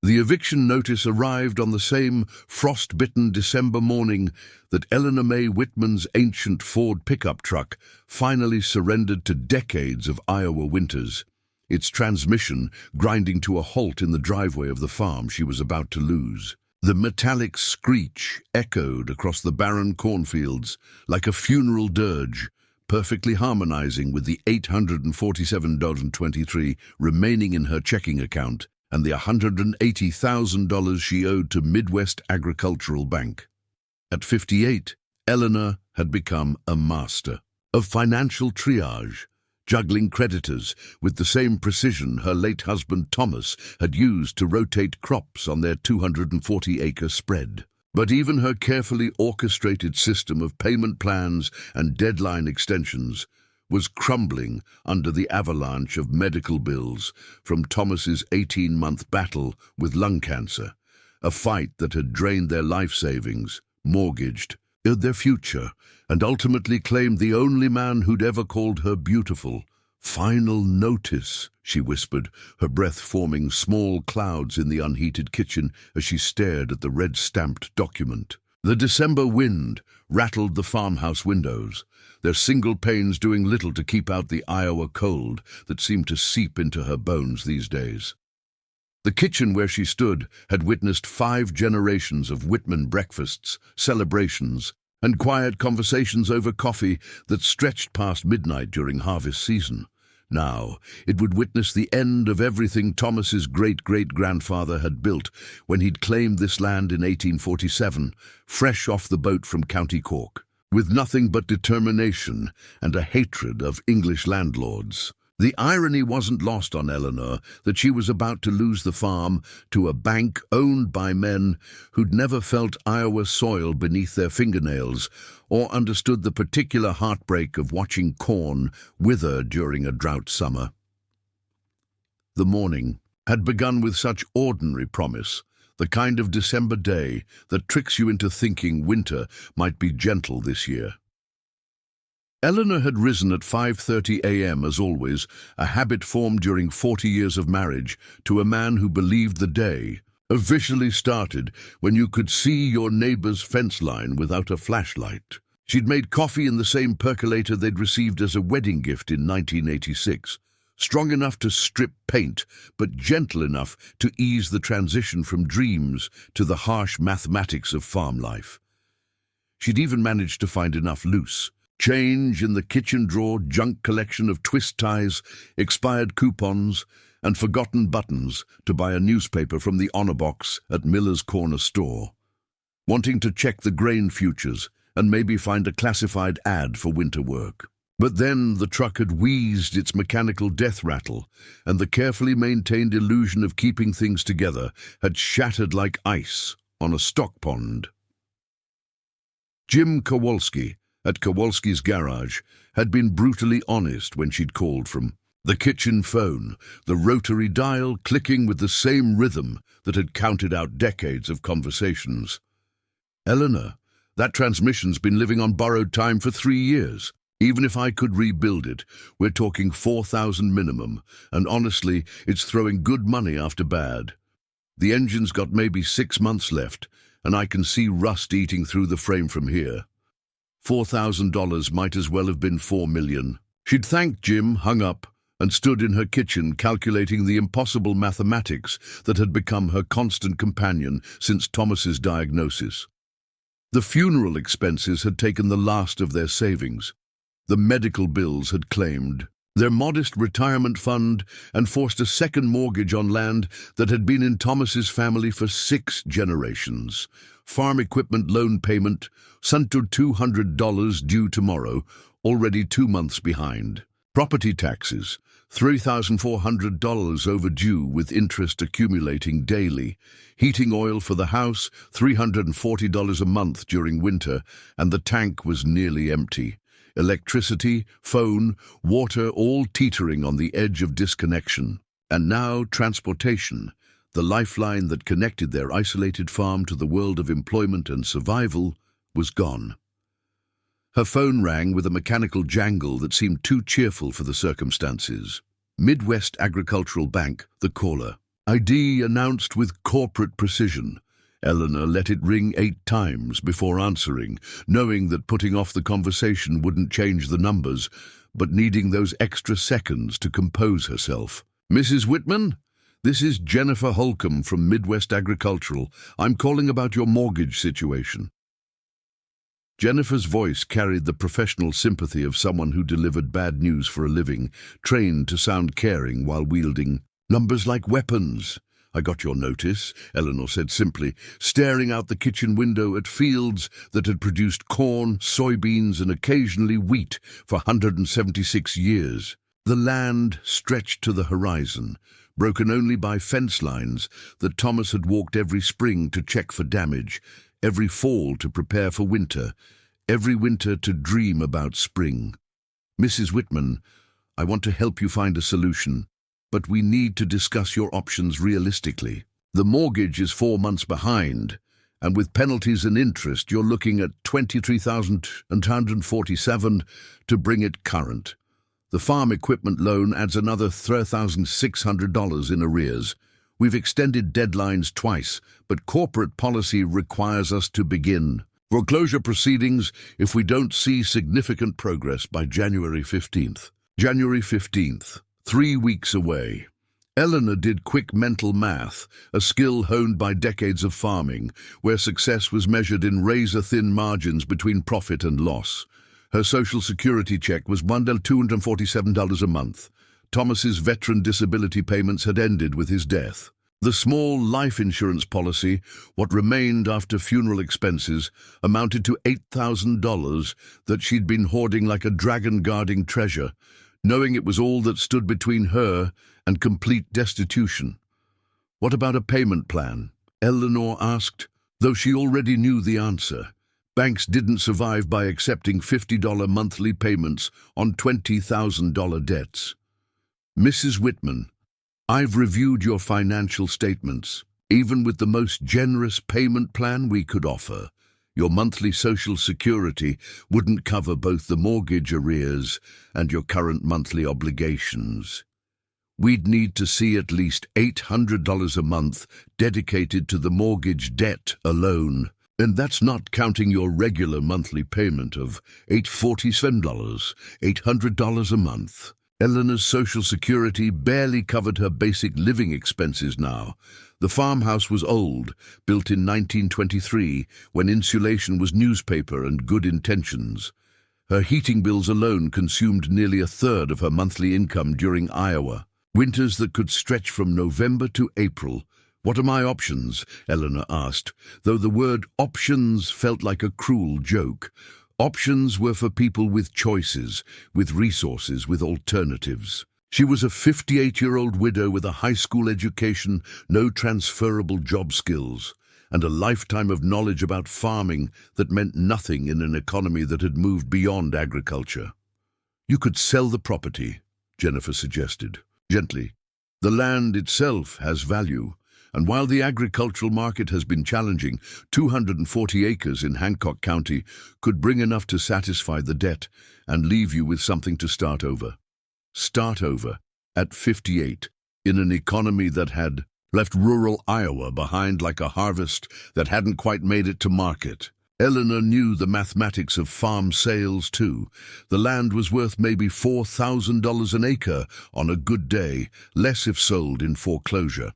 The eviction notice arrived on the same frost-bitten December morning that Eleanor Mae Whitman's ancient Ford pickup truck finally surrendered to decades of Iowa winters, its transmission grinding to a halt in the driveway of the farm she was about to lose. The metallic screech echoed across the barren cornfields like a funeral dirge, perfectly harmonizing with the $847.23 remaining in her checking account and the $180,000 she owed to Midwest Agricultural Bank. At 58, Eleanor had become a master of financial triage, juggling creditors with the same precision her late husband Thomas had used to rotate crops on their 240-acre spread. But even her carefully orchestrated system of payment plans and deadline extensions was crumbling under the avalanche of medical bills from Thomas's 18-month battle with lung cancer, a fight that had drained their life savings, mortgaged their future, and ultimately claimed the only man who'd ever called her beautiful. "Final notice," she whispered, her breath forming small clouds in the unheated kitchen as she stared at the red-stamped document. The December wind rattled the farmhouse windows, their single panes doing little to keep out the Iowa cold that seemed to seep into her bones these days. The kitchen where she stood had witnessed 5 generations of Whitman breakfasts, celebrations, and quiet conversations over coffee that stretched past midnight during harvest season. Now, it would witness the end of everything Thomas's great-great-grandfather had built when he'd claimed this land in 1847, fresh off the boat from County Cork, with nothing but determination and a hatred of English landlords. The irony wasn't lost on Eleanor that she was about to lose the farm to a bank owned by men who'd never felt Iowa soil beneath their fingernails or understood the particular heartbreak of watching corn wither during a drought summer. The morning had begun with such ordinary promise, the kind of December day that tricks you into thinking winter might be gentle this year. Eleanor had risen at 5:30 a.m. as always, a habit formed during 40 years of marriage to a man who believed the day officially started when you could see your neighbor's fence line without a flashlight. She'd made coffee in the same percolator they'd received as a wedding gift in 1986, strong enough to strip paint, but gentle enough to ease the transition from dreams to the harsh mathematics of farm life. She'd even managed to find enough loose change in the kitchen drawer junk collection of twist ties, expired coupons, and forgotten buttons to buy a newspaper from the honor box at Miller's Corner store, wanting to check the grain futures and maybe find a classified ad for winter work. But then the truck had wheezed its mechanical death rattle, and the carefully maintained illusion of keeping things together had shattered like ice on a stock pond. Jim Kowalski, at Kowalski's garage, had been brutally honest when she'd called from the kitchen phone, the rotary dial clicking with the same rhythm that had counted out decades of conversations. "Eleanor, that transmission's been living on borrowed time for 3 years. Even if I could rebuild it, we're talking $4,000 minimum, and honestly, it's throwing good money after bad. The engine's got maybe 6 months left, and I can see rust eating through the frame from here. $4,000 might as well have been $4 million. She'd thanked Jim, hung up, and stood in her kitchen calculating the impossible mathematics that had become her constant companion since Thomas's diagnosis. The funeral expenses had taken the last of their savings. The medical bills had claimed their modest retirement fund and forced a second mortgage on land that had been in Thomas's family for 6 generations. Farm equipment loan payment, $200 due tomorrow, already 2 months behind. Property taxes, $3,400 overdue with interest accumulating daily. Heating oil for the house, $340 a month during winter, and the tank was nearly empty. Electricity, phone, water all teetering on the edge of disconnection. And now transportation, the lifeline that connected their isolated farm to the world of employment and survival, was gone. Her phone rang with a mechanical jangle that seemed too cheerful for the circumstances. Midwest Agricultural Bank, the caller. ID announced with corporate precision. Eleanor let it ring 8 times before answering, knowing that putting off the conversation wouldn't change the numbers, but needing those extra seconds to compose herself. "Mrs. Whitman? This is Jennifer Holcomb from Midwest Agricultural. I'm calling about your mortgage situation." Jennifer's voice carried the professional sympathy of someone who delivered bad news for a living, trained to sound caring while wielding numbers like weapons. "I got your notice," Eleanor said simply, staring out the kitchen window at fields that had produced corn, soybeans, and occasionally wheat for 176 years. The land stretched to the horizon, broken only by fence lines that Thomas had walked every spring to check for damage, every fall to prepare for winter, every winter to dream about spring. "Mrs. Whitman, I want to help you find a solution, but we need to discuss your options realistically. The mortgage is 4 months behind, and with penalties and interest, you're looking at $23,147 to bring it current. The farm equipment loan adds another $3,600 in arrears. We've extended deadlines twice, but corporate policy requires us to begin foreclosure proceedings if we don't see significant progress by January 15th. January 15th, 3 weeks away. Eleanor did quick mental math, a skill honed by decades of farming, where success was measured in razor-thin margins between profit and loss. Her Social Security check was $1,247 a month. Thomas's veteran disability payments had ended with his death. The small life insurance policy, what remained after funeral expenses, amounted to $8,000 that she'd been hoarding like a dragon guarding treasure, knowing it was all that stood between her and complete destitution. "What about a payment plan?" Eleanor asked, though she already knew the answer. Banks didn't survive by accepting $50 monthly payments on $20,000 debts. "Mrs. Whitman, I've reviewed your financial statements. Even with the most generous payment plan we could offer, your monthly Social Security wouldn't cover both the mortgage arrears and your current monthly obligations. We'd need to see at least $800 a month dedicated to the mortgage debt alone. And that's not counting your regular monthly payment of $847, $800 a month. Eleanor's Social Security barely covered her basic living expenses now. The farmhouse was old, built in 1923, when insulation was newspaper and good intentions. Her heating bills alone consumed nearly a third of her monthly income during Iowa. Winters that could stretch from November to April. "What are my options?" Eleanor asked, though the word options felt like a cruel joke. Options were for people with choices, with resources, with alternatives. She was a 58-year-old widow with a high school education, no transferable job skills, and a lifetime of knowledge about farming that meant nothing in an economy that had moved beyond agriculture. "You could sell the property," Jennifer suggested, gently. "The land itself has value. And while the agricultural market has been challenging, 240 acres in Hancock County could bring enough to satisfy the debt and leave you with something to start over. Start over, at 58, in an economy that had left rural Iowa behind like a harvest that hadn't quite made it to market. Eleanor knew the mathematics of farm sales too. The land was worth maybe $4,000 an acre on a good day, less if sold in foreclosure.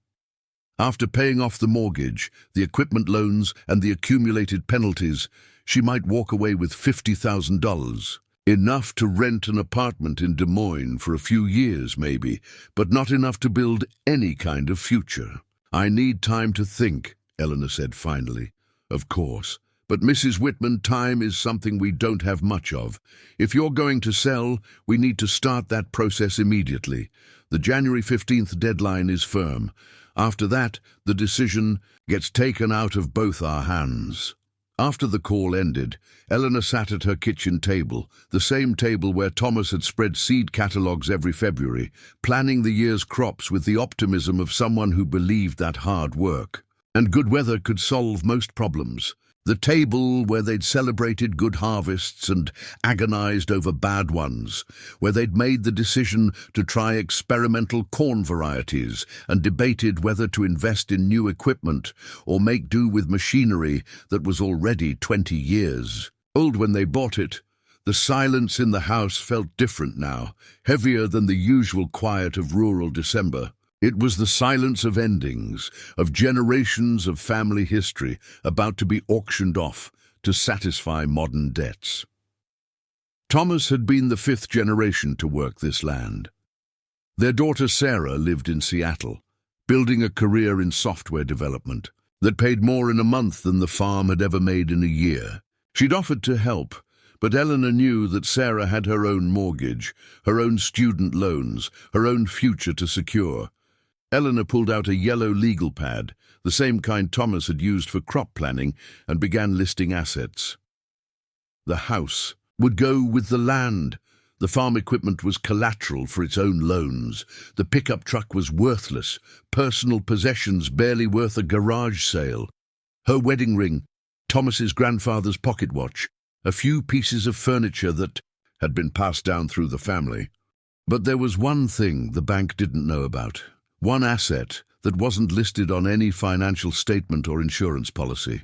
After paying off the mortgage, the equipment loans, and the accumulated penalties, she might walk away with $50,000. Enough to rent an apartment in Des Moines for a few years, maybe, but not enough to build any kind of future. "I need time to think," Eleanor said finally. "Of course. But Mrs. Whitman, time is something we don't have much of. If you're going to sell, we need to start that process immediately. The January 15th deadline is firm. After that, the decision gets taken out of both our hands." After the call ended, Eleanor sat at her kitchen table, the same table where Thomas had spread seed catalogues every February, planning the year's crops with the optimism of someone who believed that hard work and good weather could solve most problems. The table where they'd celebrated good harvests and agonized over bad ones, where they'd made the decision to try experimental corn varieties and debated whether to invest in new equipment or make do with machinery that was already 20 years old when they bought it. The silence in the house felt different now, heavier than the usual quiet of rural December. It was the silence of endings, of generations of family history about to be auctioned off to satisfy modern debts. Thomas had been the fifth generation to work this land. Their daughter Sarah lived in Seattle, building a career in software development that paid more in a month than the farm had ever made in a year. She'd offered to help, but Eleanor knew that Sarah had her own mortgage, her own student loans, her own future to secure. Eleanor pulled out a yellow legal pad, the same kind Thomas had used for crop planning, and began listing assets. The house would go with the land. The farm equipment was collateral for its own loans. The pickup truck was worthless, personal possessions barely worth a garage sale. Her wedding ring, Thomas's grandfather's pocket watch, a few pieces of furniture that had been passed down through the family. But there was one thing the bank didn't know about. One asset that wasn't listed on any financial statement or insurance policy.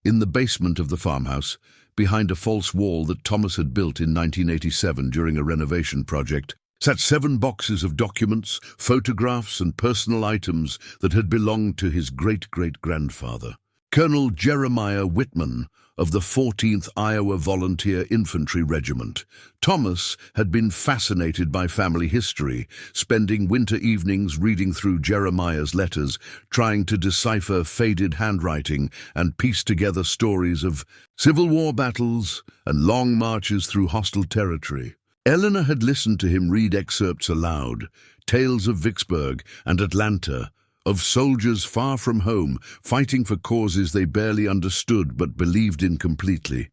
In the basement of the farmhouse, behind a false wall that Thomas had built in 1987 during a renovation project, sat 7 boxes of documents, photographs, and personal items that had belonged to his great-great-grandfather, Colonel Jeremiah Whitman of the 14th Iowa Volunteer Infantry Regiment. Thomas had been fascinated by family history, spending winter evenings reading through Jeremiah's letters, trying to decipher faded handwriting and piece together stories of Civil War battles and long marches through hostile territory. Eleanor had listened to him read excerpts aloud, tales of Vicksburg and Atlanta, of soldiers far from home, fighting for causes they barely understood but believed in completely.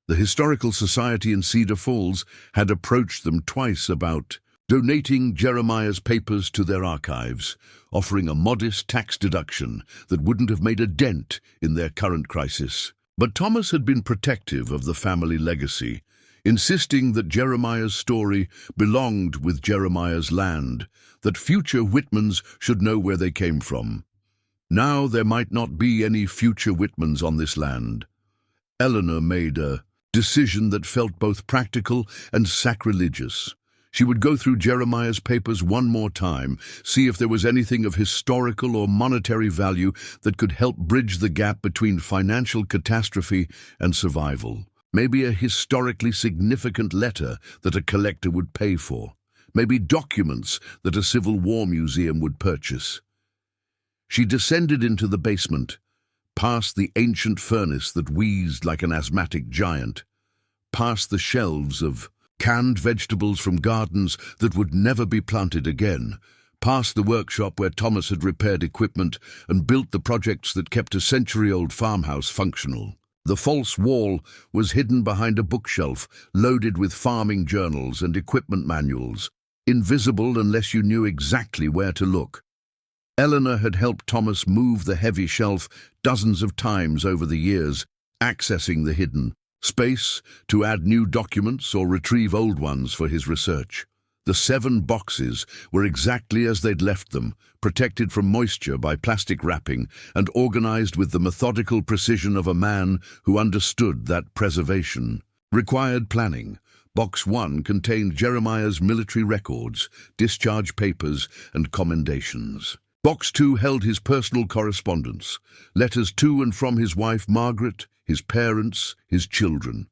The Historical Society in Cedar Falls had approached them twice about donating Jeremiah's papers to their archives, offering a modest tax deduction that wouldn't have made a dent in their current crisis. But Thomas had been protective of the family legacy, insisting that Jeremiah's story belonged with Jeremiah's land, that future Whitmans should know where they came from. Now there might not be any future Whitmans on this land. Eleanor made a decision that felt both practical and sacrilegious. She would go through Jeremiah's papers one more time, see if there was anything of historical or monetary value that could help bridge the gap between financial catastrophe and survival. Maybe a historically significant letter that a collector would pay for. Maybe documents that a Civil War museum would purchase. She descended into the basement, past the ancient furnace that wheezed like an asthmatic giant, past the shelves of canned vegetables from gardens that would never be planted again, past the workshop where Thomas had repaired equipment and built the projects that kept a century-old farmhouse functional. The false wall was hidden behind a bookshelf loaded with farming journals and equipment manuals, invisible unless you knew exactly where to look. Eleanor had helped Thomas move the heavy shelf dozens of times over the years, accessing the hidden space to add new documents or retrieve old ones for his research. The 7 boxes were exactly as they'd left them, protected from moisture by plastic wrapping and organized with the methodical precision of a man who understood that preservation required planning. Box 1 contained Jeremiah's military records, discharge papers, and commendations. Box 2 held his personal correspondence, letters to and from his wife Margaret, his parents, his children.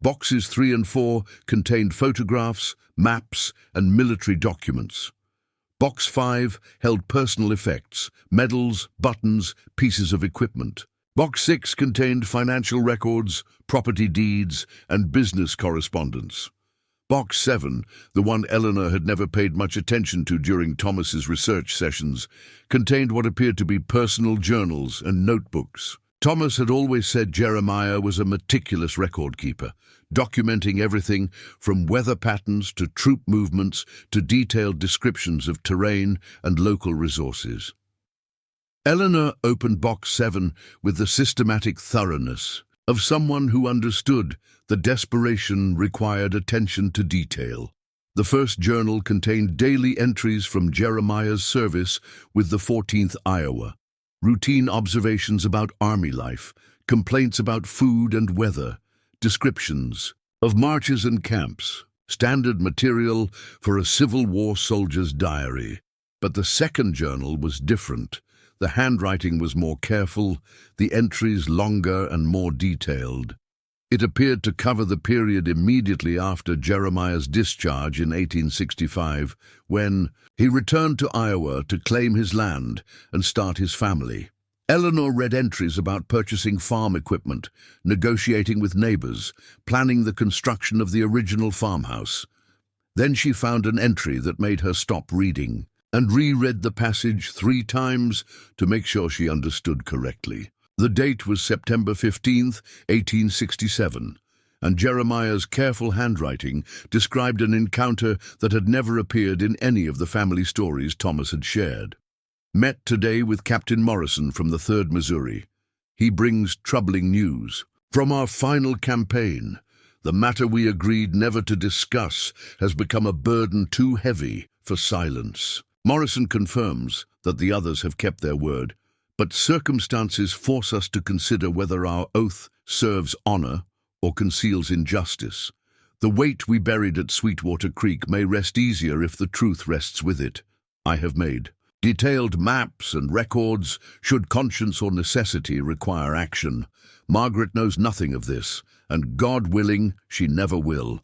Boxes 3 and 4 contained photographs, maps, and military documents. Box 5 held personal effects, medals, buttons, pieces of equipment. Box 6 contained financial records, property deeds, and business correspondence. Box 7, the one Eleanor had never paid much attention to during Thomas's research sessions, contained what appeared to be personal journals and notebooks. Thomas had always said Jeremiah was a meticulous record keeper, documenting everything from weather patterns to troop movements to detailed descriptions of terrain and local resources. Eleanor opened box 7 with the systematic thoroughness of someone who understood the desperation required attention to detail. The first journal contained daily entries from Jeremiah's service with the 14th Iowa, routine observations about Army life, complaints about food and weather, descriptions of marches and camps, standard material for a Civil War soldier's diary. But the second journal was different. The handwriting was more careful, the entries longer and more detailed. It appeared to cover the period immediately after Jeremiah's discharge in 1865, when he returned to Iowa to claim his land and start his family. Eleanor read entries about purchasing farm equipment, negotiating with neighbors, planning the construction of the original farmhouse. Then she found an entry that made her stop reading and reread the passage 3 times to make sure she understood correctly. The date was September 15th, 1867, and Jeremiah's careful handwriting described an encounter that had never appeared in any of the family stories Thomas had shared. Met today with Captain Morrison from the 3rd Missouri. He brings troubling news. From our final campaign, the matter we agreed never to discuss has become a burden too heavy for silence. Morrison confirms that the others have kept their word, but circumstances force us to consider whether our oath serves honor or conceals injustice. The weight we buried at Sweetwater Creek may rest easier if the truth rests with it. I have made detailed maps and records should conscience or necessity require action. Margaret knows nothing of this, and God willing, she never will.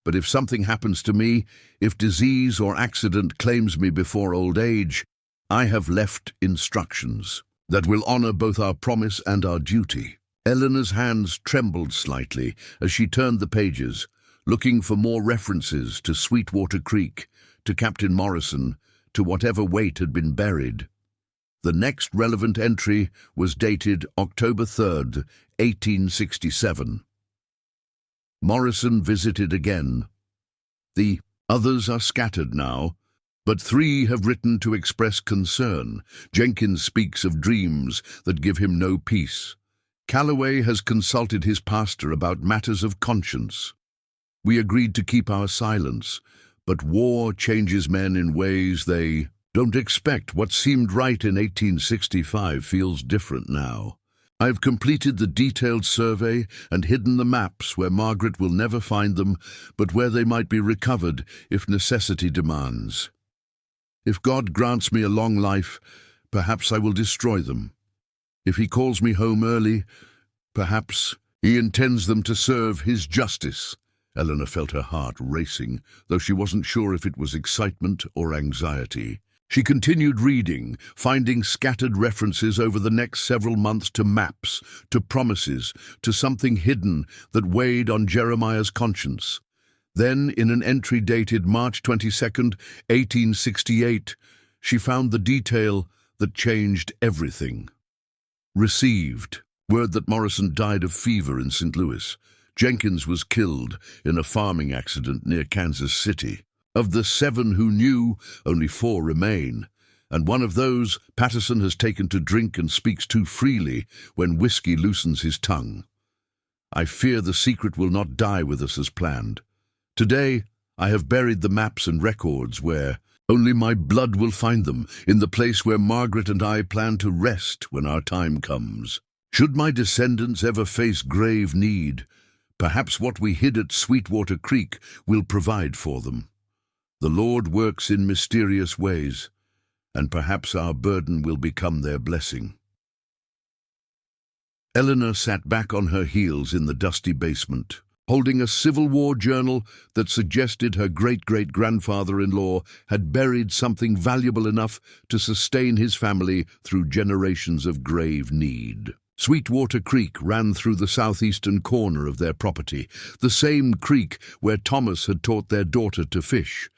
But if something happens to me, if disease or accident claims me before old age, I have left instructions that will honor both our promise and our duty. Eleanor's hands trembled slightly as she turned the pages, looking for more references to Sweetwater Creek, to Captain Morrison, to whatever weight had been buried. The next relevant entry was dated October 3rd, 1867. Morrison visited again. The others are scattered now, but 3 have written to express concern. Jenkins speaks of dreams that give him no peace. Calloway has consulted his pastor about matters of conscience. We agreed to keep our silence, but war changes men in ways they don't expect. What seemed right in 1865 feels different now. I've completed the detailed survey and hidden the maps where Margaret will never find them, but where they might be recovered if necessity demands. If God grants me a long life, perhaps I will destroy them. If he calls me home early, perhaps he intends them to serve his justice. Eleanor felt her heart racing, though she wasn't sure if it was excitement or anxiety. She continued reading, finding scattered references over the next several months to maps, to promises, to something hidden that weighed on Jeremiah's conscience. Then, in an entry dated March 22nd, 1868, she found the detail that changed everything. Received word that Morrison died of fever in St. Louis. Jenkins was killed in a farming accident near Kansas City. Of the 7 who knew, only 4 remain, and one of those Patterson has taken to drink and speaks too freely when whiskey loosens his tongue. I fear the secret will not die with us as planned. Today, I have buried the maps and records where only my blood will find them, in the place where Margaret and I plan to rest when our time comes. Should my descendants ever face grave need, perhaps what we hid at Sweetwater Creek will provide for them. The Lord works in mysterious ways, and perhaps our burden will become their blessing. Eleanor sat back on her heels in the dusty basement, holding a Civil War journal that suggested her great-great-grandfather-in-law had buried something valuable enough to sustain his family through generations of grave need. Sweetwater Creek ran through the southeastern corner of their property, the same creek where Thomas had taught their daughter to fish,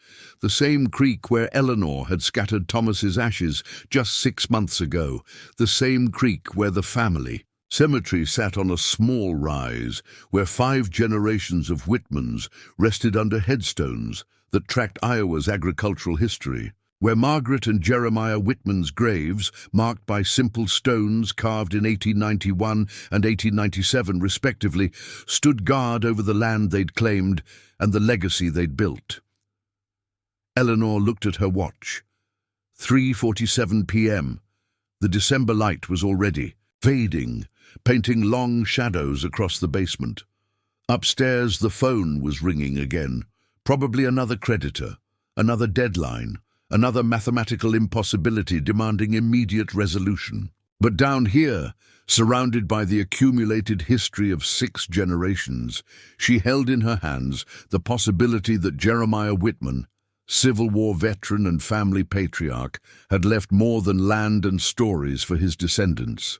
the same creek where Eleanor had scattered Thomas's ashes just 6 months ago, the same creek where the family cemetery sat on a small rise where 5 generations of Whitmans rested under headstones that tracked Iowa's agricultural history. where Margaret and Jeremiah Whitman's graves, marked by simple stones carved in 1891 and 1897 respectively, stood guard over the land they'd claimed and the legacy they'd built. Eleanor looked at her watch. 3:47 p.m. The December light was already fading, painting long shadows across the basement. Upstairs, the phone was ringing again. Probably another creditor, another deadline, another mathematical impossibility demanding immediate resolution. But down here, surrounded by the accumulated history of 6 generations, she held in her hands the possibility that Jeremiah Whitman, Civil War veteran and family patriarch, had left more than land and stories for his descendants.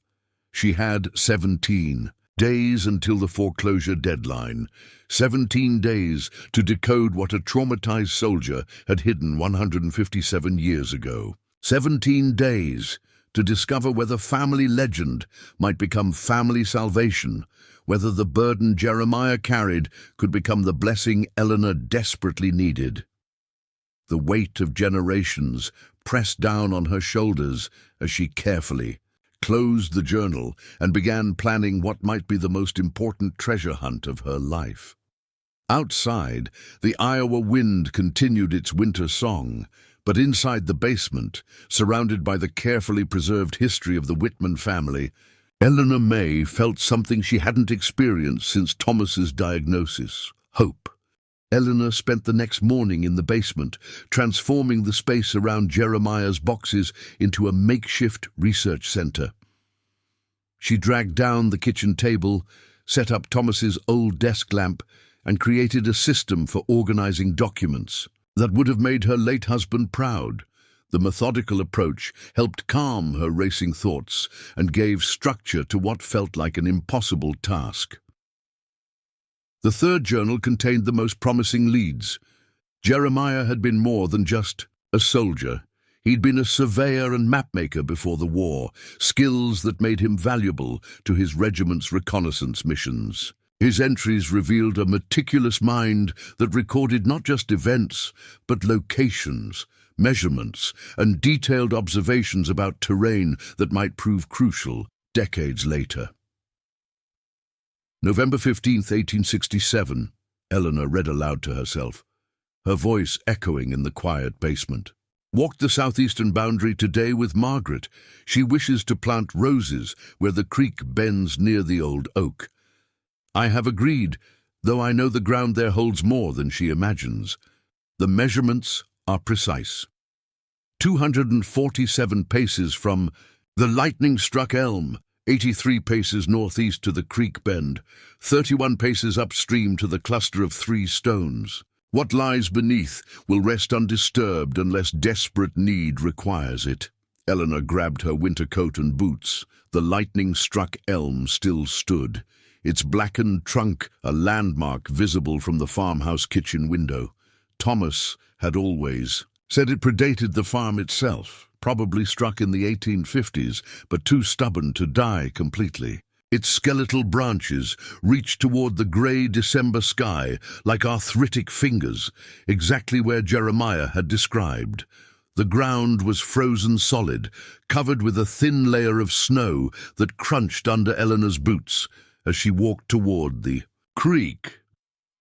She had 17 days until the foreclosure deadline, 17 days to decode what a traumatized soldier had hidden 157 years ago. 17 days to discover whether family legend might become family salvation, whether the burden Jeremiah carried could become the blessing Eleanor desperately needed. The weight of generations pressed down on her shoulders as she carefully closed the journal and began planning what might be the most important treasure hunt of her life. Outside, the Iowa wind continued its winter song, but inside the basement, surrounded by the carefully preserved history of the Whitman family, Eleanor Mae felt something she hadn't experienced since Thomas's diagnosis: hope. Eleanor spent the next morning in the basement, transforming the space around Jeremiah's boxes into a makeshift research center. She dragged down the kitchen table, set up Thomas's old desk lamp, and created a system for organizing documents that would have made her late husband proud. The methodical approach helped calm her racing thoughts and gave structure to what felt like an impossible task. The third journal contained the most promising leads. Jeremiah had been more than just a soldier. He'd been a surveyor and mapmaker before the war, skills that made him valuable to his regiment's reconnaissance missions. His entries revealed a meticulous mind that recorded not just events, but locations, measurements, and detailed observations about terrain that might prove crucial decades later. November 15th, 1867, Eleanor read aloud to herself, her voice echoing in the quiet basement. Walked the southeastern boundary today with Margaret. She wishes to plant roses where the creek bends near the old oak. I have agreed, though I know the ground there holds more than she imagines. The measurements are precise. 247 paces from the lightning-struck elm, 83 paces northeast to the creek bend, 31 paces upstream to the cluster of 3 stones. What lies beneath will rest undisturbed unless desperate need requires it. Eleanor grabbed her winter coat and boots. The lightning-struck elm still stood, its blackened trunk a landmark visible from the farmhouse kitchen window. Thomas had always said it predated the farm itself, probably struck in the 1850s, but too stubborn to die completely. Its skeletal branches reached toward the gray December sky like arthritic fingers, exactly where Jeremiah had described. The ground was frozen solid, covered with a thin layer of snow that crunched under Eleanor's boots as she walked toward the creek.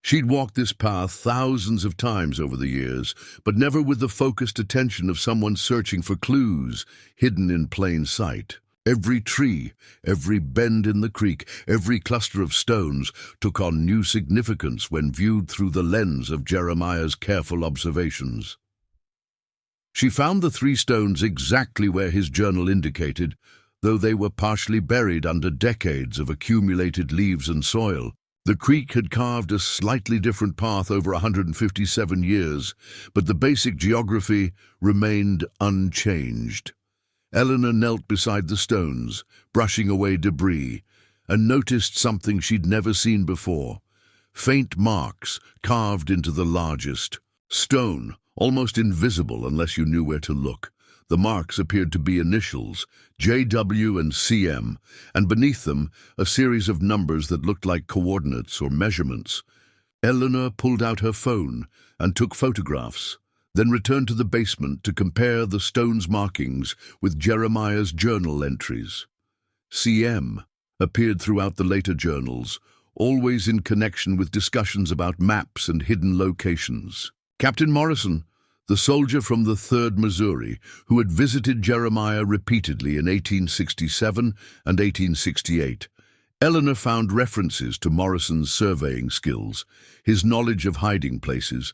She'd walked this path thousands of times over the years, but never with the focused attention of someone searching for clues hidden in plain sight. Every tree, every bend in the creek, every cluster of stones took on new significance when viewed through the lens of Jeremiah's careful observations. She found the 3 stones exactly where his journal indicated, though they were partially buried under decades of accumulated leaves and soil. The creek had carved a slightly different path over 157 years, but the basic geography remained unchanged. Eleanor knelt beside the stones, brushing away debris, and noticed something she'd never seen before: faint marks carved into the largest stone, almost invisible unless you knew where to look. The marks appeared to be initials, JW and CM, and beneath them a series of numbers that looked like coordinates or measurements. Eleanor pulled out her phone and took photographs. then returned to the basement to compare the stone's markings with Jeremiah's journal entries. CM appeared throughout the later journals, always in connection with discussions about maps and hidden locations. Captain Morrison, the soldier from the 3rd Missouri, who had visited Jeremiah repeatedly in 1867 and 1868, Eleanor found references to Morrison's surveying skills, his knowledge of hiding places,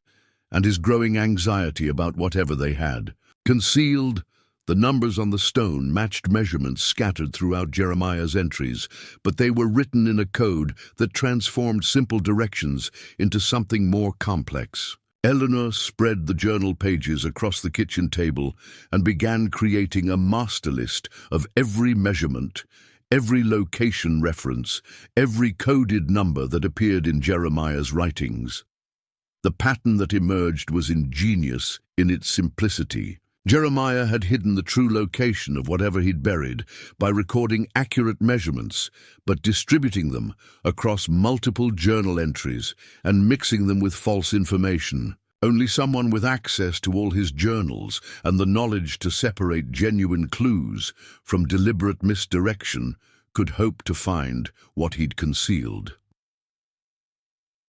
and his growing anxiety about whatever they had. Concealed, the numbers on the stone matched measurements scattered throughout Jeremiah's entries, but they were written in a code that transformed simple directions into something more complex. Eleanor spread the journal pages across the kitchen table and began creating a master list of every measurement, every location reference, every coded number that appeared in Jeremiah's writings. The pattern that emerged was ingenious in its simplicity. Jeremiah had hidden the true location of whatever he'd buried by recording accurate measurements, but distributing them across multiple journal entries and mixing them with false information. Only someone with access to all his journals and the knowledge to separate genuine clues from deliberate misdirection could hope to find what he'd concealed.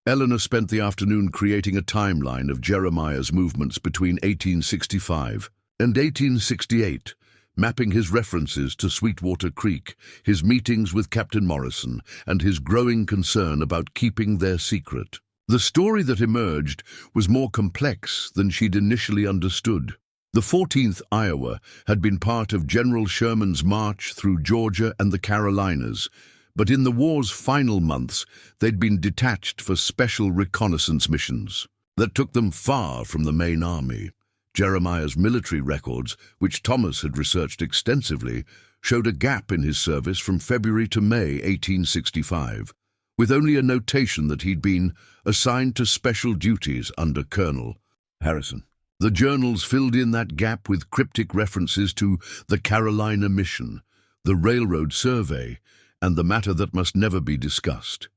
Eleanor spent the afternoon creating a timeline of Jeremiah's movements between 1865 and 1868, mapping his references to Sweetwater Creek, his meetings with Captain Morrison, and his growing concern about keeping their secret. The story that emerged was more complex than she'd initially understood. The 14th Iowa had been part of General Sherman's march through Georgia and the Carolinas, but in the war's final months, they'd been detached for special reconnaissance missions that took them far from the main army. Jeremiah's military records, which Thomas had researched extensively, showed a gap in his service from February to May 1865, with only a notation that he'd been assigned to special duties under Colonel Harrison. The journals filled in that gap with cryptic references to the Carolina Mission, the railroad survey, and the matter that must never be discussed.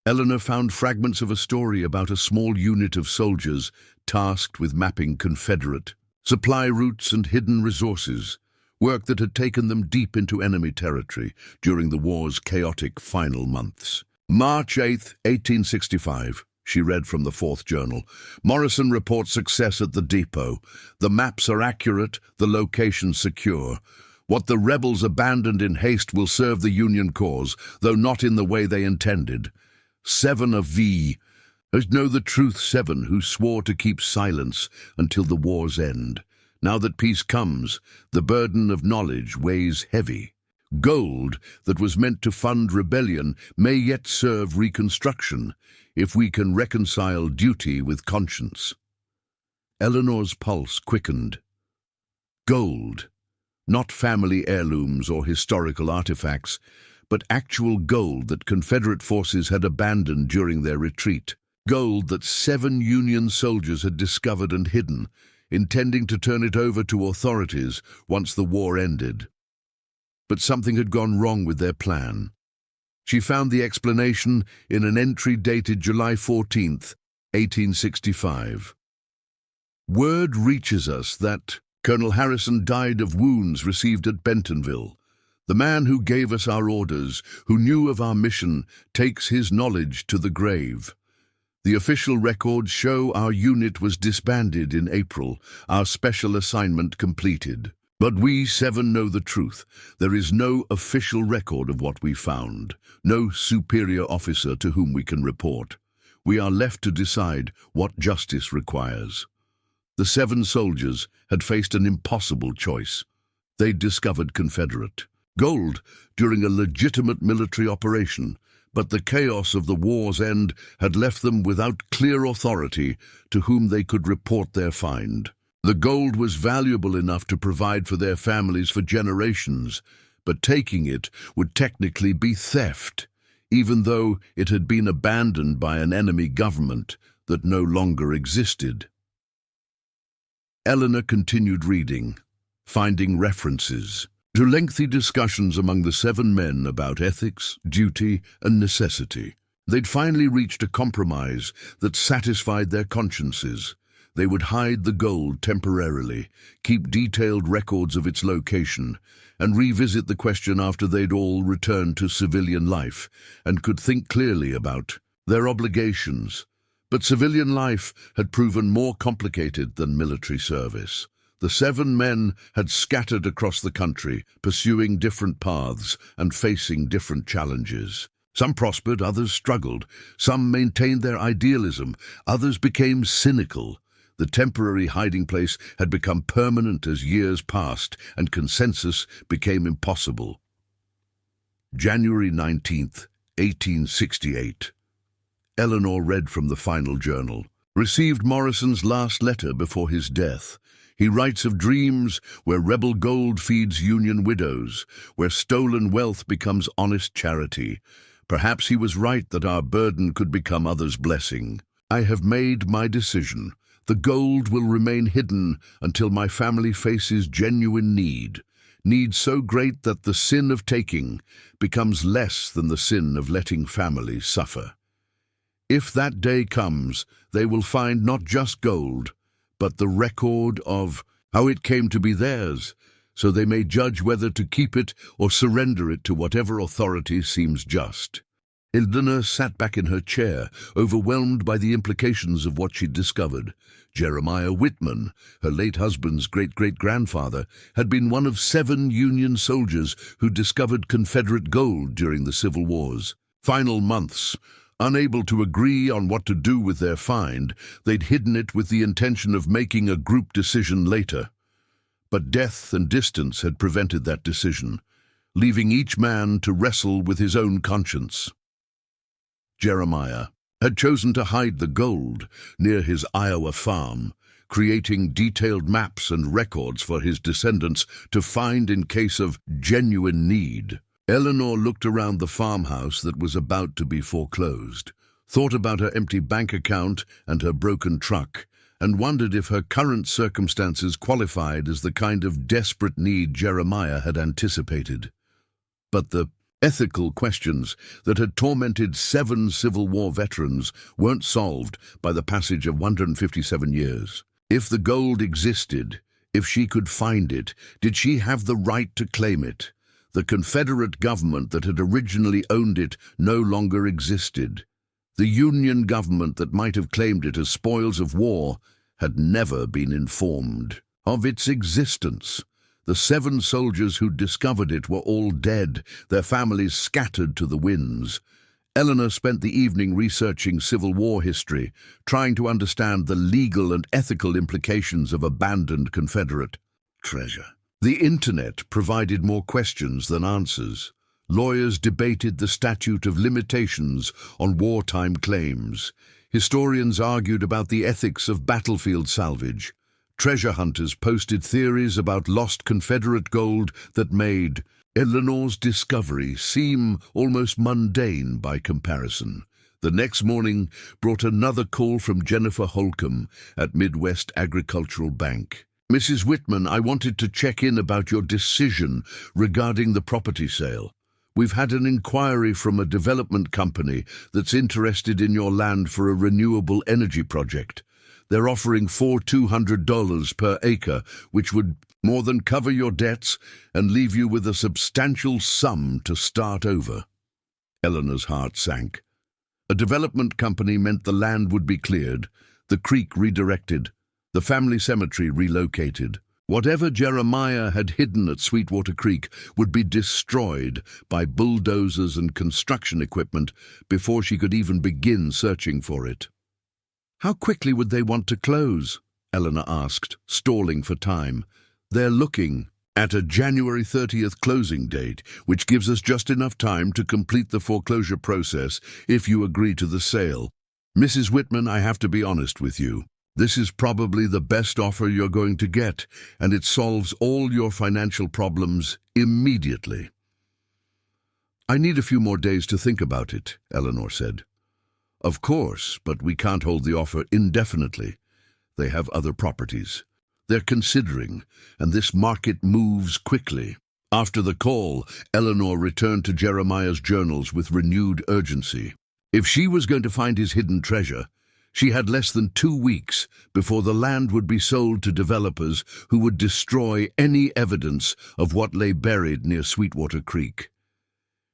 Eleanor found fragments of a story about a small unit of soldiers tasked with mapping Confederate supply routes and hidden resources, work that had taken them deep into enemy territory during the war's chaotic final months. March 8, 1865, she read from the 4th Journal. Morrison reports success at the depot. The maps are accurate, the location secure. What the rebels abandoned in haste will serve the Union cause, though not in the way they intended. 7 of V. Know the truth, 7, who swore to keep silence until the war's end. Now that peace comes, the burden of knowledge weighs heavy. Gold that was meant to fund rebellion may yet serve reconstruction, if we can reconcile duty with conscience. Eleanor's pulse quickened. Gold. Not family heirlooms or historical artifacts, but actual gold that Confederate forces had abandoned during their retreat. Gold that 7 Union soldiers had discovered and hidden, intending to turn it over to authorities once the war ended. But something had gone wrong with their plan. She found the explanation in an entry dated July 14, 1865. Word reaches us that Colonel Harrison died of wounds received at Bentonville. The man who gave us our orders, who knew of our mission, takes his knowledge to the grave. The official records show our unit was disbanded in April, our special assignment completed. But we 7 know the truth. There is no official record of what we found, no superior officer to whom we can report. We are left to decide what justice requires. The 7 soldiers had faced an impossible choice. They'd discovered Confederate gold during a legitimate military operation, but the chaos of the war's end had left them without clear authority to whom they could report their find. The gold was valuable enough to provide for their families for generations, but taking it would technically be theft, even though it had been abandoned by an enemy government that no longer existed. Eleanor continued reading, finding references to lengthy discussions among the 7 men about ethics, duty, and necessity. They'd finally reached a compromise that satisfied their consciences. They would hide the gold temporarily, keep detailed records of its location, and revisit the question after they'd all returned to civilian life and could think clearly about their obligations. But civilian life had proven more complicated than military service. The 7 men had scattered across the country, pursuing different paths and facing different challenges. Some prospered, others struggled. Some maintained their idealism, others became cynical. The temporary hiding place had become permanent as years passed, and consensus became impossible. January 19th, 1868. Eleanor read from the final journal. Received Morrison's last letter before his death. He writes of dreams where rebel gold feeds Union widows, where stolen wealth becomes honest charity. Perhaps he was right that our burden could become others' blessing. I have made my decision. The gold will remain hidden until my family faces genuine need so great that the sin of taking becomes less than the sin of letting families suffer. If that day comes, they will find not just gold, but the record of how it came to be theirs, so they may judge whether to keep it or surrender it to whatever authority seems just. Eleanor sat back in her chair, overwhelmed by the implications of what she'd discovered. Jeremiah Whitman, her late husband's great-great-grandfather, had been one of 7 Union soldiers who discovered Confederate gold during the Civil War's final months. Unable to agree on what to do with their find, they'd hidden it with the intention of making a group decision later. But death and distance had prevented that decision, leaving each man to wrestle with his own conscience. Jeremiah had chosen to hide the gold near his Iowa farm, creating detailed maps and records for his descendants to find in case of genuine need. Eleanor looked around the farmhouse that was about to be foreclosed, thought about her empty bank account and her broken truck, and wondered if her current circumstances qualified as the kind of desperate need Jeremiah had anticipated. But the ethical questions that had tormented 7 Civil War veterans weren't solved by the passage of 157 years. If the gold existed, if she could find it, did she have the right to claim it? The Confederate government that had originally owned it no longer existed. The Union government that might have claimed it as spoils of war had never been informed of its existence. The 7 soldiers who discovered it were all dead, their families scattered to the winds. Eleanor spent the evening researching Civil War history, trying to understand the legal and ethical implications of abandoned Confederate treasure. The Internet provided more questions than answers. Lawyers debated the statute of limitations on wartime claims. Historians argued about the ethics of battlefield salvage. Treasure hunters posted theories about lost Confederate gold that made Eleanor's discovery seem almost mundane by comparison. The next morning brought another call from Jennifer Holcomb at Midwest Agricultural Bank. Mrs. Whitman, I wanted to check in about your decision regarding the property sale. We've had an inquiry from a development company that's interested in your land for a renewable energy project. They're offering $200 per acre, which would more than cover your debts and leave you with a substantial sum to start over. Eleanor's heart sank. A development company meant the land would be cleared, the creek redirected, the family cemetery relocated. Whatever Jeremiah had hidden at Sweetwater Creek would be destroyed by bulldozers and construction equipment before she could even begin searching for it. How quickly would they want to close? Eleanor asked, stalling for time. They're looking at a January 30th closing date, which gives us just enough time to complete the foreclosure process if you agree to the sale. Mrs. Whitman, I have to be honest with you. This is probably the best offer you're going to get, and it solves all your financial problems immediately. I need a few more days to think about it, Eleanor said. Of course, but we can't hold the offer indefinitely. They have other properties. They're considering, and this market moves quickly. After the call, Eleanor returned to Jeremiah's journals with renewed urgency. If she was going to find his hidden treasure, She had less than 2 weeks before the land would be sold to developers who would destroy any evidence of what lay buried near Sweetwater Creek.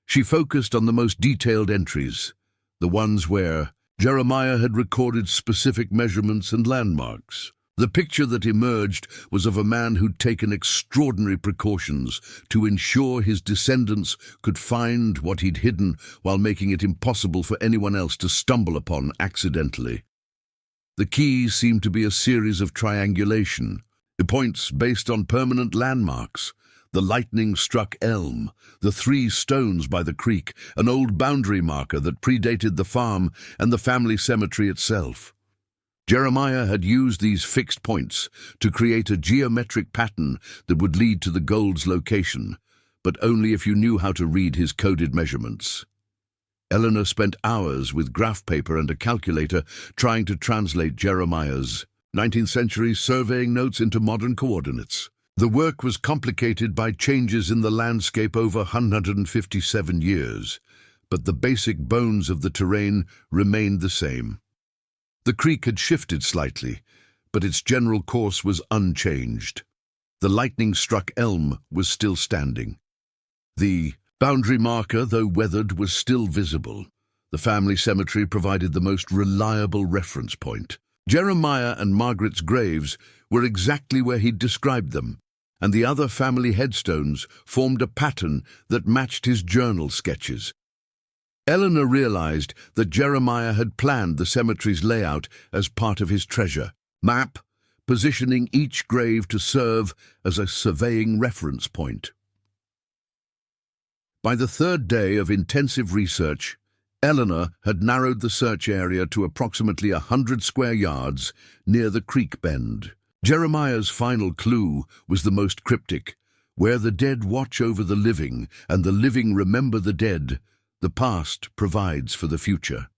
She focused on the most detailed entries, the ones where Jeremiah had recorded specific measurements and landmarks. The picture that emerged was of a man who'd taken extraordinary precautions to ensure his descendants could find what he'd hidden while making it impossible for anyone else to stumble upon accidentally. The key seemed to be a series of triangulation, the points based on permanent landmarks: the lightning-struck elm, the 3 stones by the creek, an old boundary marker that predated the farm and the family cemetery itself. Jeremiah had used these fixed points to create a geometric pattern that would lead to the gold's location, but only if you knew how to read his coded measurements. Eleanor spent hours with graph paper and a calculator trying to translate Jeremiah's 19th-century surveying notes into modern coordinates. The work was complicated by changes in the landscape over 157 years, but the basic bones of the terrain remained the same. The creek had shifted slightly, but its general course was unchanged. The lightning-struck elm was still standing. The boundary marker, though weathered, was still visible. The family cemetery provided the most reliable reference point. Jeremiah and Margaret's graves were exactly where he'd described them, and the other family headstones formed a pattern that matched his journal sketches. Eleanor realized that Jeremiah had planned the cemetery's layout as part of his treasure map, positioning each grave to serve as a surveying reference point. By the 3rd day of intensive research, Eleanor had narrowed the search area to approximately 100 square yards near the creek bend. Jeremiah's final clue was the most cryptic: where the dead watch over the living and the living remember the dead, the past provides for the future.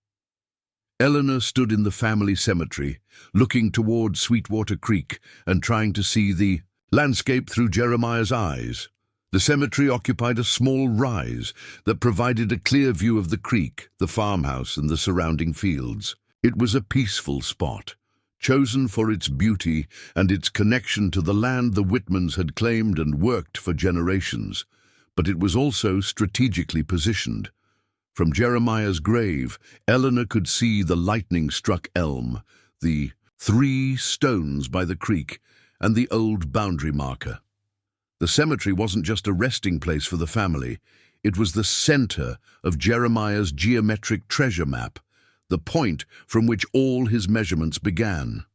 Eleanor stood in the family cemetery, looking toward Sweetwater Creek and trying to see the landscape through Jeremiah's eyes. The cemetery occupied a small rise that provided a clear view of the creek, the farmhouse, and the surrounding fields. It was a peaceful spot, chosen for its beauty and its connection to the land the Whitmans had claimed and worked for generations, but it was also strategically positioned. From Jeremiah's grave, Eleanor could see the lightning-struck elm, the 3 stones by the creek, and the old boundary marker. The cemetery wasn't just a resting place for the family, it was the center of Jeremiah's geometric treasure map, the point from which all his measurements began.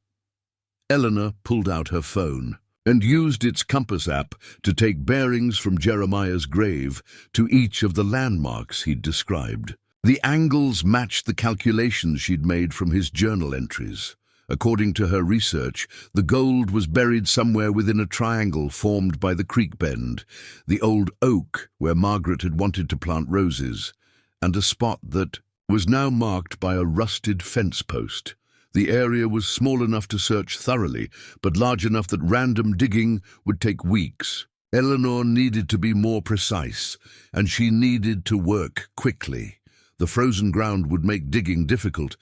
Eleanor pulled out her phone and used its compass app to take bearings from Jeremiah's grave to each of the landmarks he'd described. The angles matched the calculations she'd made from his journal entries. According to her research, the gold was buried somewhere within a triangle formed by the creek bend, the old oak where Margaret had wanted to plant roses, and a spot that was now marked by a rusted fence post. The area was small enough to search thoroughly, but large enough that random digging would take weeks. Eleanor needed to be more precise, and she needed to work quickly. The frozen ground would make digging difficult,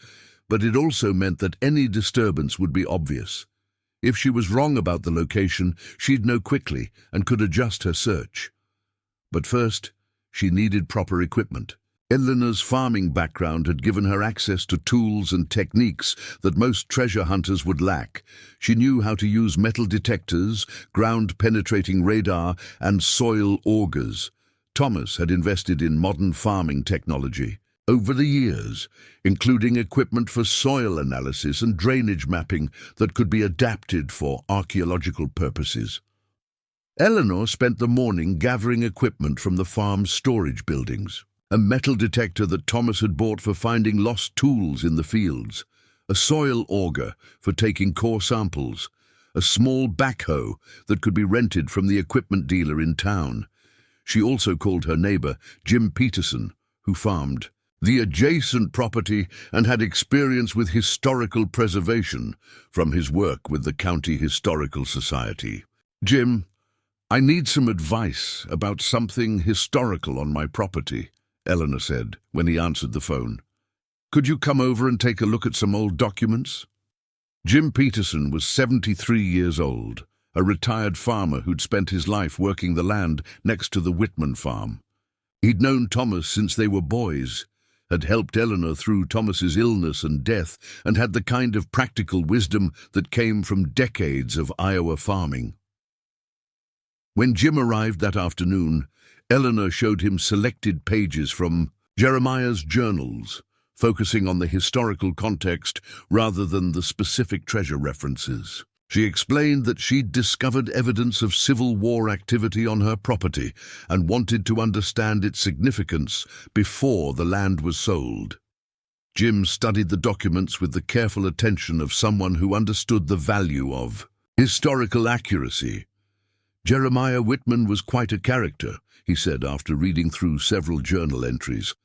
but it also meant that any disturbance would be obvious. If she was wrong about the location, she'd know quickly and could adjust her search. But first, she needed proper equipment. Eleanor's farming background had given her access to tools and techniques that most treasure hunters would lack. She knew how to use metal detectors, ground-penetrating radar, and soil augers. Thomas had invested in modern farming technology over the years, including equipment for soil analysis and drainage mapping that could be adapted for archaeological purposes. Eleanor spent the morning gathering equipment from the farm's storage buildings. A metal detector that Thomas had bought for finding lost tools in the fields, a soil auger for taking core samples, a small backhoe that could be rented from the equipment dealer in town. She also called her neighbor, Jim Peterson, who farmed the adjacent property and had experience with historical preservation from his work with the County Historical Society. "Jim, I need some advice about something historical on my property," Eleanor said when he answered the phone. Could you come over and take a look at some old documents? Jim Peterson was 73 years old, a retired farmer who'd spent his life working the land next to the Whitman farm. He'd known Thomas since they were boys, had helped Eleanor through Thomas's illness and death, and had the kind of practical wisdom that came from decades of Iowa farming. When Jim arrived that afternoon, Eleanor showed him selected pages from Jeremiah's journals, focusing on the historical context rather than the specific treasure references. She explained that she'd discovered evidence of Civil War activity on her property and wanted to understand its significance before the land was sold. Jim studied the documents with the careful attention of someone who understood the value of historical accuracy. Jeremiah Whitman was quite a character, he said after reading through several journal entries.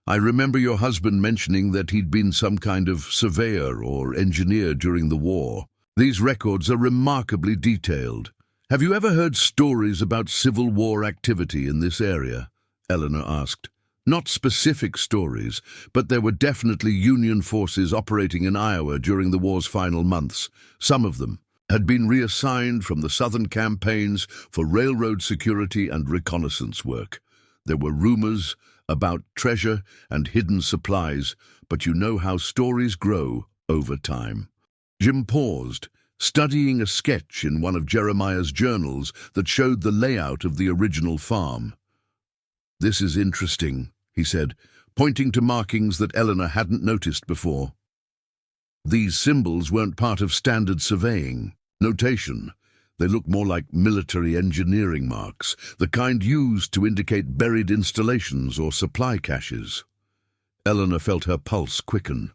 I remember your husband mentioning that he'd been some kind of surveyor or engineer during the war. These records are remarkably detailed. Have you ever heard stories about Civil War activity in this area? Eleanor asked. Not specific stories, but there were definitely Union forces operating in Iowa during the war's final months. Some of them had been reassigned from the southern campaigns for railroad security and reconnaissance work. There were rumors about treasure and hidden supplies, but you know how stories grow over time. Jim paused, studying a sketch in one of Jeremiah's journals that showed the layout of the original farm. This is interesting, he said, pointing to markings that Eleanor hadn't noticed before. These symbols weren't part of standard surveying notation. They look more like military engineering marks, the kind used to indicate buried installations or supply caches. Eleanor felt her pulse quicken.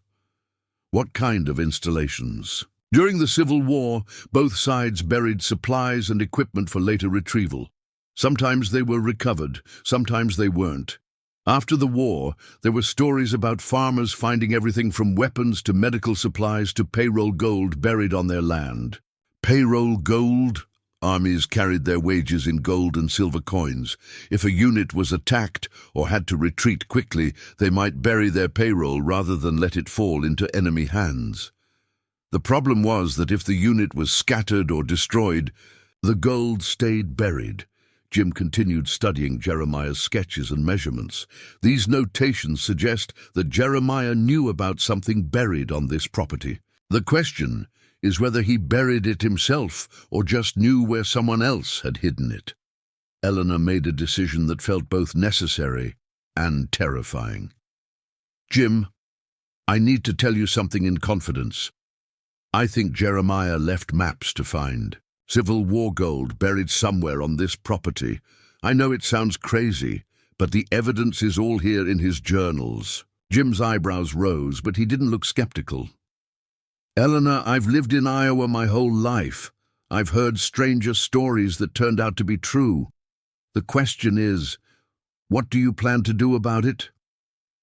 What kind of installations? During the Civil War, both sides buried supplies and equipment for later retrieval. Sometimes they were recovered, sometimes they weren't. After the war, there were stories about farmers finding everything from weapons to medical supplies to payroll gold buried on their land. Payroll gold? Armies carried their wages in gold and silver coins. If a unit was attacked or had to retreat quickly, they might bury their payroll rather than let it fall into enemy hands. The problem was that if the unit was scattered or destroyed, the gold stayed buried. Jim continued studying Jeremiah's sketches and measurements. These notations suggest that Jeremiah knew about something buried on this property. The question is whether he buried it himself or just knew where someone else had hidden it. Eleanor made a decision that felt both necessary and terrifying. Jim, I need to tell you something in confidence. I think Jeremiah left maps to find Civil War gold buried somewhere on this property. I know it sounds crazy, but the evidence is all here in his journals. Jim's eyebrows rose, but he didn't look skeptical. Eleanor, I've lived in Iowa my whole life. I've heard stranger stories that turned out to be true. The question is, what do you plan to do about it?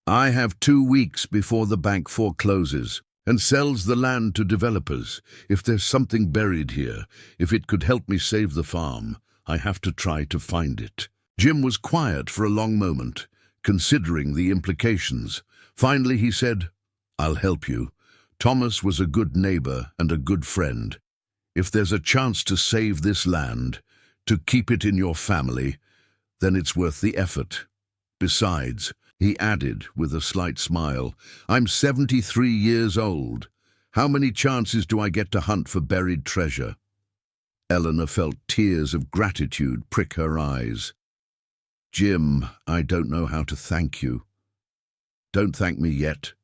I have 2 weeks before the bank forecloses and sells the land to developers. If there's something buried here, if it could help me save the farm, I have to try to find it. Jim was quiet for a long moment, considering the implications. Finally he said, I'll help you. Thomas was a good neighbor and a good friend. If there's a chance to save this land, to keep it in your family, then it's worth the effort. Besides, he added with a slight smile, I'm 73 years old. How many chances do I get to hunt for buried treasure? Eleanor felt tears of gratitude prick her eyes. Jim, I don't know how to thank you. Don't thank me yet.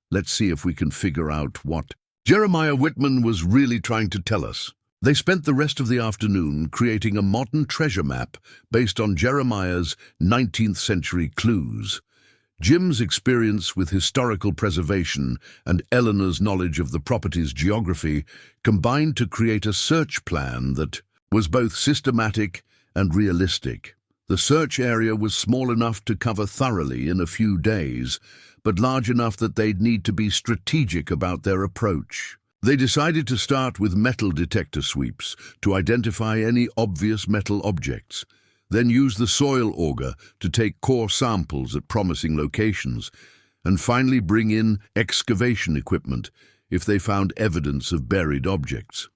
Let's see if we can figure out what Jeremiah Whitman was really trying to tell us. They spent the rest of the afternoon creating a modern treasure map based on Jeremiah's 19th century clues. Jim's experience with historical preservation and Eleanor's knowledge of the property's geography combined to create a search plan that was both systematic and realistic. The search area was small enough to cover thoroughly in a few days, but large enough that they'd need to be strategic about their approach. They decided to start with metal detector sweeps to identify any obvious metal objects, then use the soil auger to take core samples at promising locations. and finally bring in excavation equipment if they found evidence of buried objects.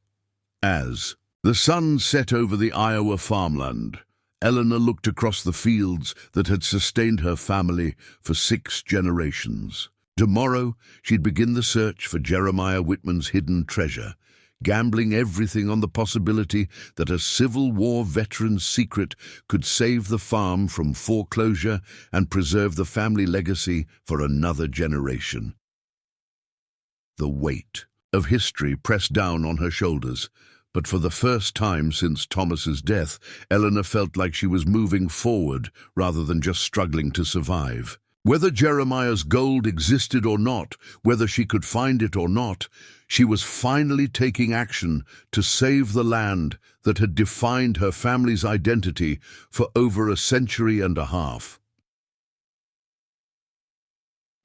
As the sun set over the Iowa farmland, Eleanor looked across the fields that had sustained her family for 6 generations. Tomorrow, she'd begin the search for Jeremiah Whitman's hidden treasure, gambling everything on the possibility that a Civil War veteran's secret could save the farm from foreclosure and preserve the family legacy for another generation. The weight of history pressed down on her shoulders, but for the first time since Thomas's death, Eleanor felt like she was moving forward rather than just struggling to survive. Whether Jeremiah's gold existed or not, whether she could find it or not, she was finally taking action to save the land that had defined her family's identity for over a century and a half.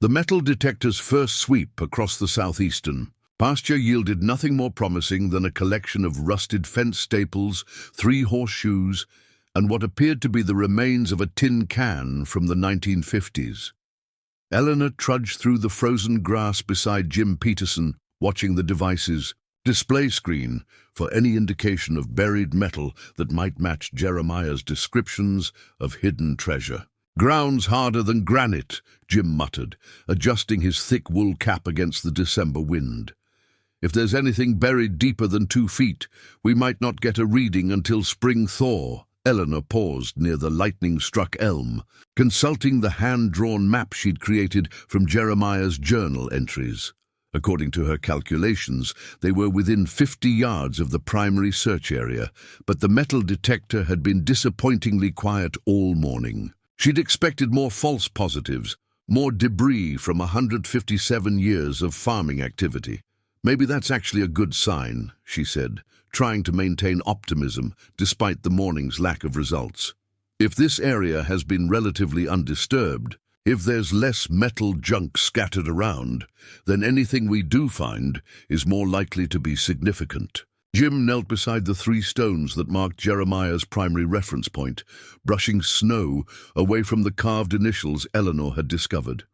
The metal detector's first sweep across the southeastern pasture yielded nothing more promising than a collection of rusted fence staples, 3 horseshoes, and what appeared to be the remains of a tin can from the 1950s. Eleanor trudged through the frozen grass beside Jim Peterson, watching the device's display screen for any indication of buried metal that might match Jeremiah's descriptions of hidden treasure. "Ground's harder than granite," Jim muttered, adjusting his thick wool cap against the December wind. "If there's anything buried deeper than 2 feet, we might not get a reading until spring thaw." Eleanor paused near the lightning-struck elm, consulting the hand-drawn map she'd created from Jeremiah's journal entries. According to her calculations, they were within 50 yards of the primary search area, but the metal detector had been disappointingly quiet all morning. She'd expected more false positives, more debris from 157 years of farming activity. "Maybe that's actually a good sign," she said, trying to maintain optimism despite the morning's lack of results. "If this area has been relatively undisturbed, if there's less metal junk scattered around, then anything we do find is more likely to be significant." Jim knelt beside the 3 stones that marked Jeremiah's primary reference point, brushing snow away from the carved initials Eleanor had discovered.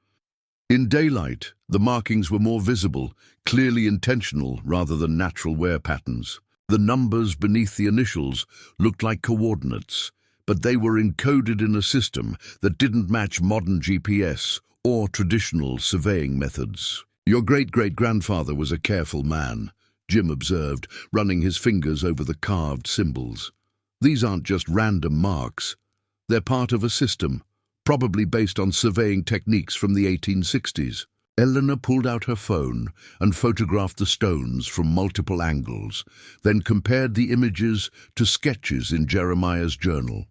In daylight, the markings were more visible, clearly intentional rather than natural wear patterns. The numbers beneath the initials looked like coordinates, but they were encoded in a system that didn't match modern GPS or traditional surveying methods. "Your great-great-grandfather was a careful man," Jim observed, running his fingers over the carved symbols. "These aren't just random marks. They're part of a system, probably based on surveying techniques from the 1860s. Eleanor pulled out her phone and photographed the stones from multiple angles, then compared the images to sketches in Jeremiah's journal.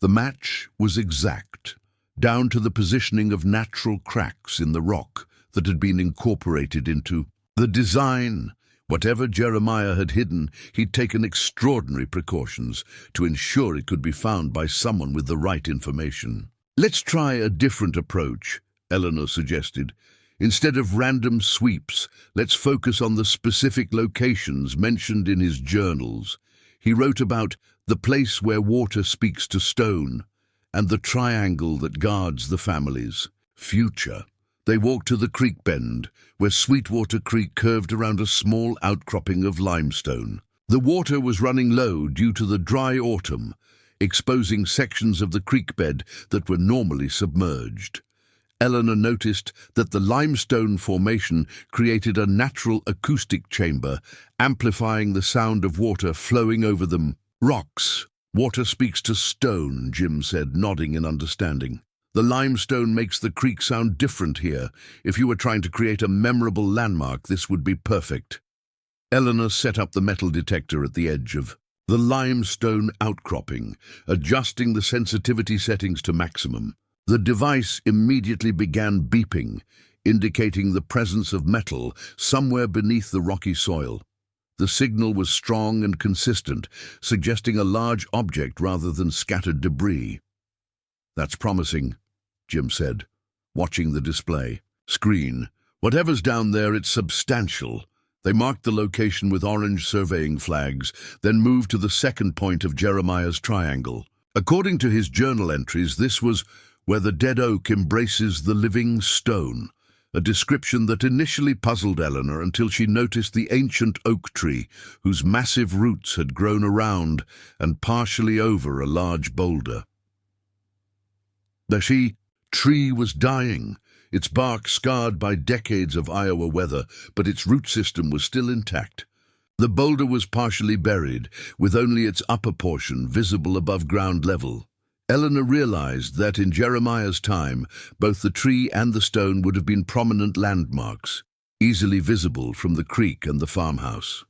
The match was exact, down to the positioning of natural cracks in the rock that had been incorporated into the design. Whatever Jeremiah had hidden, he'd taken extraordinary precautions to ensure it could be found by someone with the right information. "Let's try a different approach," Eleanor suggested. "Instead of random sweeps, let's focus on the specific locations mentioned in his journals. He wrote about the place where water speaks to stone and the triangle that guards the family's future." They walked to the creek bend, where Sweetwater Creek curved around a small outcropping of limestone. The water was running low due to the dry autumn, exposing sections of the creek bed that were normally submerged. Eleanor noticed that the limestone formation created a natural acoustic chamber, amplifying the sound of water flowing over them. "Rocks. Water speaks to stone," Jim said, nodding in understanding. "The limestone makes the creek sound different here. If you were trying to create a memorable landmark, this would be perfect." Eleanor set up the metal detector at the edge of the limestone outcropping, adjusting the sensitivity settings to maximum. The device immediately began beeping, indicating the presence of metal somewhere beneath the rocky soil. The signal was strong and consistent, suggesting a large object rather than scattered debris. "That's promising," Jim said, watching the display screen. "Whatever's down there, it's substantial." They marked the location with orange surveying flags, then moved to the second point of Jeremiah's triangle. According to his journal entries, this was where the dead oak embraces the living stone, a description that initially puzzled Eleanor until she noticed the ancient oak tree whose massive roots had grown around and partially over a large boulder. The tree was dying, its bark scarred by decades of Iowa weather, but its root system was still intact. The boulder was partially buried, with only its upper portion visible above ground level. Eleanor realized that in Jeremiah's time, both the tree and the stone would have been prominent landmarks, easily visible from the creek and the farmhouse.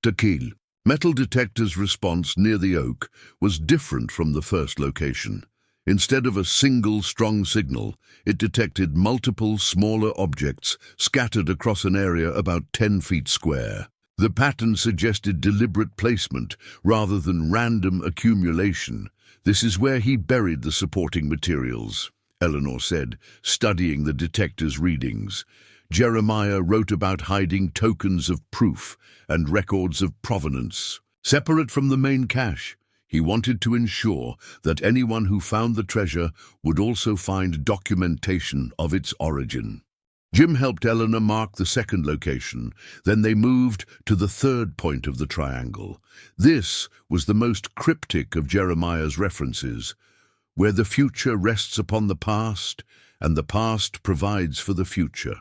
Tequil. Metal detector's response near the oak was different from the first location. Instead of a single strong signal, it detected multiple smaller objects scattered across an area about 10 feet square. The pattern suggested deliberate placement rather than random accumulation. "This is where he buried the supporting materials," Eleanor said, studying the detector's readings. Jeremiah wrote about hiding tokens of proof and records of provenance. Separate from the main cache, he wanted to ensure that anyone who found the treasure would also find documentation of its origin. Jim helped Eleanor mark the second location, then they moved to the third point of the triangle. This was the most cryptic of Jeremiah's references, where the future rests upon the past and the past provides for the future.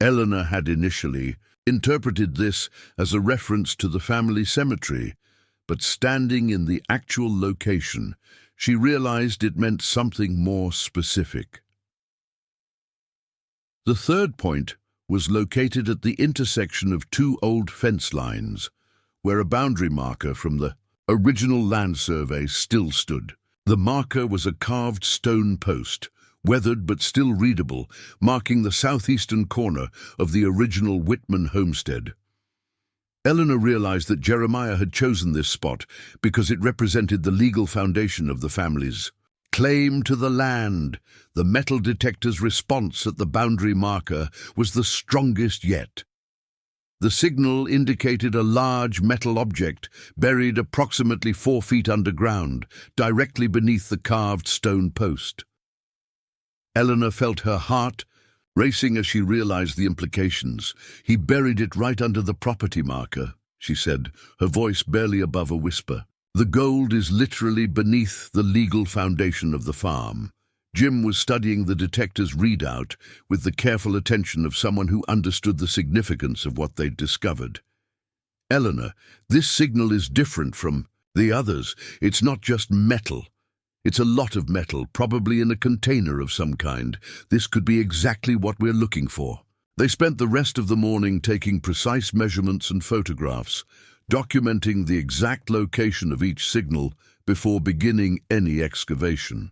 Eleanor had initially interpreted this as a reference to the family cemetery, but standing in the actual location, she realized it meant something more specific. The third point was located at the intersection of two old fence lines, where a boundary marker from the original land survey still stood. The marker was a carved stone post, weathered but still readable, marking the southeastern corner of the original Whitman homestead. Eleanor realized that Jeremiah had chosen this spot because it represented the legal foundation of the family's claim to the land. The metal detector's response at the boundary marker was the strongest yet. The signal indicated a large metal object buried approximately 4 feet underground, directly beneath the carved stone post. Eleanor felt her heart racing as she realized the implications. "He buried it right under the property marker," she said, her voice barely above a whisper. "The gold is literally beneath the legal foundation of the farm." Jim was studying the detector's readout with the careful attention of someone who understood the significance of what they'd discovered. "Eleanor, this signal is different from the others. It's not just metal. It's a lot of metal, probably in a container of some kind. This could be exactly what we're looking for." They spent the rest of the morning taking precise measurements and photographs, documenting the exact location of each signal before beginning any excavation.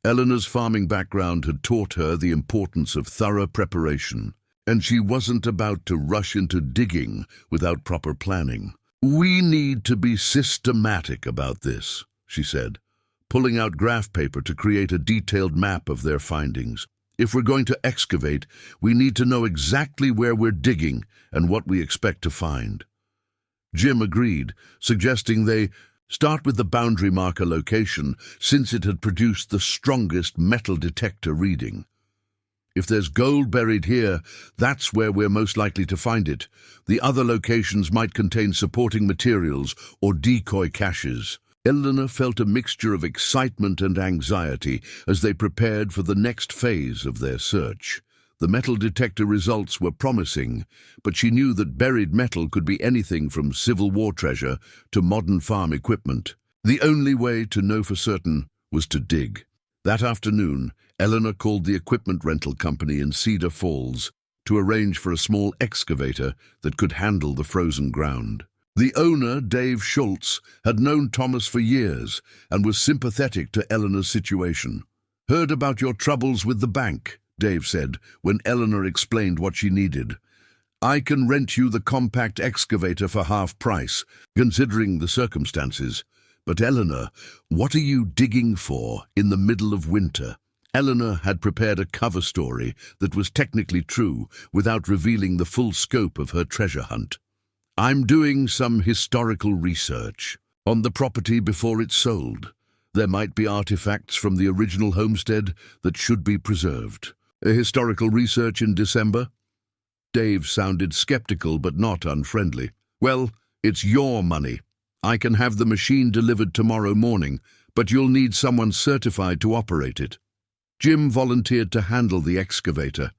Eleanor's farming background had taught her the importance of thorough preparation, and she wasn't about to rush into digging without proper planning. "We need to be systematic about this," she said, pulling out graph paper to create a detailed map of their findings. "If we're going to excavate, we need to know exactly where we're digging and what we expect to find." Jim agreed, suggesting they start with the boundary marker location since it had produced the strongest metal detector reading. "If there's gold buried here, that's where we're most likely to find it. The other locations might contain supporting materials or decoy caches." Eleanor felt a mixture of excitement and anxiety as they prepared for the next phase of their search. The metal detector results were promising, but she knew that buried metal could be anything from Civil War treasure to modern farm equipment. The only way to know for certain was to dig. That afternoon, Eleanor called the equipment rental company in Cedar Falls to arrange for a small excavator that could handle the frozen ground. The owner, Dave Schultz, had known Thomas for years and was sympathetic to Eleanor's situation. "Heard about your troubles with the bank," Dave said, when Eleanor explained what she needed. "I can rent you the compact excavator for half price, considering the circumstances. But Eleanor, what are you digging for in the middle of winter?" Eleanor had prepared a cover story that was technically true without revealing the full scope of her treasure hunt. "I'm doing some historical research on the property before it's sold. There might be artifacts from the original homestead that should be preserved. A historical research in December? Dave sounded skeptical but not unfriendly. Well, it's your money. I can have the machine delivered tomorrow morning, but you'll need someone certified to operate it. Jim volunteered to handle the excavator,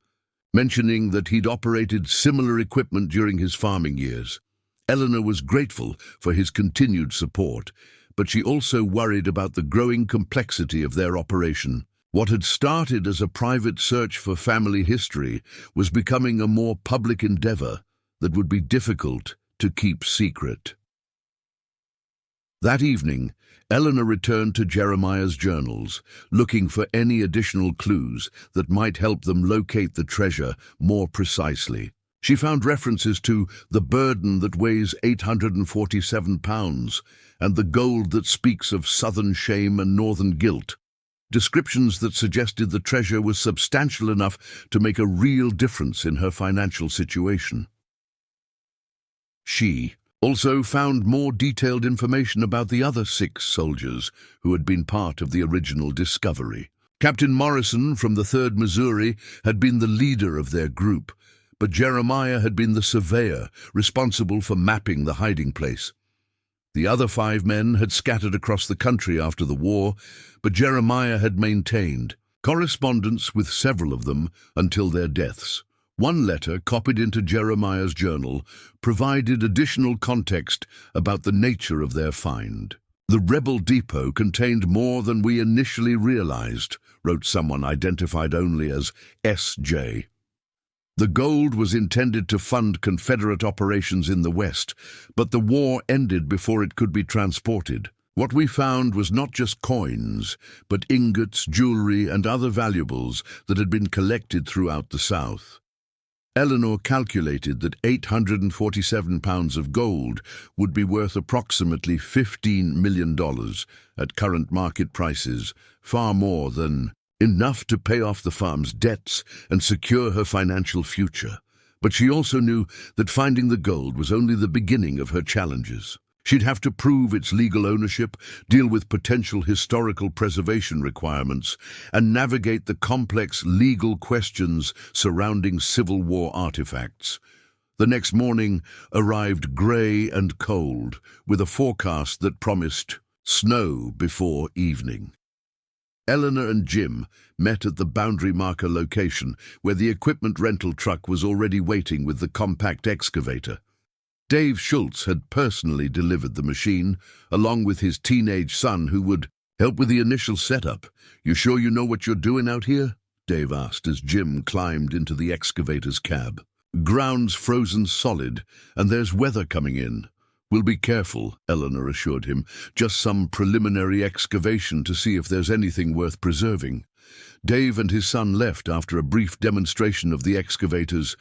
mentioning that he'd operated similar equipment during his farming years. Eleanor was grateful for his continued support, but she also worried about the growing complexity of their operation. What had started as a private search for family history was becoming a more public endeavor that would be difficult to keep secret. That evening, Eleanor returned to Jeremiah's journals, looking for any additional clues that might help them locate the treasure more precisely. She found references to the burden that weighs 847 pounds and the gold that speaks of southern shame and northern guilt, descriptions that suggested the treasure was substantial enough to make a real difference in her financial situation. She also found more detailed information about the other 6 soldiers who had been part of the original discovery. Captain Morrison from the 3rd Missouri had been the leader of their group, but Jeremiah had been the surveyor responsible for mapping the hiding place. The other 5 men had scattered across the country after the war, but Jeremiah had maintained correspondence with several of them until their deaths. One letter, copied into Jeremiah's journal, provided additional context about the nature of their find. "The rebel depot contained more than we initially realized," wrote someone identified only as S.J. "The gold was intended to fund Confederate operations in the West, but the war ended before it could be transported. What we found was not just coins, but ingots, jewelry, and other valuables that had been collected throughout the South." Eleanor calculated that 847 pounds of gold would be worth approximately $15 million at current market prices, far more than enough to pay off the farm's debts and secure her financial future. But she also knew that finding the gold was only the beginning of her challenges. She'd have to prove its legal ownership, deal with potential historical preservation requirements, and navigate the complex legal questions surrounding Civil War artifacts. The next morning arrived grey and cold, with a forecast that promised snow before evening. Eleanor and Jim met at the boundary marker location, where the equipment rental truck was already waiting with the compact excavator. Dave Schultz had personally delivered the machine, along with his teenage son, who would help with the initial setup. "You sure you know what you're doing out here?" Dave asked as Jim climbed into the excavator's cab. "Ground's frozen solid, and there's weather coming in." "We'll be careful," Eleanor assured him. "Just some preliminary excavation to see if there's anything worth preserving." Dave and his son left after a brief demonstration of the excavator's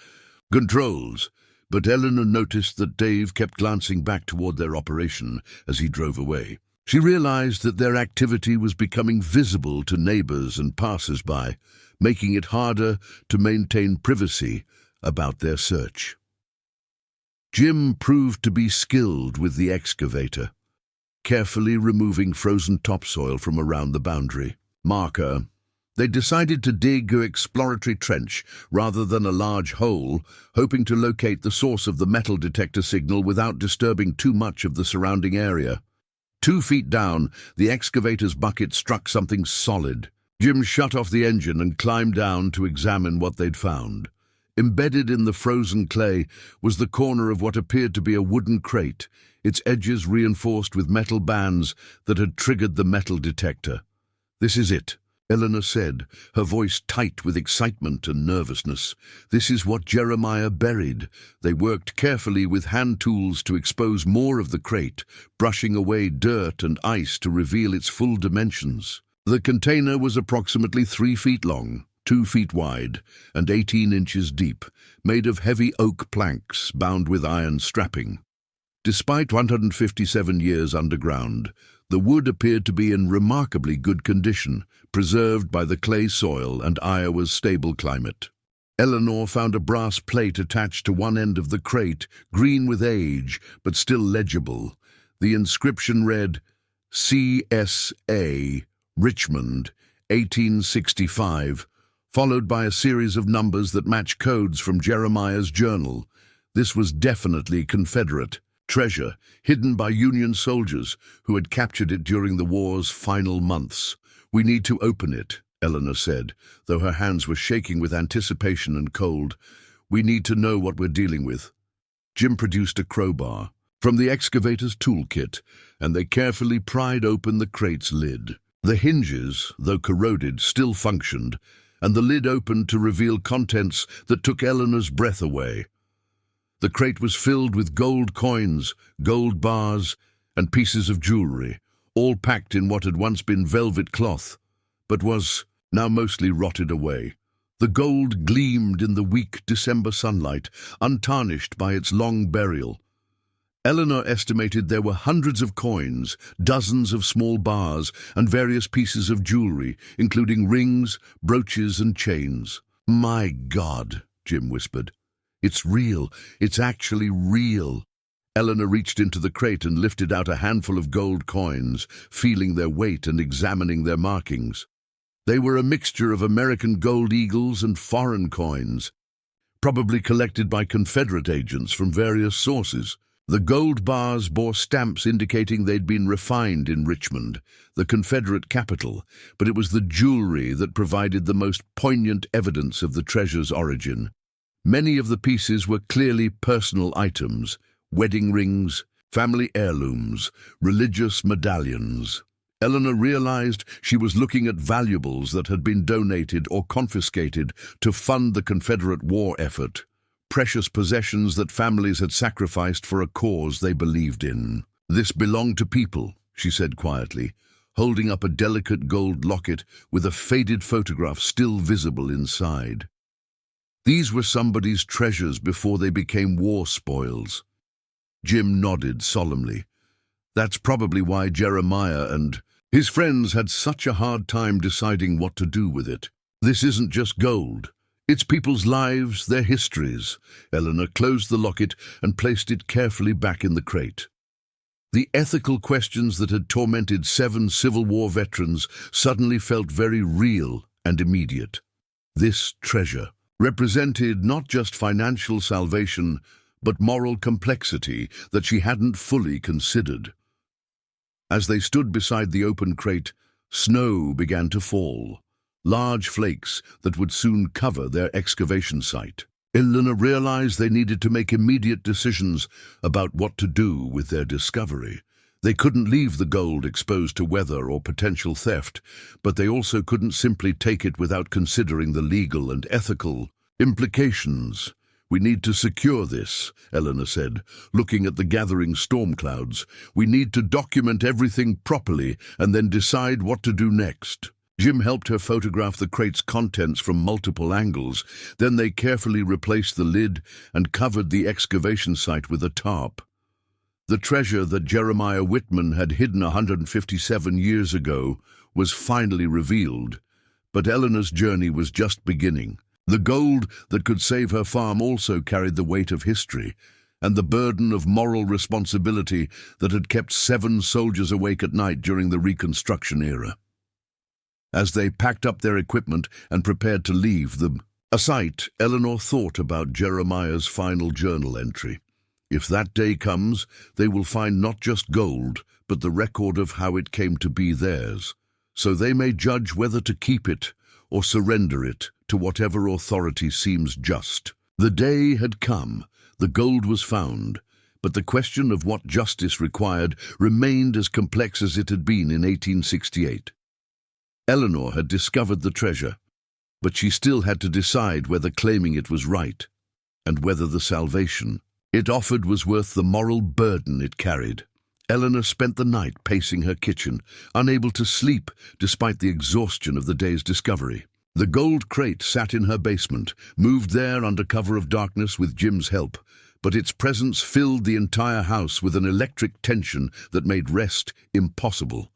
controls, but Eleanor noticed that Dave kept glancing back toward their operation as he drove away. She realized that their activity was becoming visible to neighbors and passers-by, making it harder to maintain privacy about their search. Jim proved to be skilled with the excavator, carefully removing frozen topsoil from around the boundary marker. They decided to dig an exploratory trench rather than a large hole, hoping to locate the source of the metal detector signal without disturbing too much of the surrounding area. 2 feet down, the excavator's bucket struck something solid. Jim shut off the engine and climbed down to examine what they'd found. Embedded in the frozen clay was the corner of what appeared to be a wooden crate, its edges reinforced with metal bands that had triggered the metal detector. "This is it," Eleanor said, her voice tight with excitement and nervousness. "This is what Jeremiah buried." They worked carefully with hand tools to expose more of the crate, brushing away dirt and ice to reveal its full dimensions. The container was approximately 3 feet long, 2 feet wide, and 18 inches deep, made of heavy oak planks bound with iron strapping. Despite 157 years underground, the wood appeared to be in remarkably good condition, preserved by the clay soil and Iowa's stable climate. Eleanor found a brass plate attached to one end of the crate, green with age, but still legible. The inscription read, CSA, Richmond, 1865, followed by a series of numbers that match codes from Jeremiah's journal. This was definitely Confederate treasure, hidden by Union soldiers who had captured it during the war's final months. "We need to open it," Eleanor said, though her hands were shaking with anticipation and cold. "We need to know what we're dealing with." Jim produced a crowbar from the excavator's toolkit, and they carefully pried open the crate's lid. The hinges, though corroded, still functioned, and the lid opened to reveal contents that took Eleanor's breath away. The crate was filled with gold coins, gold bars, and pieces of jewelry, all packed in what had once been velvet cloth, but was now mostly rotted away. The gold gleamed in the weak December sunlight, untarnished by its long burial. Eleanor estimated there were hundreds of coins, dozens of small bars, and various pieces of jewelry, including rings, brooches, and chains. "My God," Jim whispered. "It's real. It's actually real." Eleanor reached into the crate and lifted out a handful of gold coins, feeling their weight and examining their markings. They were a mixture of American gold eagles and foreign coins, probably collected by Confederate agents from various sources. The gold bars bore stamps indicating they'd been refined in Richmond, the Confederate capital, but it was the jewelry that provided the most poignant evidence of the treasure's origin. Many of the pieces were clearly personal items: wedding rings, family heirlooms, religious medallions. Eleanor realized she was looking at valuables that had been donated or confiscated to fund the Confederate war effort. Precious possessions that families had sacrificed for a cause they believed in. "This belonged to people," she said quietly, holding up a delicate gold locket with a faded photograph still visible inside. "These were somebody's treasures before they became war spoils." Jim nodded solemnly. "That's probably why Jeremiah and his friends had such a hard time deciding what to do with it. This isn't just gold. It's people's lives, their histories." Eleanor closed the locket and placed it carefully back in the crate. The ethical questions that had tormented 7 Civil War veterans suddenly felt very real and immediate. This treasure represented not just financial salvation, but moral complexity that she hadn't fully considered. As they stood beside the open crate, snow began to fall. Large flakes that would soon cover their excavation site. Eleanor realized they needed to make immediate decisions about what to do with their discovery. They couldn't leave the gold exposed to weather or potential theft, but they also couldn't simply take it without considering the legal and ethical implications. "We need to secure this," Eleanor said, looking at the gathering storm clouds. "We need to document everything properly and then decide what to do next." Jim helped her photograph the crate's contents from multiple angles. Then they carefully replaced the lid and covered the excavation site with a tarp. The treasure that Jeremiah Whitman had hidden 157 years ago was finally revealed. But Eleanor's journey was just beginning. The gold that could save her farm also carried the weight of history and the burden of moral responsibility that had kept 7 soldiers awake at night during the Reconstruction era. As they packed up their equipment and prepared to leave a site, Eleanor thought about Jeremiah's final journal entry. If that day comes, they will find not just gold, but the record of how it came to be theirs, so they may judge whether to keep it or surrender it to whatever authority seems just. The day had come, the gold was found, but the question of what justice required remained as complex as it had been in 1868. Eleanor had discovered the treasure, but she still had to decide whether claiming it was right, and whether the salvation it offered was worth the moral burden it carried. Eleanor spent the night pacing her kitchen, unable to sleep despite the exhaustion of the day's discovery. The gold crate sat in her basement, moved there under cover of darkness with Jim's help, but its presence filled the entire house with an electric tension that made rest impossible.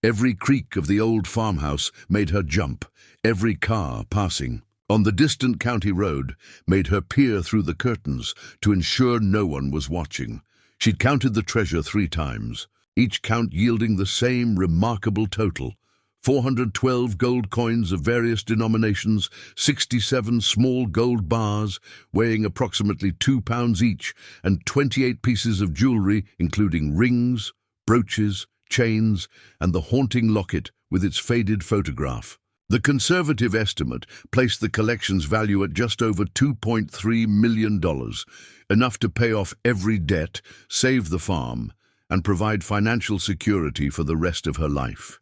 Every creak of the old farmhouse made her jump, every car passing on the distant county road made her peer through the curtains to ensure no one was watching. She'd counted the treasure 3 times. each count yielding the same remarkable total: 412 gold coins of various denominations, 67 small gold bars weighing approximately 2 pounds each, and 28 pieces of jewelry, including rings, brooches, chains, and the haunting locket with its faded photograph. The conservative estimate placed the collection's value at just over $2.3 million, enough to pay off every debt, save the farm, and provide financial security for the rest of her life.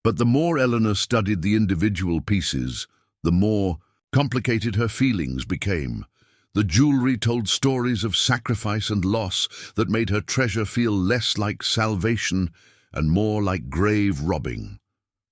But the more Eleanor studied the individual pieces, the more complicated her feelings became. The jewelry told stories of sacrifice and loss that made her treasure feel less like salvation and more like grave robbing.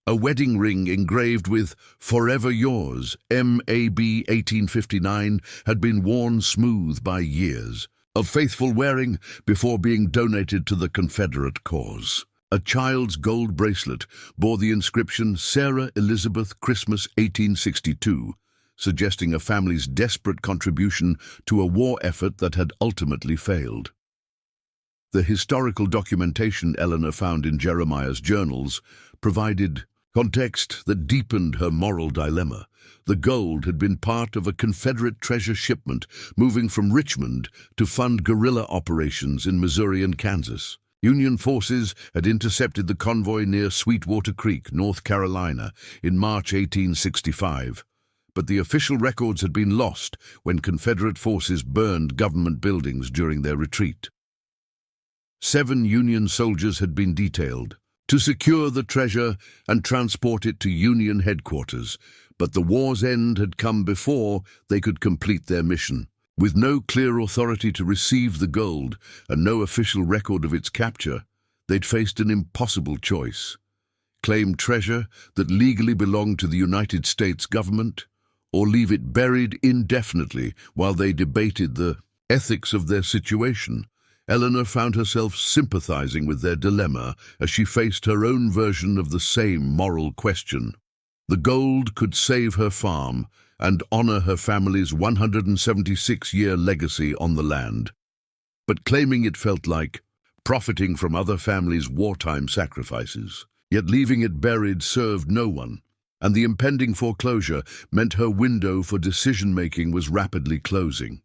A wedding ring engraved with "Forever Yours, MAB 1859" had been worn smooth by years of faithful wearing before being donated to the Confederate cause. A child's gold bracelet bore the inscription "Sarah Elizabeth, Christmas 1862", suggesting a family's desperate contribution to a war effort that had ultimately failed. The historical documentation Eleanor found in Jeremiah's journals provided context that deepened her moral dilemma. The gold had been part of a Confederate treasure shipment moving from Richmond to fund guerrilla operations in Missouri and Kansas. Union forces had intercepted the convoy near Sweetwater Creek, North Carolina, in March 1865, but the official records had been lost when Confederate forces burned government buildings during their retreat. 7 Union soldiers had been detailed to secure the treasure and transport it to Union headquarters, but the war's end had come before they could complete their mission. With no clear authority to receive the gold and no official record of its capture, they'd faced an impossible choice: claim treasure that legally belonged to the United States government, or leave it buried indefinitely while they debated the ethics of their situation. Eleanor found herself sympathizing with their dilemma as she faced her own version of the same moral question. The gold could save her farm and honor her family's 176-year legacy on the land, but claiming it felt like profiting from other families' wartime sacrifices. Yet leaving it buried served no one, and the impending foreclosure meant her window for decision-making was rapidly closing.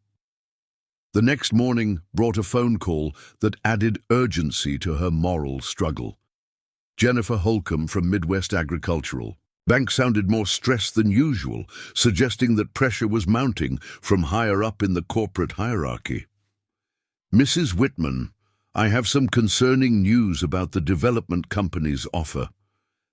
The next morning brought a phone call that added urgency to her moral struggle. Jennifer Holcomb from Midwest Agricultural. Bank sounded more stressed than usual, suggesting that pressure was mounting from higher up in the corporate hierarchy. "Mrs. Whitman, I have some concerning news about the development company's offer.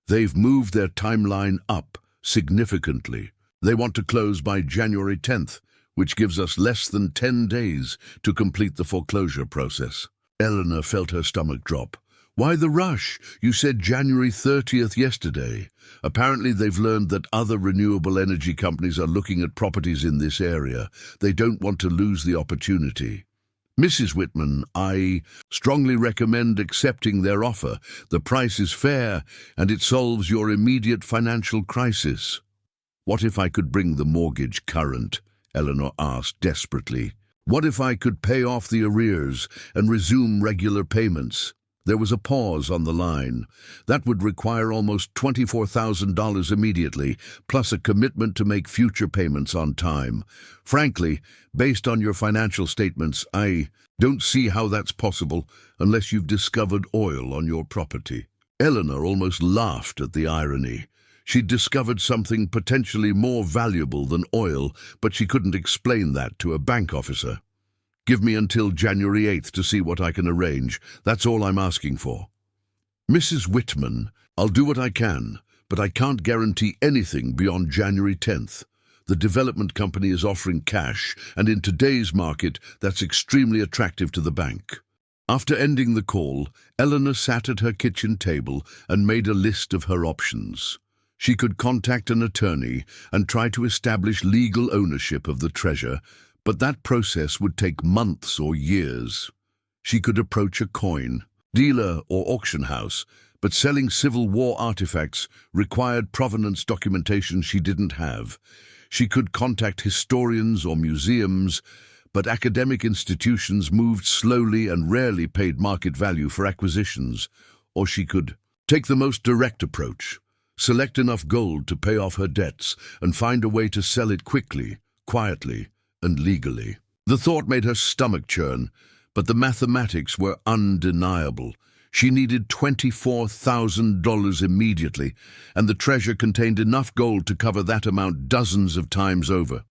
They've moved their timeline up significantly. They want to close by January 10th, which gives us less than 10 days to complete the foreclosure process." Eleanor felt her stomach drop. "Why the rush? You said January 30th yesterday." Apparently they've learned that other renewable energy companies are looking at properties in this area. They don't want to lose the opportunity. "Mrs. Whitman, I strongly recommend accepting their offer. The price is fair, and it solves your immediate financial crisis." "What if I could bring the mortgage current?" Eleanor asked desperately. "What if I could pay off the arrears and resume regular payments?" There was a pause on the line. "That would require almost $24,000 immediately, plus a commitment to make future payments on time. Frankly, based on your financial statements, I don't see how that's possible unless you've discovered oil on your property." Eleanor almost laughed at the irony. She'd discovered something potentially more valuable than oil, but she couldn't explain that to a bank officer. "Give me until January 8th to see what I can arrange. That's all I'm asking for." "Mrs. Whitman, I'll do what I can, but I can't guarantee anything beyond January 10th. The development company is offering cash, and in today's market, that's extremely attractive to the bank." After ending the call, Eleanor sat at her kitchen table and made a list of her options. She could contact an attorney and try to establish legal ownership of the treasure, but that process would take months or years. She could approach a coin dealer or auction house, but selling Civil War artifacts required provenance documentation she didn't have. She could contact historians or museums, but academic institutions moved slowly and rarely paid market value for acquisitions. Or she could take the most direct approach, select enough gold to pay off her debts and find a way to sell it quickly, quietly, and legally. The thought made her stomach churn, but the mathematics were undeniable. She needed $24,000 immediately, and the treasure contained enough gold to cover that amount dozens of times over.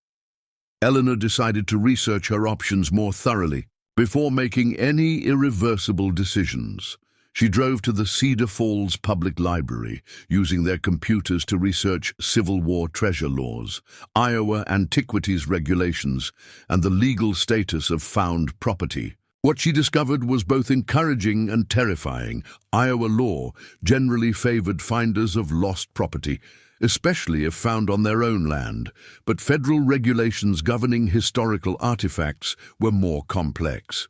Eleanor decided to research her options more thoroughly before making any irreversible decisions. She drove to the Cedar Falls Public Library, using their computers to research Civil War treasure laws, Iowa antiquities regulations, and the legal status of found property. What she discovered was both encouraging and terrifying. Iowa law generally favored finders of lost property, especially if found on their own land, but federal regulations governing historical artifacts were more complex.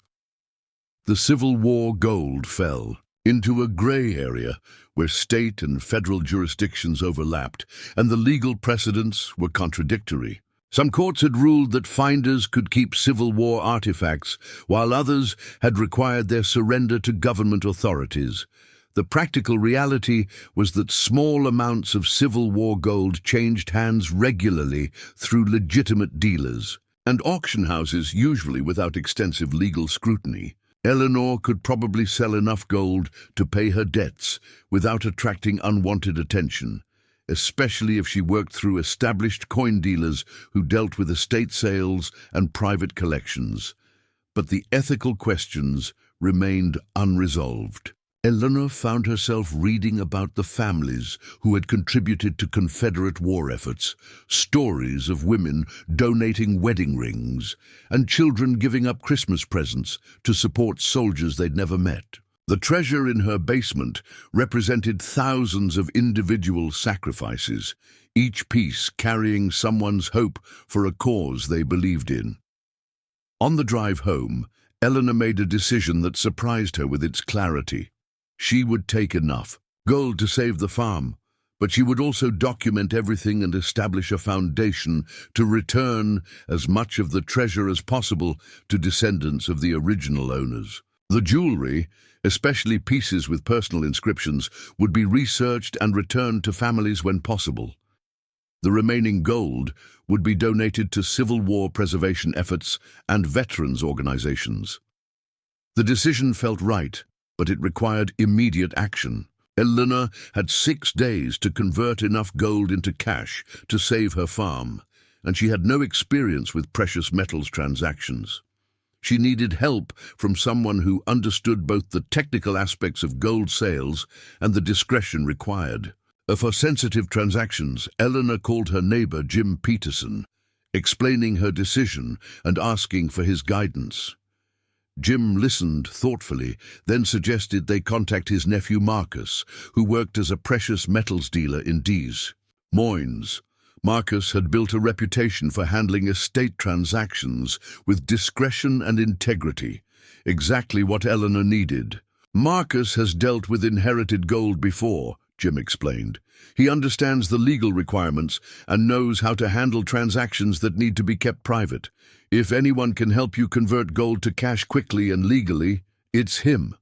The Civil War gold fell into a gray area where state and federal jurisdictions overlapped, and the legal precedents were contradictory. Some courts had ruled that finders could keep Civil War artifacts, while others had required their surrender to government authorities. The practical reality was that small amounts of Civil War gold changed hands regularly through legitimate dealers and auction houses, usually without extensive legal scrutiny. Eleanor could probably sell enough gold to pay her debts without attracting unwanted attention, especially if she worked through established coin dealers who dealt with estate sales and private collections. But the ethical questions remained unresolved. Eleanor found herself reading about the families who had contributed to Confederate war efforts, stories of women donating wedding rings, and children giving up Christmas presents to support soldiers they'd never met. The treasure in her basement represented thousands of individual sacrifices, each piece carrying someone's hope for a cause they believed in. On the drive home, Eleanor made a decision that surprised her with its clarity. She would take enough gold to save the farm, but she would also document everything and establish a foundation to return as much of the treasure as possible to descendants of the original owners. The jewelry, especially pieces with personal inscriptions, would be researched and returned to families when possible. The remaining gold would be donated to Civil War preservation efforts and veterans organizations. The decision felt right, but it required immediate action. Eleanor had 6 days to convert enough gold into cash to save her farm, and she had no experience with precious metals transactions. She needed help from someone who understood both the technical aspects of gold sales and the discretion required. For sensitive transactions, Eleanor called her neighbor Jim Peterson, explaining her decision and asking for his guidance. Jim listened thoughtfully, then suggested they contact his nephew Marcus, who worked as a precious metals dealer in Des Moines. Marcus had built a reputation for handling estate transactions with discretion and integrity, exactly what Eleanor needed. Marcus has dealt with inherited gold before, Jim explained. He understands the legal requirements and knows how to handle transactions that need to be kept private. If anyone can help you convert gold to cash quickly and legally, it's him.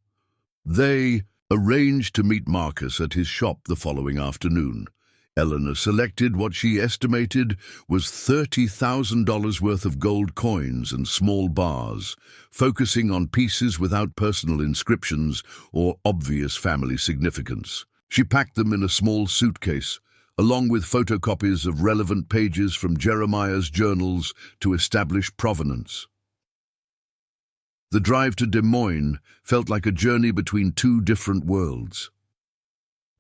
They arranged to meet Marcus at his shop the following afternoon. Eleanor selected what she estimated was $30,000 worth of gold coins and small bars, focusing on pieces without personal inscriptions or obvious family significance. She packed them in a small suitcase, along with photocopies of relevant pages from Jeremiah's journals to establish provenance. The drive to Des Moines felt like a journey between two different worlds.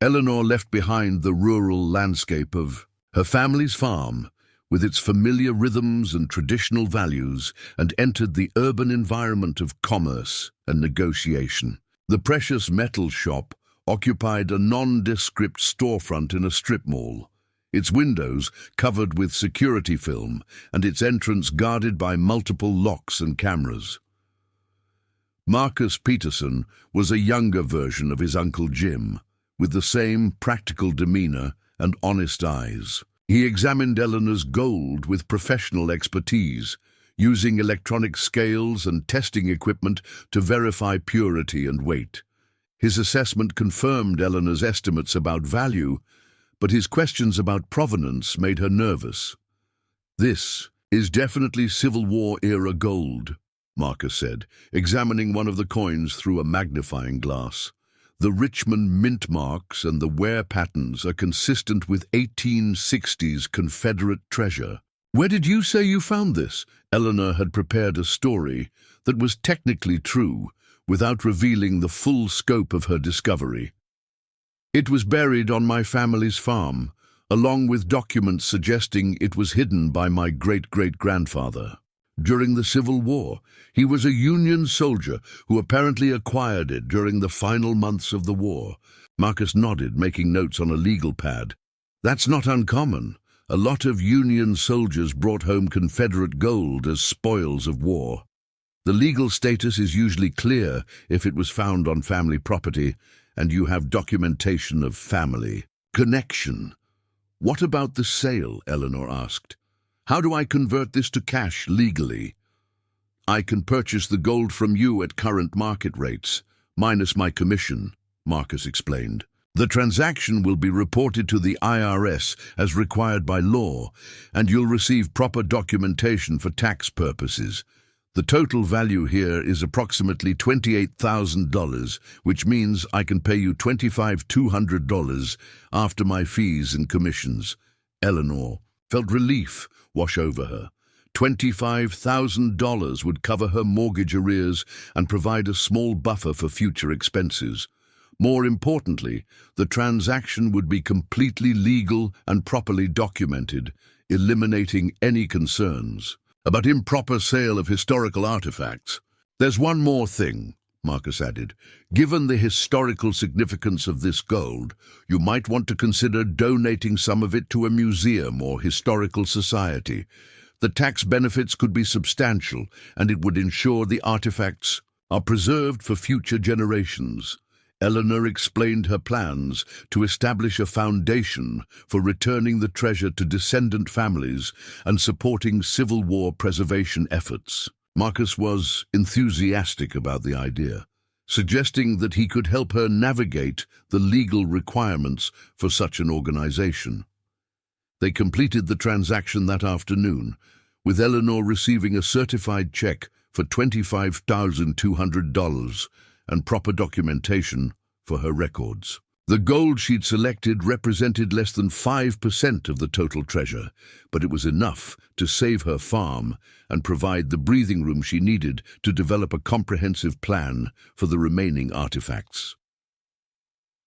Eleanor left behind the rural landscape of her family's farm, with its familiar rhythms and traditional values, and entered the urban environment of commerce and negotiation. The precious metal shop occupied a nondescript storefront in a strip mall, its windows covered with security film and its entrance guarded by multiple locks and cameras. Marcus Peterson was a younger version of his Uncle Jim, with the same practical demeanor and honest eyes. He examined Eleanor's gold with professional expertise, using electronic scales and testing equipment to verify purity and weight. His assessment confirmed Eleanor's estimates about value, but his questions about provenance made her nervous. "This is definitely Civil War-era gold," Marcus said, examining one of the coins through a magnifying glass. "The Richmond mint marks and the wear patterns are consistent with 1860s Confederate treasure." "Where did you say you found this?" Eleanor had prepared a story that was technically true, without revealing the full scope of her discovery. "It was buried on my family's farm, along with documents suggesting it was hidden by my great-great-grandfather. During the Civil War, he was a Union soldier who apparently acquired it during the final months of the war." Marcus nodded, making notes on a legal pad. "That's not uncommon. A lot of Union soldiers brought home Confederate gold as spoils of war. The legal status is usually clear if it was found on family property and you have documentation of family connection." "What about the sale?" Eleanor asked. "How do I convert this to cash legally?" "I can purchase the gold from you at current market rates, minus my commission," Marcus explained. "The transaction will be reported to the IRS as required by law, and you'll receive proper documentation for tax purposes. The total value here is approximately $28,000, which means I can pay you $25,200 after my fees and commissions." Eleanor felt relief wash over her. $25,000 would cover her mortgage arrears and provide a small buffer for future expenses. More importantly, the transaction would be completely legal and properly documented, eliminating any concerns about improper sale of historical artifacts. "There's one more thing," Marcus added. "Given the historical significance of this gold, you might want to consider donating some of it to a museum or historical society. The tax benefits could be substantial, and it would ensure the artifacts are preserved for future generations." Eleanor explained her plans to establish a foundation for returning the treasure to descendant families and supporting Civil War preservation efforts. Marcus was enthusiastic about the idea, suggesting that he could help her navigate the legal requirements for such an organization. They completed the transaction that afternoon, with Eleanor receiving a certified check for $25,200 and proper documentation for her records. The gold she'd selected represented less than 5% of the total treasure, but it was enough to save her farm and provide the breathing room she needed to develop a comprehensive plan for the remaining artifacts.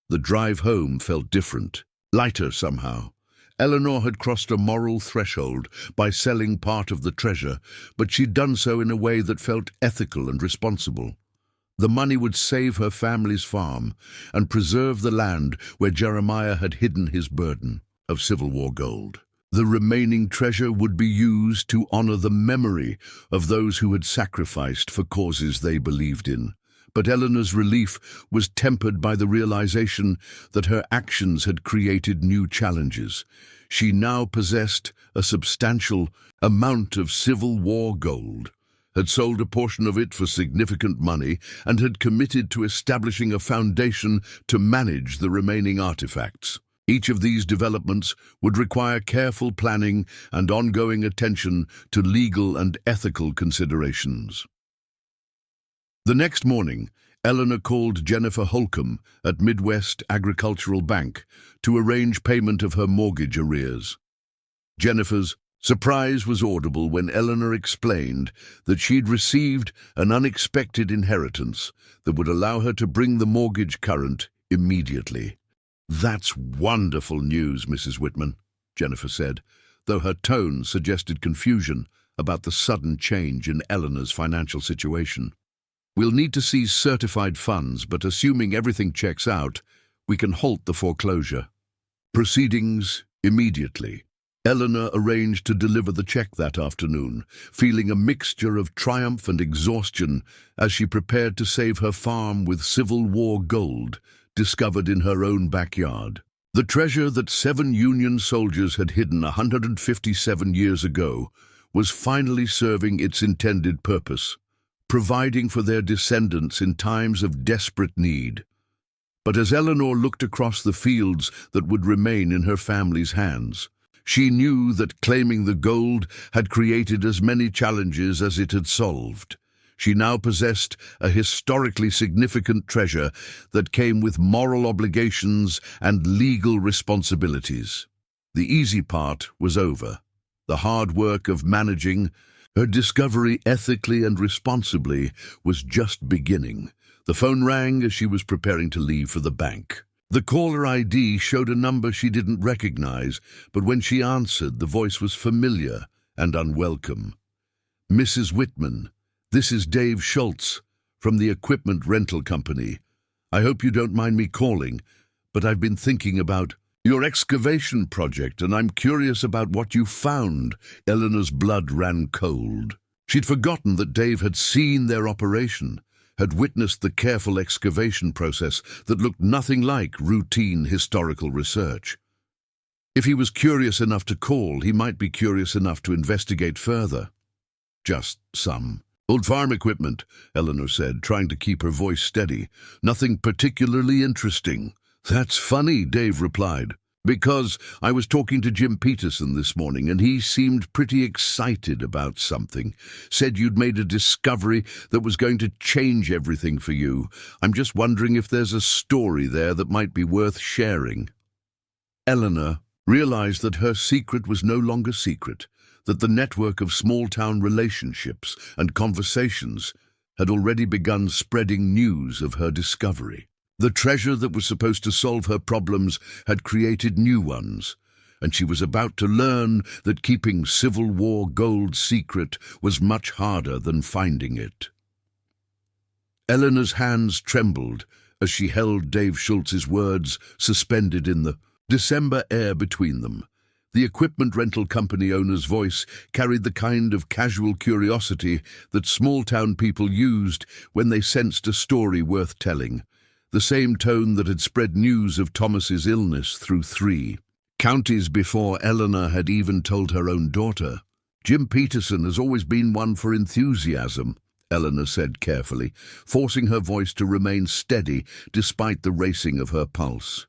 The drive home felt different, lighter somehow. Eleanor had crossed a moral threshold by selling part of the treasure, but she'd done so in a way that felt ethical and responsible. The money would save her family's farm and preserve the land where Jeremiah had hidden his burden of Civil War gold. The remaining treasure would be used to honor the memory of those who had sacrificed for causes they believed in. But Eleanor's relief was tempered by the realization that her actions had created new challenges. She now possessed a substantial amount of Civil War gold, had sold a portion of it for significant money, and had committed to establishing a foundation to manage the remaining artifacts. Each of these developments would require careful planning and ongoing attention to legal and ethical considerations. The next morning, Eleanor called Jennifer Holcomb at Midwest Agricultural Bank to arrange payment of her mortgage arrears. Jennifer's surprise was audible when Eleanor explained that she'd received an unexpected inheritance that would allow her to bring the mortgage current immediately. "That's wonderful news, Mrs. Whitman," Jennifer said, though her tone suggested confusion about the sudden change in Eleanor's financial situation. "We'll need to seize certified funds, but assuming everything checks out, we can halt the foreclosure proceedings immediately." Eleanor arranged to deliver the check that afternoon, feeling a mixture of triumph and exhaustion as she prepared to save her farm with Civil War gold discovered in her own backyard. The treasure that 7 Union soldiers had hidden 157 years ago was finally serving its intended purpose, providing for their descendants in times of desperate need. But as Eleanor looked across the fields that would remain in her family's hands, she knew that claiming the gold had created as many challenges as it had solved. She now possessed a historically significant treasure that came with moral obligations and legal responsibilities. The easy part was over. The hard work of managing her discovery ethically and responsibly was just beginning. The phone rang as she was preparing to leave for the bank. The caller ID showed a number she didn't recognize, but when she answered, the voice was familiar and unwelcome. "Mrs. Whitman, this is Dave Schultz from the equipment rental company. I hope you don't mind me calling, but I've been thinking about your excavation project, and I'm curious about what you found." Eleanor's blood ran cold. She'd forgotten that Dave had seen their operation, had witnessed the careful excavation process that looked nothing like routine historical research. If he was curious enough to call, he might be curious enough to investigate further. "Just some old farm equipment," Eleanor said, trying to keep her voice steady. "Nothing particularly interesting." "That's funny," Dave replied, "because I was talking to Jim Peterson this morning and he seemed pretty excited about something. Said you'd made a discovery that was going to change everything for you. I'm just wondering if there's a story there that might be worth sharing." Eleanor realized that her secret was no longer secret, that the network of small-town relationships and conversations had already begun spreading news of her discovery. The treasure that was supposed to solve her problems had created new ones, and she was about to learn that keeping Civil War gold secret was much harder than finding it. Eleanor's hands trembled as she held Dave Schultz's words suspended in the December air between them. The equipment rental company owner's voice carried the kind of casual curiosity that small-town people used when they sensed a story worth telling. The same tone that had spread news of Thomas's illness through 3 counties before Eleanor had even told her own daughter. "Jim Peterson has always been one for enthusiasm," Eleanor said carefully, forcing her voice to remain steady despite the racing of her pulse.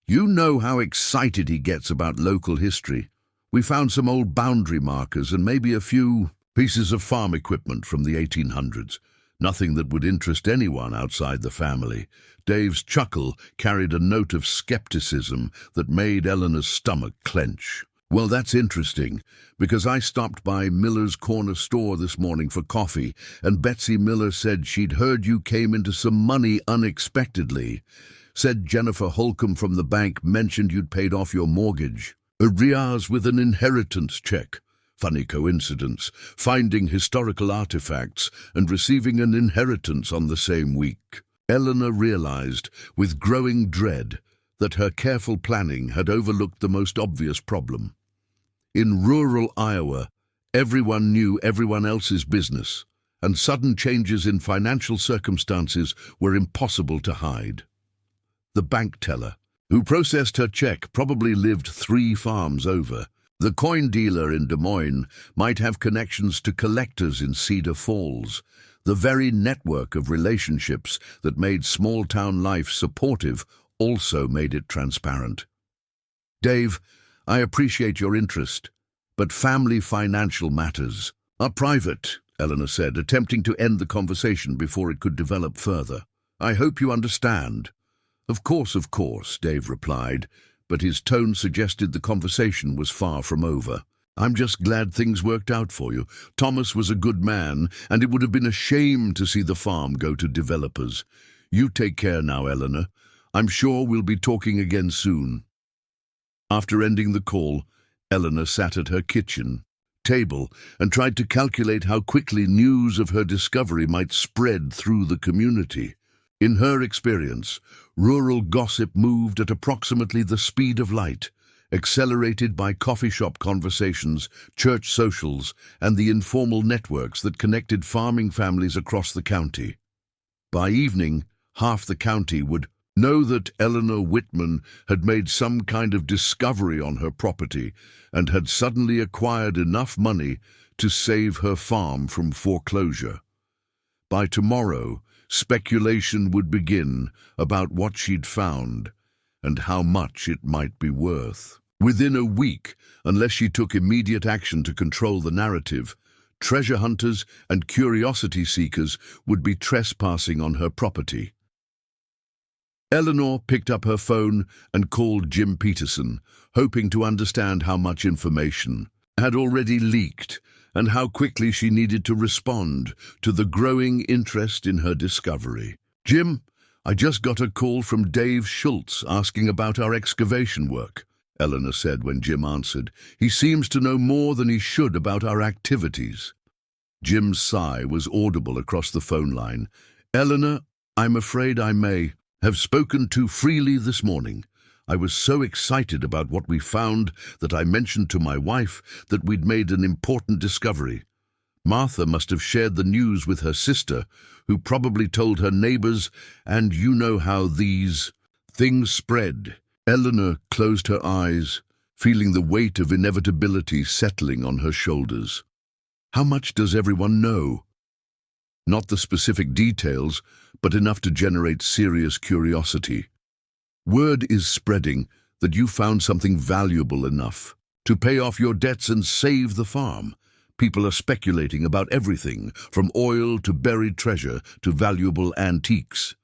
"You know how excited he gets about local history. We found some old boundary markers and maybe a few pieces of farm equipment from the 1800s. Nothing that would interest anyone outside the family." Dave's chuckle carried a note of skepticism that made Eleanor's stomach clench. "Well, that's interesting, because I stopped by Miller's Corner store this morning for coffee, and Betsy Miller said she'd heard you came into some money unexpectedly. Said Jennifer Holcomb from the bank mentioned you'd paid off your mortgage. Arrears with an inheritance check. Funny coincidence, finding historical artifacts and receiving an inheritance on the same week." Eleanor realized, with growing dread, that her careful planning had overlooked the most obvious problem. In rural Iowa, everyone knew everyone else's business, and sudden changes in financial circumstances were impossible to hide. The bank teller, who processed her check, probably lived 3 farms over. The coin dealer in Des Moines might have connections to collectors in Cedar Falls. The very network of relationships that made small-town life supportive also made it transparent. "Dave, I appreciate your interest, but family financial matters are private," Eleanor said, attempting to end the conversation before it could develop further. "I hope you understand." Of course," Dave replied, but his tone suggested the conversation was far from over. "I'm just glad things worked out for you. Thomas was a good man, and it would have been a shame to see the farm go to developers. You take care now, Eleanor. I'm sure we'll be talking again soon." After ending the call, Eleanor sat at her kitchen table and tried to calculate how quickly news of her discovery might spread through the community. In her experience, rural gossip moved at approximately the speed of light, accelerated by coffee shop conversations, church socials, and the informal networks that connected farming families across the county. By evening, half the county would know that Eleanor Whitman had made some kind of discovery on her property and had suddenly acquired enough money to save her farm from foreclosure. By tomorrow, speculation would begin about what she'd found and how much it might be worth. Within a week, unless she took immediate action to control the narrative, treasure hunters and curiosity seekers would be trespassing on her property. Eleanor picked up her phone and called Jim Peterson, hoping to understand how much information had already leaked and how quickly she needed to respond to the growing interest in her discovery. "Jim, I just got a call from Dave Schultz asking about our excavation work," Eleanor said when Jim answered. "He seems to know more than he should about our activities." Jim's sigh was audible across the phone line. "Eleanor, I'm afraid I may have spoken too freely this morning. I was so excited about what we found that I mentioned to my wife that we'd made an important discovery. Martha must have shared the news with her sister, who probably told her neighbors, and you know how these things spread." Eleanor closed her eyes, feeling the weight of inevitability settling on her shoulders. How much does everyone know? Not the specific details, but enough to generate serious curiosity. Word is spreading that you found something valuable enough to pay off your debts and save the farm. People are speculating about everything, from oil to buried treasure to valuable antiques.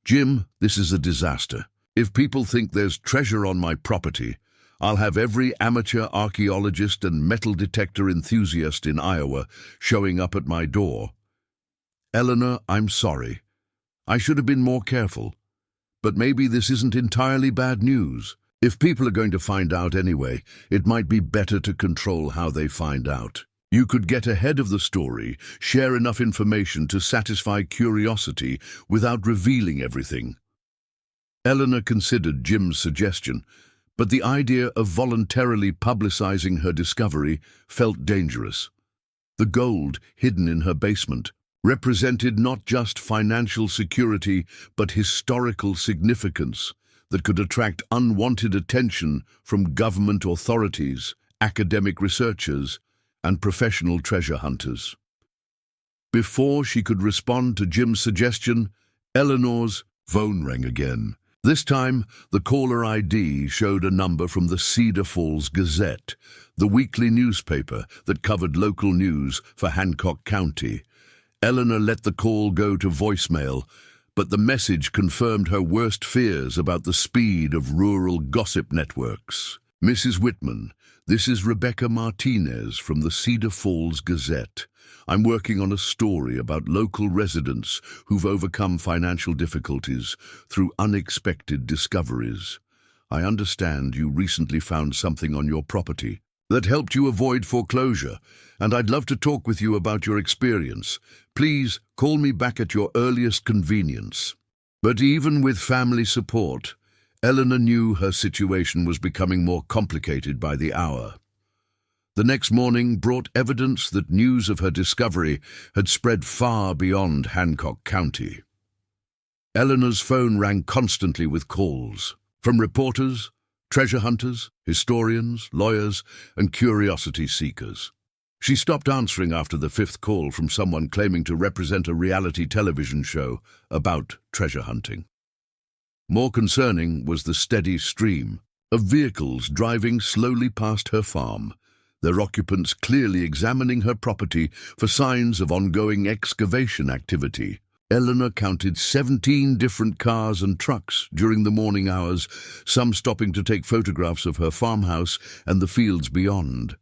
"Jim, this is a disaster. If people think there's treasure on my property, I'll have every amateur archaeologist and metal detector enthusiast in Iowa showing up at my door." "Eleanor, I'm sorry. I should have been more careful. But maybe this isn't entirely bad news. If people are going to find out anyway, it might be better to control how they find out. You could get ahead of the story, share enough information to satisfy curiosity without revealing everything." Eleanor considered Jim's suggestion, but the idea of voluntarily publicizing her discovery felt dangerous. The gold hidden in her basement represented not just financial security, but historical significance that could attract unwanted attention from government authorities, academic researchers, and professional treasure hunters. Before she could respond to Jim's suggestion, Eleanor's phone rang again. This time, the caller ID showed a number from the Cedar Falls Gazette, the weekly newspaper that covered local news for Hancock County. Eleanor let the call go to voicemail, but the message confirmed her worst fears about the speed of rural gossip networks. "Mrs. Whitman, this is Rebecca Martinez from the Cedar Falls Gazette. I'm working on a story about local residents who've overcome financial difficulties through unexpected discoveries. I understand you recently found something on your property that helped you avoid foreclosure, and I'd love to talk with you about your experience. Please call me back at your earliest convenience." But even with family support, Eleanor knew her situation was becoming more complicated by the hour. The next morning brought evidence that news of her discovery had spread far beyond Hancock County. Eleanor's phone rang constantly with calls from reporters, treasure hunters, historians, lawyers, and curiosity seekers. She stopped answering after the fifth call from someone claiming to represent a reality television show about treasure hunting. More concerning was the steady stream of vehicles driving slowly past her farm, their occupants clearly examining her property for signs of ongoing excavation activity. Eleanor counted 17 different cars and trucks during the morning hours, some stopping to take photographs of her farmhouse and the fields beyond.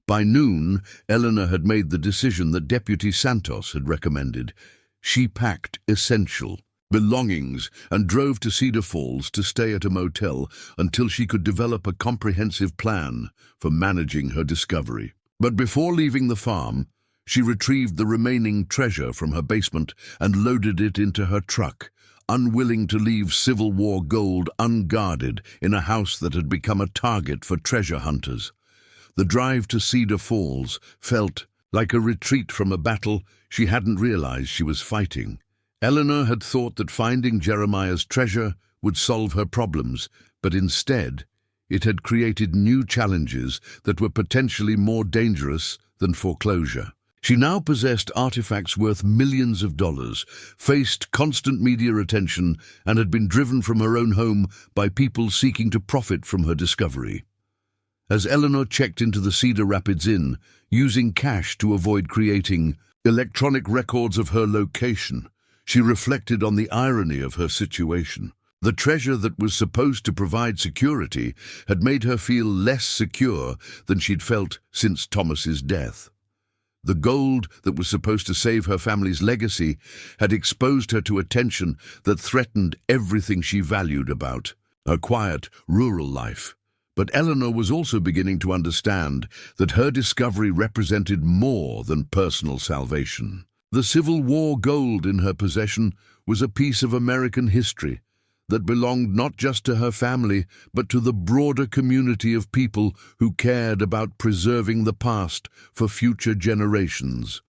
By noon, Eleanor had made the decision that Deputy Santos had recommended. She packed essential belongings and drove to Cedar Falls to stay at a motel until she could develop a comprehensive plan for managing her discovery. But before leaving the farm, she retrieved the remaining treasure from her basement and loaded it into her truck, unwilling to leave Civil War gold unguarded in a house that had become a target for treasure hunters. The drive to Cedar Falls felt like a retreat from a battle she hadn't realized she was fighting. Eleanor had thought that finding Jeremiah's treasure would solve her problems, but instead, it had created new challenges that were potentially more dangerous than foreclosure. She now possessed artifacts worth millions of dollars, faced constant media attention, and had been driven from her own home by people seeking to profit from her discovery. As Eleanor checked into the Cedar Rapids Inn, using cash to avoid creating electronic records of her location, she reflected on the irony of her situation. The treasure that was supposed to provide security had made her feel less secure than she'd felt since Thomas's death. The gold that was supposed to save her family's legacy had exposed her to attention that threatened everything she valued about her quiet, rural life. But Eleanor was also beginning to understand that her discovery represented more than personal salvation. The Civil War gold in her possession was a piece of American history that belonged not just to her family, but to the broader community of people who cared about preserving the past for future generations.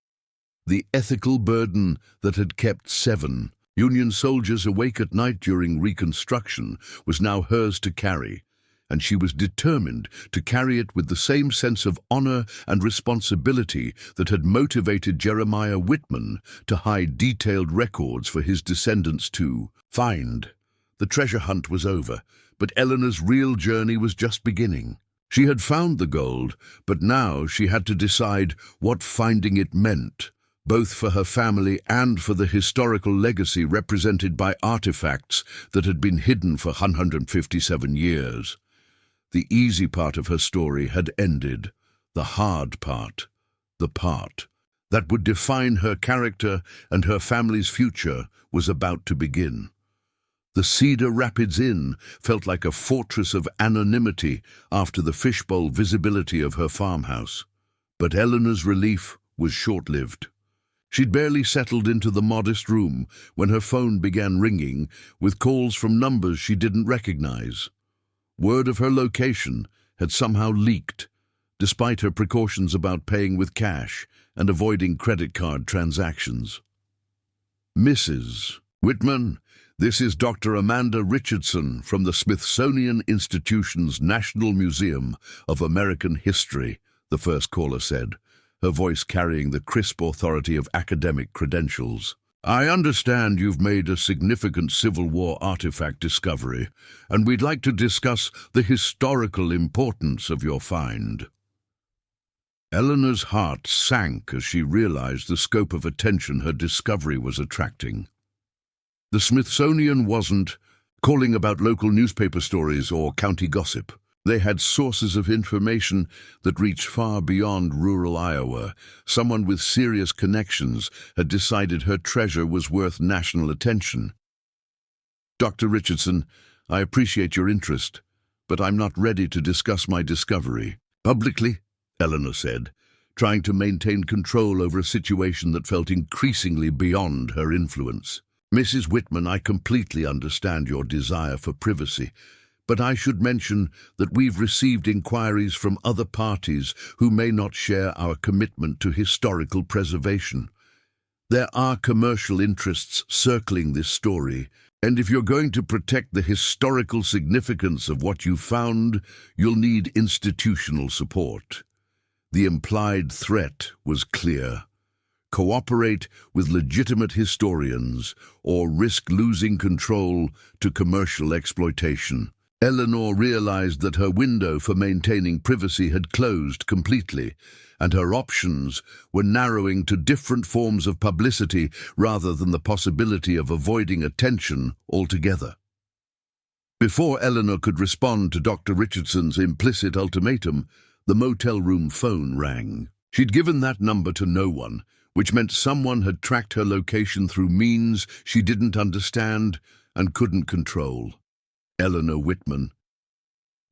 The ethical burden that had kept 7 Union soldiers awake at night during Reconstruction was now hers to carry, and she was determined to carry it with the same sense of honor and responsibility that had motivated Jeremiah Whitman to hide detailed records for his descendants to find. The treasure hunt was over, but Eleanor's real journey was just beginning. She had found the gold, but now she had to decide what finding it meant, both for her family and for the historical legacy represented by artifacts that had been hidden for 157 years. The easy part of her story had ended. The hard part, the part that would define her character and her family's future, was about to begin. The Cedar Rapids Inn felt like a fortress of anonymity after the fishbowl visibility of her farmhouse. But Eleanor's relief was short-lived. She'd barely settled into the modest room when her phone began ringing with calls from numbers she didn't recognize. Word of her location had somehow leaked, despite her precautions about paying with cash and avoiding credit card transactions. Mrs. Whitman, this is Dr. Amanda Richardson from the Smithsonian Institution's National Museum of American History, the first caller said, her voice carrying the crisp authority of academic credentials. I understand you've made a significant Civil War artifact discovery, and we'd like to discuss the historical importance of your find. Eleanor's heart sank as she realized the scope of attention her discovery was attracting. The Smithsonian wasn't calling about local newspaper stories or county gossip. They had sources of information that reached far beyond rural Iowa. Someone with serious connections had decided her treasure was worth national attention. Dr. Richardson, I appreciate your interest, but I'm not ready to discuss my discovery publicly, Eleanor said, trying to maintain control over a situation that felt increasingly beyond her influence. Mrs. Whitman, I completely understand your desire for privacy, but I should mention that we've received inquiries from other parties who may not share our commitment to historical preservation. There are commercial interests circling this story, and if you're going to protect the historical significance of what you found, you'll need institutional support. The implied threat was clear. Cooperate with legitimate historians or risk losing control to commercial exploitation. Eleanor realized that her window for maintaining privacy had closed completely, and her options were narrowing to different forms of publicity rather than the possibility of avoiding attention altogether. Before Eleanor could respond to Dr. Richardson's implicit ultimatum, the motel room phone rang. She'd given that number to no one, which meant someone had tracked her location through means she didn't understand and couldn't control. Eleanor Whitman.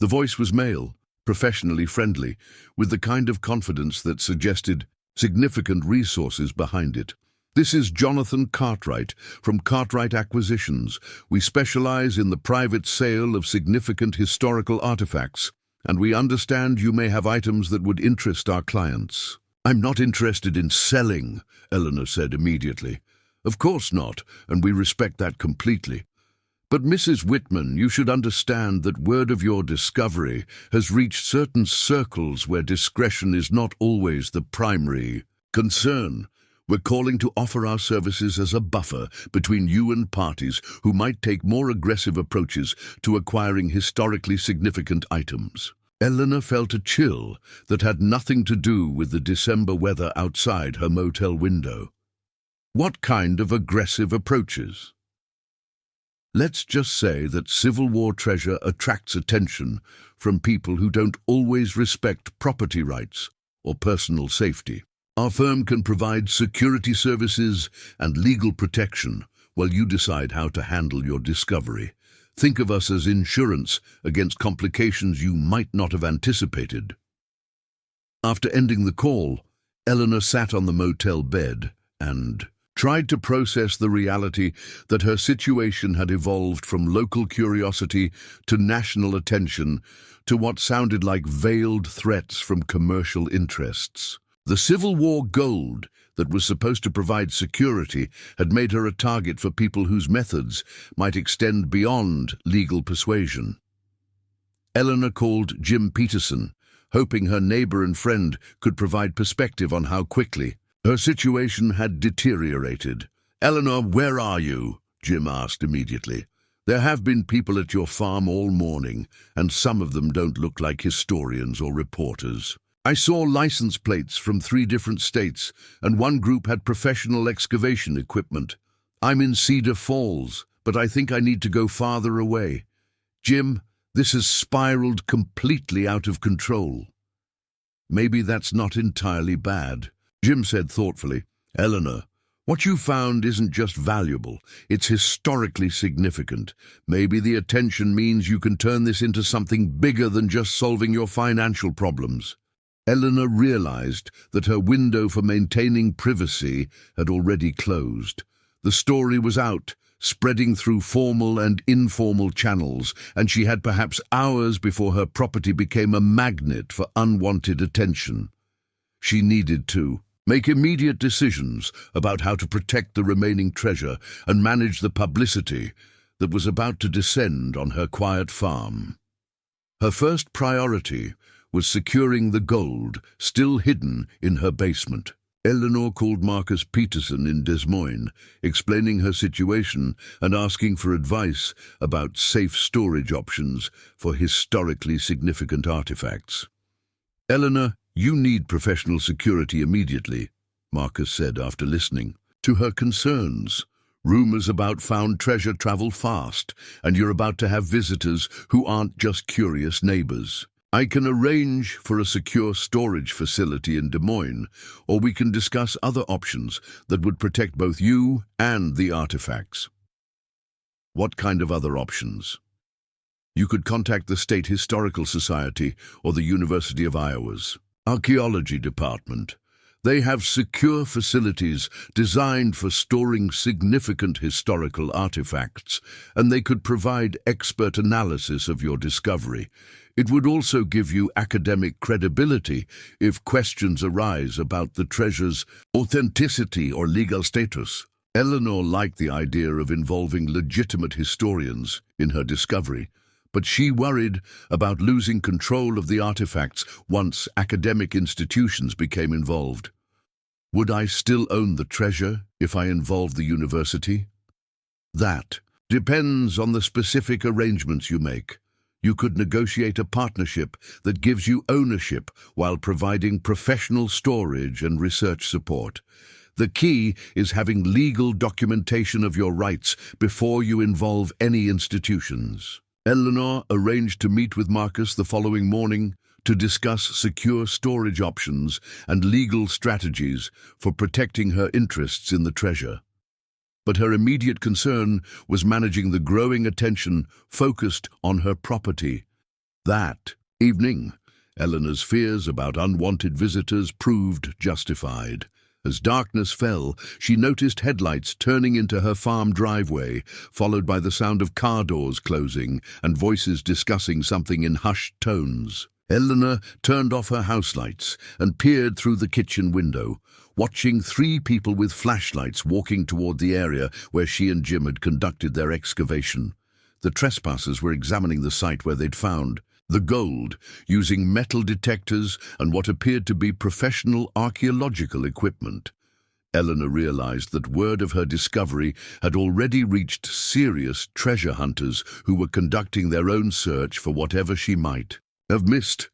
The voice was male, professionally friendly, with the kind of confidence that suggested significant resources behind it. This is Jonathan Cartwright from Cartwright Acquisitions. We specialize in the private sale of significant historical artifacts, and we understand you may have items that would interest our clients. I'm not interested in selling, Eleanor said immediately. Of course not, and we respect that completely. But Mrs. Whitman, you should understand that word of your discovery has reached certain circles where discretion is not always the primary concern. We're calling to offer our services as a buffer between you and parties who might take more aggressive approaches to acquiring historically significant items. Eleanor felt a chill that had nothing to do with the December weather outside her motel window. What kind of aggressive approaches? Let's just say that Civil War treasure attracts attention from people who don't always respect property rights or personal safety. Our firm can provide security services and legal protection while you decide how to handle your discovery. Think of us as insurance against complications you might not have anticipated. After ending the call, Eleanor sat on the motel bed and tried to process the reality that her situation had evolved from local curiosity to national attention to what sounded like veiled threats from commercial interests. The Civil War gold that was supposed to provide security had made her a target for people whose methods might extend beyond legal persuasion. Eleanor called Jim Peterson, hoping her neighbor and friend could provide perspective on how quickly her situation had deteriorated. "Eleanor, where are you?" Jim asked immediately. "There have been people at your farm all morning, and some of them don't look like historians or reporters. I saw license plates from 3 different states, and one group had professional excavation equipment. I'm in Cedar Falls, but I think I need to go farther away. Jim, this has spiraled completely out of control." "Maybe that's not entirely bad," Jim said thoughtfully. "Eleanor, what you found isn't just valuable, it's historically significant. Maybe the attention means you can turn this into something bigger than just solving your financial problems." Eleanor realized that her window for maintaining privacy had already closed. The story was out, spreading through formal and informal channels, and she had perhaps hours before her property became a magnet for unwanted attention. She needed to make immediate decisions about how to protect the remaining treasure and manage the publicity that was about to descend on her quiet farm. Her first priority was securing the gold still hidden in her basement. Eleanor called Marcus Peterson in Des Moines, explaining her situation and asking for advice about safe storage options for historically significant artifacts. "Eleanor, you need professional security immediately," Marcus said after listening to her concerns. "Rumors about found treasure travel fast, and you're about to have visitors who aren't just curious neighbors. I can arrange for a secure storage facility in Des Moines, or we can discuss other options that would protect both you and the artifacts." "What kind of other options?" "You could contact the State Historical Society or the University of Iowa's Archaeology Department. They have secure facilities designed for storing significant historical artifacts, and they could provide expert analysis of your discovery. It would also give you academic credibility if questions arise about the treasure's authenticity or legal status." Eleanor liked the idea of involving legitimate historians in her discovery, but she worried about losing control of the artifacts once academic institutions became involved. "Would I still own the treasure if I involved the university?" "That depends on the specific arrangements you make. You could negotiate a partnership that gives you ownership while providing professional storage and research support. The key is having legal documentation of your rights before you involve any institutions." Eleanor arranged to meet with Marcus the following morning to discuss secure storage options and legal strategies for protecting her interests in the treasure. But her immediate concern was managing the growing attention focused on her property. That evening, Eleanor's fears about unwanted visitors proved justified. As darkness fell, she noticed headlights turning into her farm driveway, followed by the sound of car doors closing and voices discussing something in hushed tones. Eleanor turned off her house lights and peered through the kitchen window, watching 3 people with flashlights walking toward the area where she and Jim had conducted their excavation. The trespassers were examining the site where they'd found the gold, using metal detectors and what appeared to be professional archaeological equipment. Eleanor realized that word of her discovery had already reached serious treasure hunters who were conducting their own search for whatever she might have missed.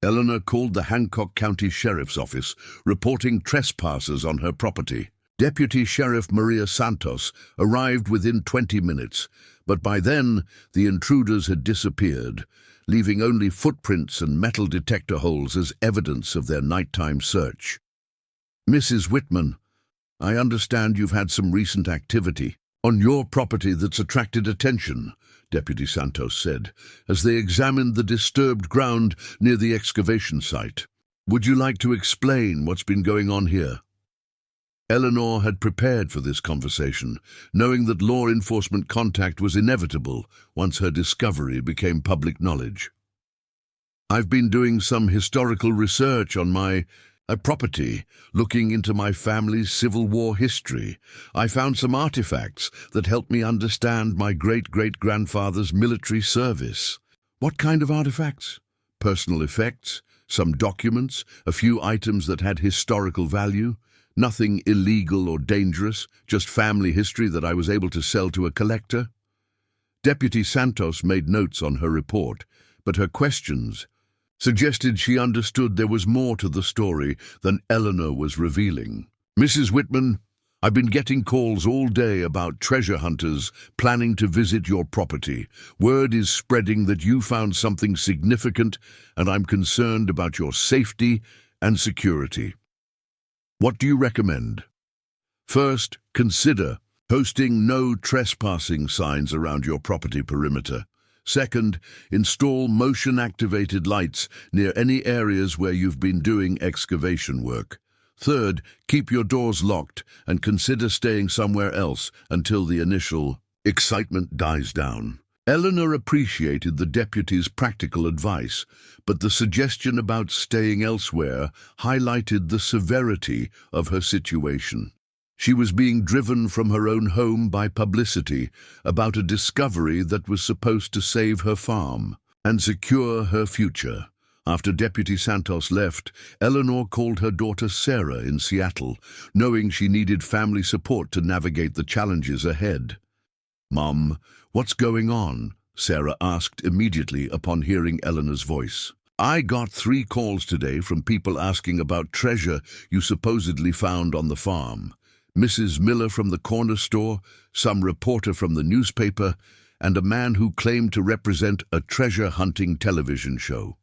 Eleanor called the Hancock County Sheriff's Office, reporting trespassers on her property. Deputy Sheriff Maria Santos arrived within 20 minutes, but by then the intruders had disappeared, leaving only footprints and metal detector holes as evidence of their nighttime search. "Mrs. Whitman, I understand you've had some recent activity on your property that's attracted attention," Deputy Santos said, as they examined the disturbed ground near the excavation site. "Would you like to explain what's been going on here?" Eleanor had prepared for this conversation, knowing that law enforcement contact was inevitable once her discovery became public knowledge. "I've been doing some historical research on my property, looking into my family's Civil War history. I found some artifacts that helped me understand my great-great-grandfather's military service." "What kind of artifacts?" "Personal effects, some documents, a few items that had historical value. Nothing illegal or dangerous, just family history that I was able to sell to a collector." Deputy Santos made notes on her report, but her questions suggested she understood there was more to the story than Eleanor was revealing. "Mrs. Whitman, I've been getting calls all day about treasure hunters planning to visit your property. Word is spreading that you found something significant, and I'm concerned about your safety and security. What do you recommend?" "First, consider posting no trespassing signs around your property perimeter. Second, install motion-activated lights near any areas where you've been doing excavation work. Third, keep your doors locked and consider staying somewhere else until the initial excitement dies down." Eleanor appreciated the deputy's practical advice, but the suggestion about staying elsewhere highlighted the severity of her situation. She was being driven from her own home by publicity about a discovery that was supposed to save her farm and secure her future. After Deputy Santos left, Eleanor called her daughter Sarah in Seattle, knowing she needed family support to navigate the challenges ahead. "Mom, what's going on?" Sarah asked immediately upon hearing Eleanor's voice. "I got 3 calls today from people asking about treasure you supposedly found on the farm. Mrs. Miller from the corner store, some reporter from the newspaper, and a man who claimed to represent a treasure-hunting television show."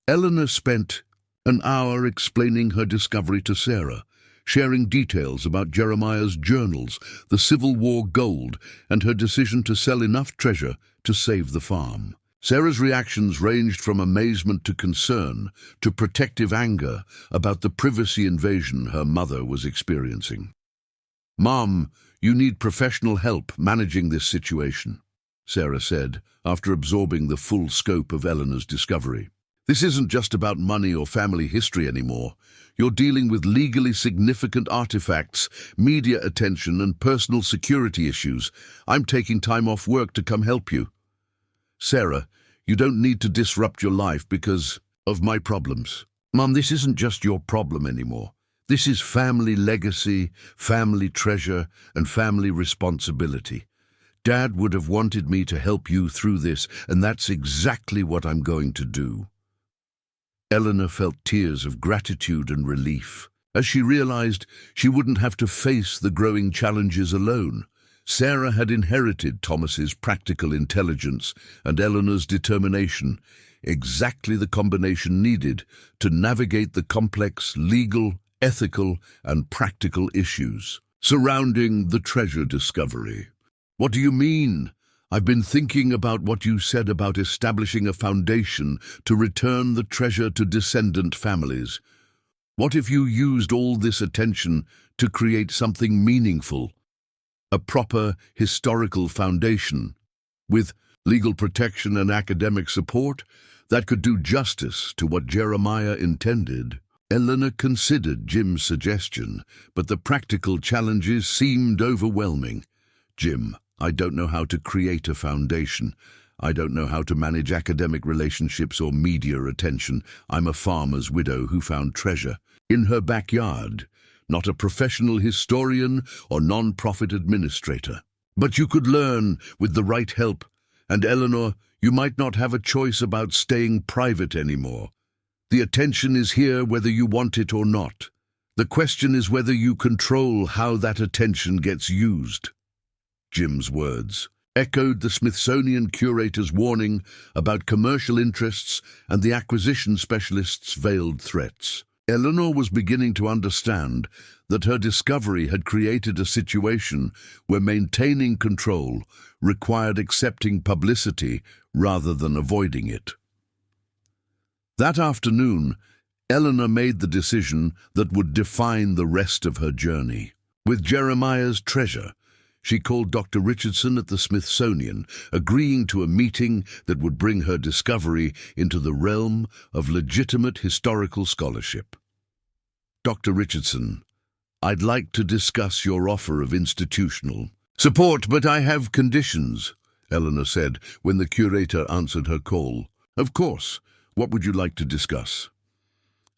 Eleanor spent an hour explaining her discovery to Sarah, sharing details about Jeremiah's journals, the Civil War gold, and her decision to sell enough treasure to save the farm. Sarah's reactions ranged from amazement to concern to protective anger about the privacy invasion her mother was experiencing. "Mom, you need professional help managing this situation," Sarah said, after absorbing the full scope of Eleanor's discovery. "This isn't just about money or family history anymore. You're dealing with legally significant artifacts, media attention, and personal security issues. I'm taking time off work to come help you." "Sarah, you don't need to disrupt your life because of my problems." "Mom, this isn't just your problem anymore. This is family legacy, family treasure, and family responsibility. Dad would have wanted me to help you through this, and that's exactly what I'm going to do." Eleanor felt tears of gratitude and relief, as she realized she wouldn't have to face the growing challenges alone. Sarah had inherited Thomas's practical intelligence and Eleanor's determination, exactly the combination needed to navigate the complex legal, ethical, and practical issues surrounding the treasure discovery. "What do you mean?" "I've been thinking about what you said about establishing a foundation to return the treasure to descendant families. What if you used all this attention to create something meaningful? A proper historical foundation, with legal protection and academic support, that could do justice to what Jeremiah intended." Eleanor considered Jim's suggestion, but the practical challenges seemed overwhelming. "Jim, I don't know how to create a foundation. I don't know how to manage academic relationships or media attention. I'm a farmer's widow who found treasure in her backyard, not a professional historian or non-profit administrator. But you could learn with the right help. And Eleanor, you might not have a choice about staying private anymore. The attention is here whether you want it or not. The question is whether you control how that attention gets used. Jim's words echoed the Smithsonian curator's warning about commercial interests and the acquisition specialist's veiled threats. Eleanor was beginning to understand that her discovery had created a situation where maintaining control required accepting publicity rather than avoiding it. That afternoon, Eleanor made the decision that would define the rest of her journey. With Jeremiah's treasure, she called Dr. Richardson at the Smithsonian, agreeing to a meeting that would bring her discovery into the realm of legitimate historical scholarship. Dr. Richardson, I'd like to discuss your offer of institutional support, but I have conditions, Eleanor said when the curator answered her call. Of course. What would you like to discuss?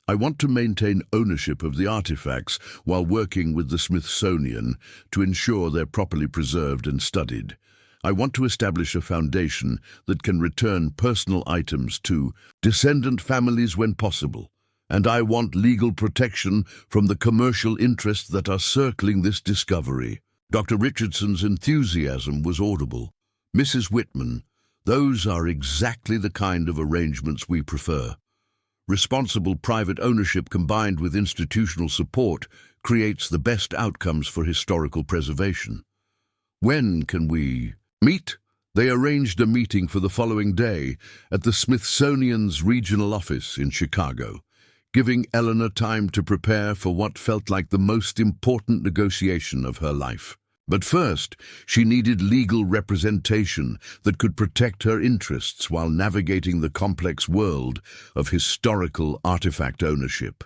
I want to maintain ownership of the artifacts while working with the Smithsonian to ensure they're properly preserved and studied. I want to establish a foundation that can return personal items to descendant families when possible. And I want legal protection from the commercial interests that are circling this discovery. Dr. Richardson's enthusiasm was audible. Mrs. Whitman, those are exactly the kind of arrangements we prefer. Responsible private ownership combined with institutional support creates the best outcomes for historical preservation. When can we meet? They arranged a meeting for the following day at the Smithsonian's regional office in Chicago, giving Eleanor time to prepare for what felt like the most important negotiation of her life. But first, she needed legal representation that could protect her interests while navigating the complex world of historical artifact ownership.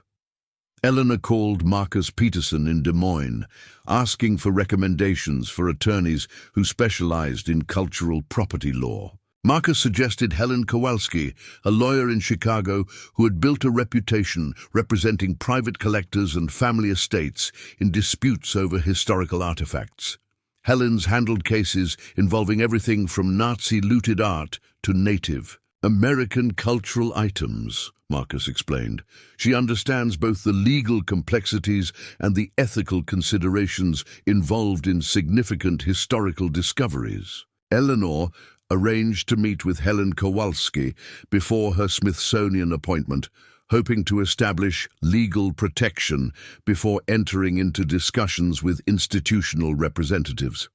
Eleanor called Marcus Peterson in Des Moines, asking for recommendations for attorneys who specialized in cultural property law. Marcus suggested Helen Kowalski, a lawyer in Chicago who had built a reputation representing private collectors and family estates in disputes over historical artifacts. Helen's handled cases involving everything from Nazi-looted art to Native American cultural items, Marcus explained. She understands both the legal complexities and the ethical considerations involved in significant historical discoveries. Eleanor arranged to meet with Helen Kowalski before her Smithsonian appointment, hoping to establish legal protection before entering into discussions with institutional representatives.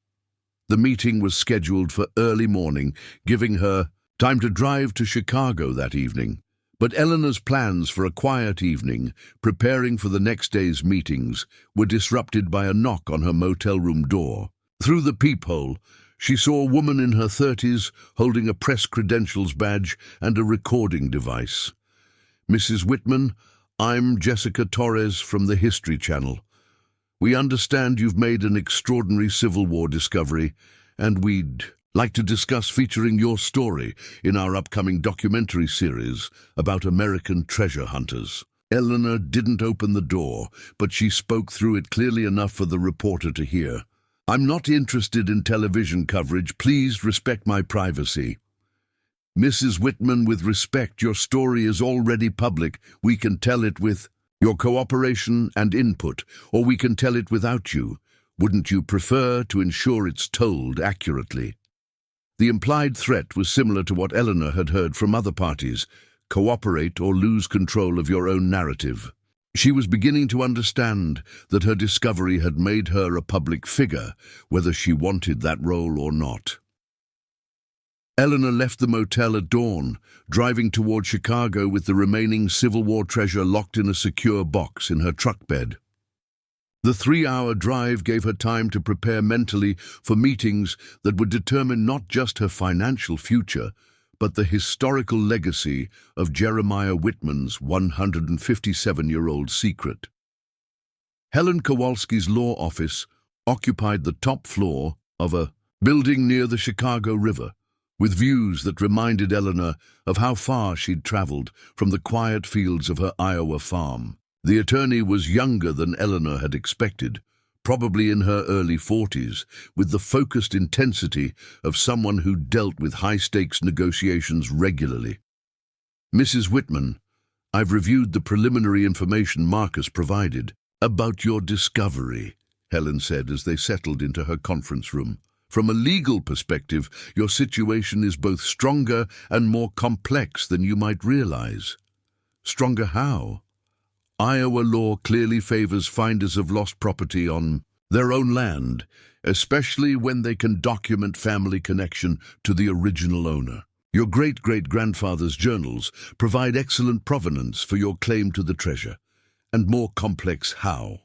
The meeting was scheduled for early morning, giving her time to drive to Chicago that evening. But Eleanor's plans for a quiet evening, preparing for the next day's meetings, were disrupted by a knock on her motel room door. Through the peephole, she saw a woman in her 30s holding a press credentials badge and a recording device. Mrs. Whitman, I'm Jessica Torres from the History Channel. We understand you've made an extraordinary Civil War discovery, and we'd like to discuss featuring your story in our upcoming documentary series about American treasure hunters. Eleanor didn't open the door, but she spoke through it clearly enough for the reporter to hear. I'm not interested in television coverage. Please respect my privacy. Mrs. Whitman, with respect, your story is already public. We can tell it with your cooperation and input, or we can tell it without you. Wouldn't you prefer to ensure it's told accurately? The implied threat was similar to what Eleanor had heard from other parties. Cooperate or lose control of your own narrative. She was beginning to understand that her discovery had made her a public figure, whether she wanted that role or not. Eleanor left the motel at dawn, driving toward Chicago with the remaining Civil War treasure locked in a secure box in her truck bed. The 3-hour drive gave her time to prepare mentally for meetings that would determine not just her financial future, but the historical legacy of Jeremiah Whitman's 157-year-old secret. Helen Kowalski's law office occupied the top floor of a building near the Chicago River, with views that reminded Eleanor of how far she'd traveled from the quiet fields of her Iowa farm. The attorney was younger than Eleanor had expected, probably in her early 40s, with the focused intensity of someone who dealt with high-stakes negotiations regularly. "Mrs. Whitman, I've reviewed the preliminary information Marcus provided about your discovery," Helen said as they settled into her conference room. "From a legal perspective, your situation is both stronger and more complex than you might realize." "Stronger how?" "Iowa law clearly favors finders of lost property on their own land, especially when they can document family connection to the original owner. Your great-great-grandfather's journals provide excellent provenance for your claim to the treasure, and more complex how?"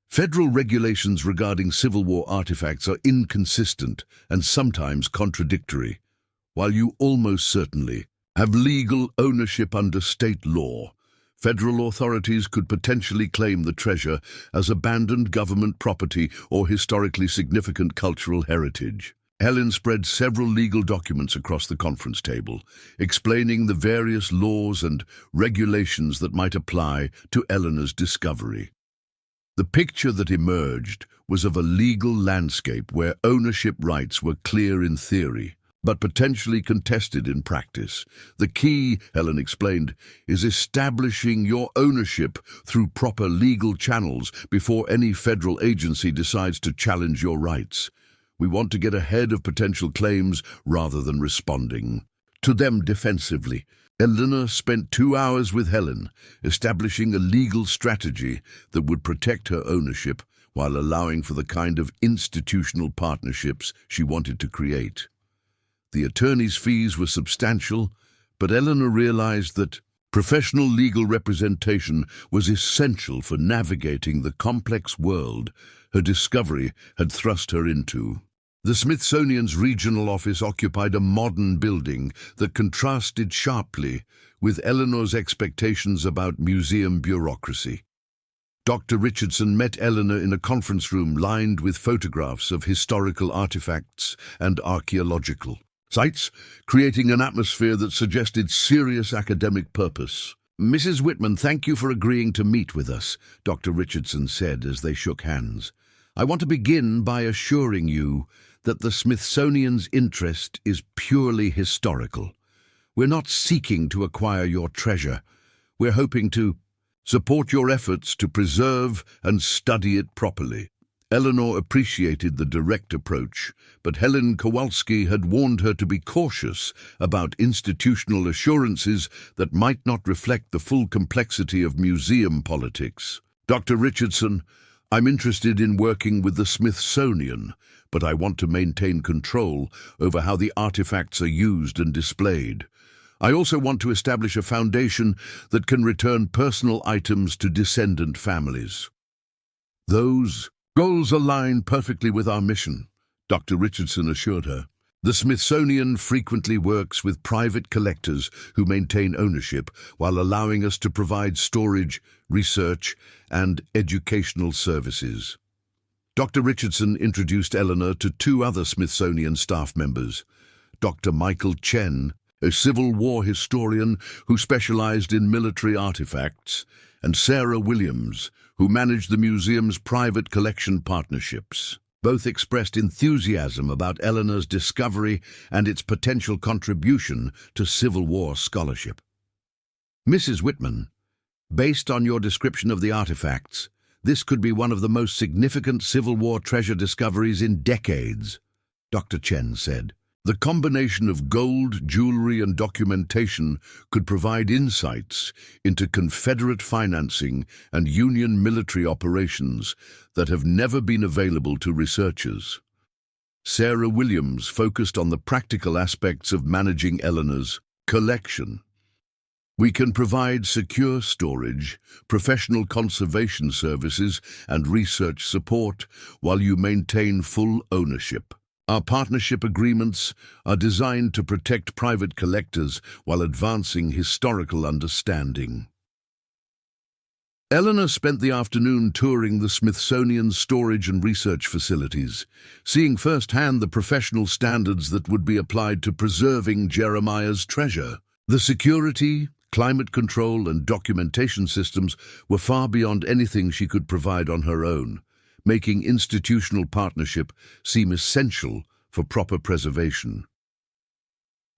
"Federal regulations regarding Civil War artifacts are inconsistent and sometimes contradictory. While you almost certainly have legal ownership under state law, federal authorities could potentially claim the treasure as abandoned government property or historically significant cultural heritage." Helen spread several legal documents across the conference table, explaining the various laws and regulations that might apply to Eleanor's discovery. The picture that emerged was of a legal landscape where ownership rights were clear in theory, but potentially contested in practice. "The key," Helen explained, "is establishing your ownership through proper legal channels before any federal agency decides to challenge your rights. We want to get ahead of potential claims rather than responding to them defensively." Eleanor spent 2 hours with Helen, establishing a legal strategy that would protect her ownership while allowing for the kind of institutional partnerships she wanted to create. The attorney's fees were substantial, but Eleanor realized that professional legal representation was essential for navigating the complex world her discovery had thrust her into. The Smithsonian's regional office occupied a modern building that contrasted sharply with Eleanor's expectations about museum bureaucracy. Dr. Richardson met Eleanor in a conference room lined with photographs of historical artifacts and archaeological sites, creating an atmosphere that suggested serious academic purpose. "Mrs. Whitman, thank you for agreeing to meet with us," Dr. Richardson said as they shook hands. "I want to begin by assuring you that the Smithsonian's interest is purely historical. We're not seeking to acquire your treasure. We're hoping to support your efforts to preserve and study it properly." Eleanor appreciated the direct approach, but Helen Kowalski had warned her to be cautious about institutional assurances that might not reflect the full complexity of museum politics. "Dr. Richardson, I'm interested in working with the Smithsonian, but I want to maintain control over how the artifacts are used and displayed. I also want to establish a foundation that can return personal items to descendant families." "Those goals align perfectly with our mission," Dr. Richardson assured her. "The Smithsonian frequently works with private collectors who maintain ownership while allowing us to provide storage, research, and educational services." Dr. Richardson introduced Eleanor to 2 other Smithsonian staff members: Dr. Michael Chen, a Civil War historian who specialized in military artifacts, and Sarah Williams, who managed the museum's private collection partnerships. Both expressed enthusiasm about Eleanor's discovery and its potential contribution to Civil War scholarship. "Mrs. Whitman, based on your description of the artifacts, this could be one of the most significant Civil War treasure discoveries in decades," Dr. Chen said. "The combination of gold, jewelry, and documentation could provide insights into Confederate financing and Union military operations that have never been available to researchers." Sarah Williams focused on the practical aspects of managing Eleanor's collection. "We can provide secure storage, professional conservation services, and research support while you maintain full ownership. Our partnership agreements are designed to protect private collectors while advancing historical understanding." Eleanor spent the afternoon touring the Smithsonian's storage and research facilities, seeing firsthand the professional standards that would be applied to preserving Jeremiah's treasure. The security, climate control, and documentation systems were far beyond anything she could provide on her own, making institutional partnership seem essential for proper preservation.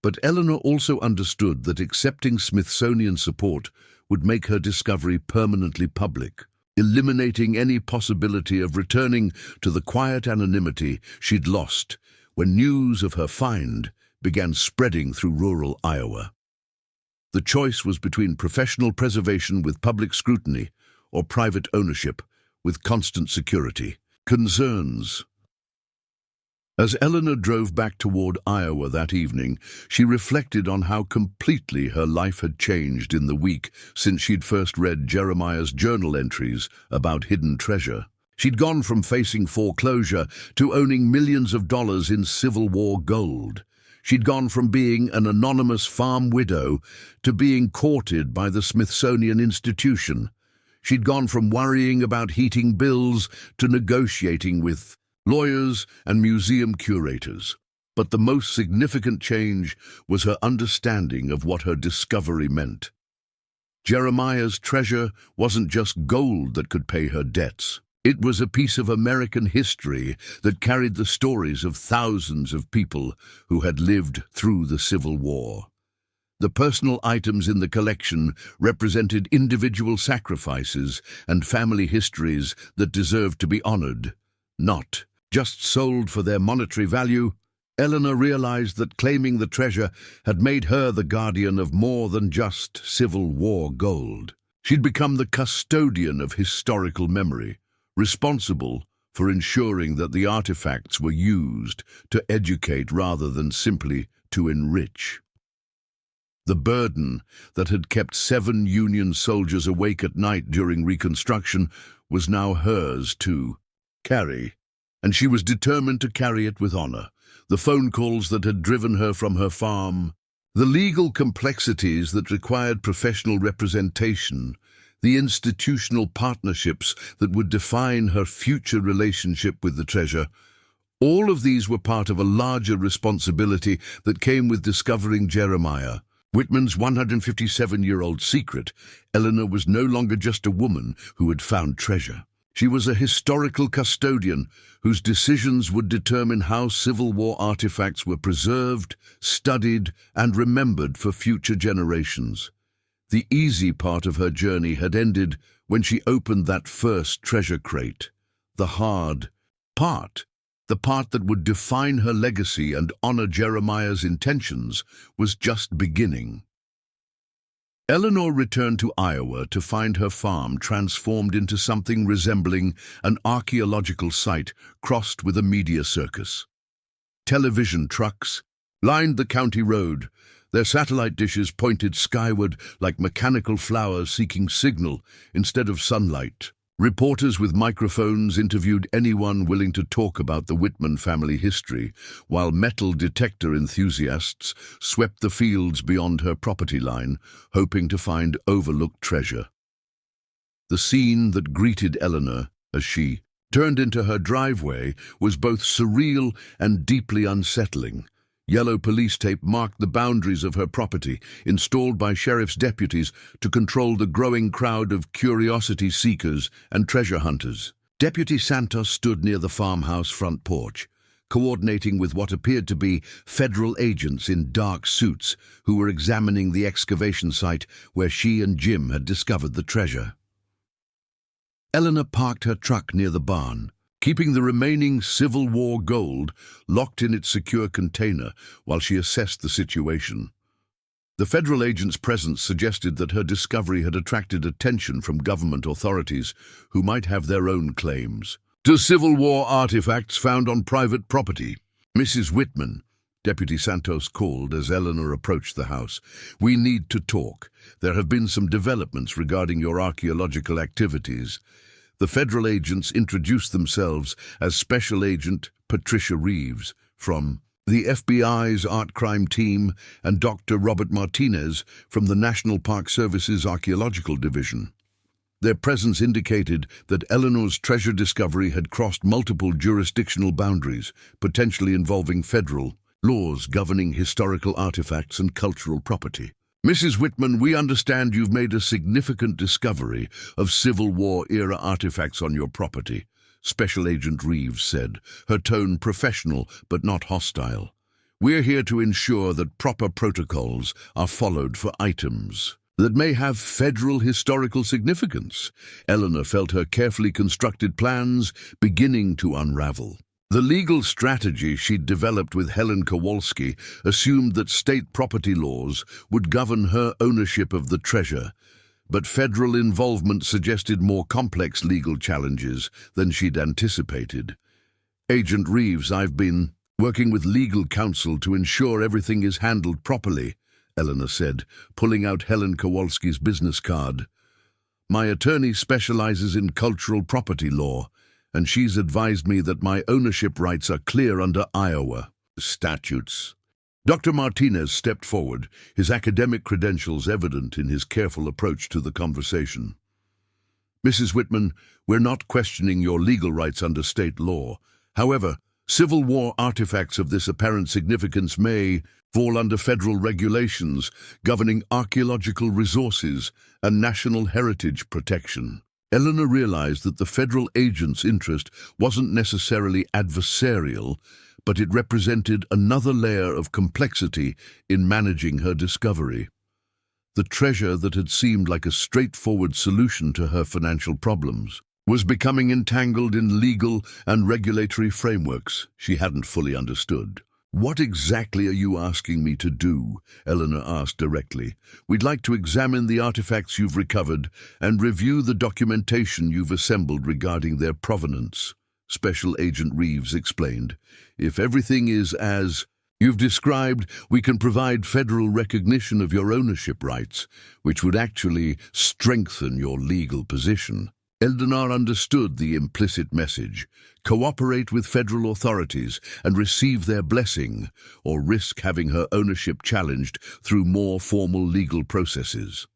But Eleanor also understood that accepting Smithsonian support would make her discovery permanently public, eliminating any possibility of returning to the quiet anonymity she'd lost when news of her find began spreading through rural Iowa. The choice was between professional preservation with public scrutiny or private ownership with constant security. Concerns. As Eleanor drove back toward Iowa that evening, she reflected on how completely her life had changed in the week since she'd first read Jeremiah's journal entries about hidden treasure. She'd gone from facing foreclosure to owning millions of dollars in Civil War gold. She'd gone from being an anonymous farm widow to being courted by the Smithsonian Institution. She'd gone from worrying about heating bills to negotiating with lawyers and museum curators. But the most significant change was her understanding of what her discovery meant. Jeremiah's treasure wasn't just gold that could pay her debts. It was a piece of American history that carried the stories of thousands of people who had lived through the Civil War. The personal items in the collection represented individual sacrifices and family histories that deserved to be honored, not just sold for their monetary value. Eleanor realized that claiming the treasure had made her the guardian of more than just Civil War gold. She'd become the custodian of historical memory, responsible for ensuring that the artifacts were used to educate rather than simply to enrich. The burden that had kept 7 Union soldiers awake at night during Reconstruction was now hers to carry, and she was determined to carry it with honor. The phone calls that had driven her from her farm, the legal complexities that required professional representation, the institutional partnerships that would define her future relationship with the treasure, all of these were part of a larger responsibility that came with discovering Jeremiah. Whitman's 157-year-old secret. Eleanor was no longer just a woman who had found treasure. She was a historical custodian whose decisions would determine how Civil War artifacts were preserved, studied, and remembered for future generations. The easy part of her journey had ended when she opened that first treasure crate. The hard part, the part that would define her legacy and honor Jeremiah's intentions, was just beginning. Eleanor returned to Iowa to find her farm transformed into something resembling an archaeological site crossed with a media circus. Television trucks lined the county road, their satellite dishes pointed skyward like mechanical flowers seeking signal instead of sunlight. Reporters with microphones interviewed anyone willing to talk about the Whitman family history, while metal detector enthusiasts swept the fields beyond her property line, hoping to find overlooked treasure. The scene that greeted Eleanor as she turned into her driveway was both surreal and deeply unsettling. Yellow police tape marked the boundaries of her property, installed by sheriff's deputies to control the growing crowd of curiosity seekers and treasure hunters. Deputy Santos stood near the farmhouse front porch, coordinating with what appeared to be federal agents in dark suits who were examining the excavation site where she and Jim had discovered the treasure. Eleanor parked her truck near the barn, keeping the remaining Civil War gold locked in its secure container while she assessed the situation. The federal agent's presence suggested that her discovery had attracted attention from government authorities who might have their own claims to Civil War artifacts found on private property. "Mrs. Whitman," Deputy Santos called as Eleanor approached the house. "We need to talk. There have been some developments regarding your archaeological activities." The federal agents introduced themselves as Special Agent Patricia Reeves from the FBI's Art Crime Team and Dr. Robert Martinez from the National Park Service's Archaeological Division. Their presence indicated that Eleanor's treasure discovery had crossed multiple jurisdictional boundaries, potentially involving federal laws governing historical artifacts and cultural property. Mrs. Whitman, we understand you've made a significant discovery of Civil War-era artifacts on your property, Special Agent Reeves said, her tone professional but not hostile. We're here to ensure that proper protocols are followed for items that may have federal historical significance. Eleanor felt her carefully constructed plans beginning to unravel. The legal strategy she'd developed with Helen Kowalski assumed that state property laws would govern her ownership of the treasure, but federal involvement suggested more complex legal challenges than she'd anticipated. Agent Reeves, I've been working with legal counsel to ensure everything is handled properly, Eleanor said, pulling out Helen Kowalski's business card. My attorney specializes in cultural property law, and she's advised me that my ownership rights are clear under Iowa statutes. Dr. Martinez stepped forward, his academic credentials evident in his careful approach to the conversation. Mrs. Whitman, we're not questioning your legal rights under state law. However, Civil War artifacts of this apparent significance may fall under federal regulations governing archaeological resources and national heritage protection. Eleanor realized that the federal agent's interest wasn't necessarily adversarial, but it represented another layer of complexity in managing her discovery. The treasure that had seemed like a straightforward solution to her financial problems was becoming entangled in legal and regulatory frameworks she hadn't fully understood. What exactly are you asking me to do? Eleanor asked directly. We'd like to examine the artifacts you've recovered and review the documentation you've assembled regarding their provenance, Special Agent Reeves explained. If everything is as you've described, we can provide federal recognition of your ownership rights, which would actually strengthen your legal position. Eleanor understood the implicit message. Cooperate with federal authorities and receive their blessing, or risk having her ownership challenged through more formal legal processes.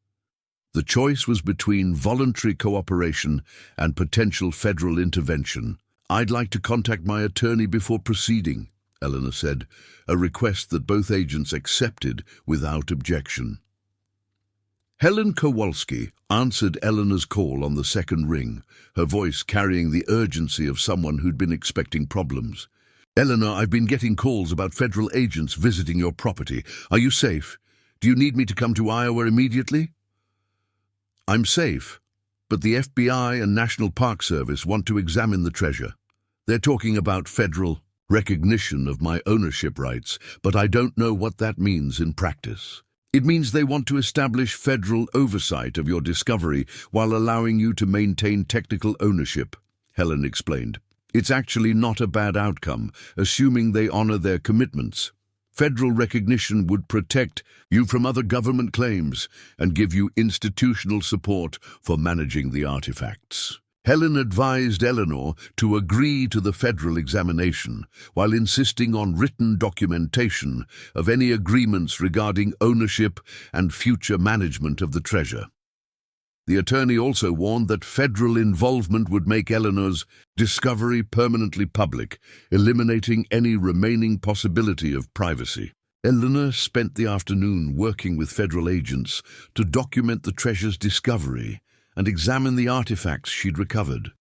The choice was between voluntary cooperation and potential federal intervention. I'd like to contact my attorney before proceeding, Eleanor said, a request that both agents accepted without objection. Helen Kowalski answered Eleanor's call on the second ring, her voice carrying the urgency of someone who'd been expecting problems. Eleanor, I've been getting calls about federal agents visiting your property. Are you safe? Do you need me to come to Iowa immediately? I'm safe, but the FBI and National Park Service want to examine the treasure. They're talking about federal recognition of my ownership rights, but I don't know what that means in practice. It means they want to establish federal oversight of your discovery while allowing you to maintain technical ownership, Helen explained. It's actually not a bad outcome, assuming they honor their commitments. Federal recognition would protect you from other government claims and give you institutional support for managing the artifacts. Helen advised Eleanor to agree to the federal examination while insisting on written documentation of any agreements regarding ownership and future management of the treasure. The attorney also warned that federal involvement would make Eleanor's discovery permanently public, eliminating any remaining possibility of privacy. Eleanor spent the afternoon working with federal agents to document the treasure's discovery and examine the artifacts she'd recovered.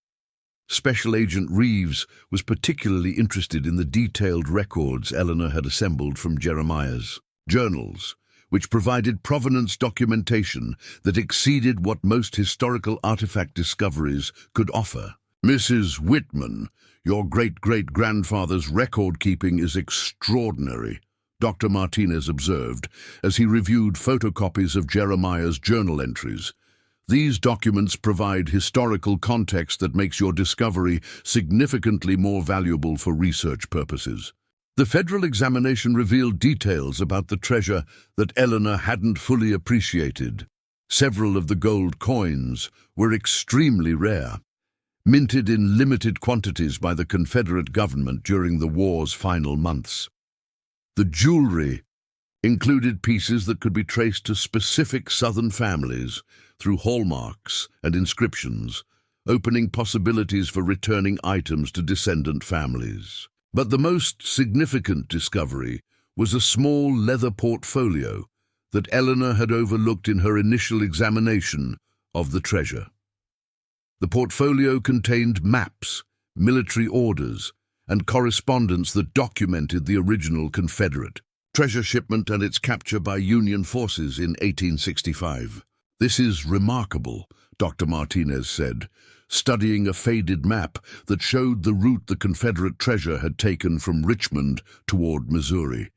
Special Agent Reeves was particularly interested in the detailed records Eleanor had assembled from Jeremiah's journals, which provided provenance documentation that exceeded what most historical artifact discoveries could offer. Mrs. Whitman, your great-great-grandfather's record-keeping is extraordinary, Dr. Martinez observed as he reviewed photocopies of Jeremiah's journal entries. These documents provide historical context that makes your discovery significantly more valuable for research purposes. The federal examination revealed details about the treasure that Eleanor hadn't fully appreciated. Several of the gold coins were extremely rare, minted in limited quantities by the Confederate government during the war's final months. The jewelry included pieces that could be traced to specific Southern families through hallmarks and inscriptions, opening possibilities for returning items to descendant families. But the most significant discovery was a small leather portfolio that Eleanor had overlooked in her initial examination of the treasure. The portfolio contained maps, military orders, and correspondence that documented the original Confederate treasure shipment and its capture by Union forces in 1865. "This is remarkable," Dr. Martinez said, studying a faded map that showed the route the Confederate treasure had taken from Richmond toward Missouri.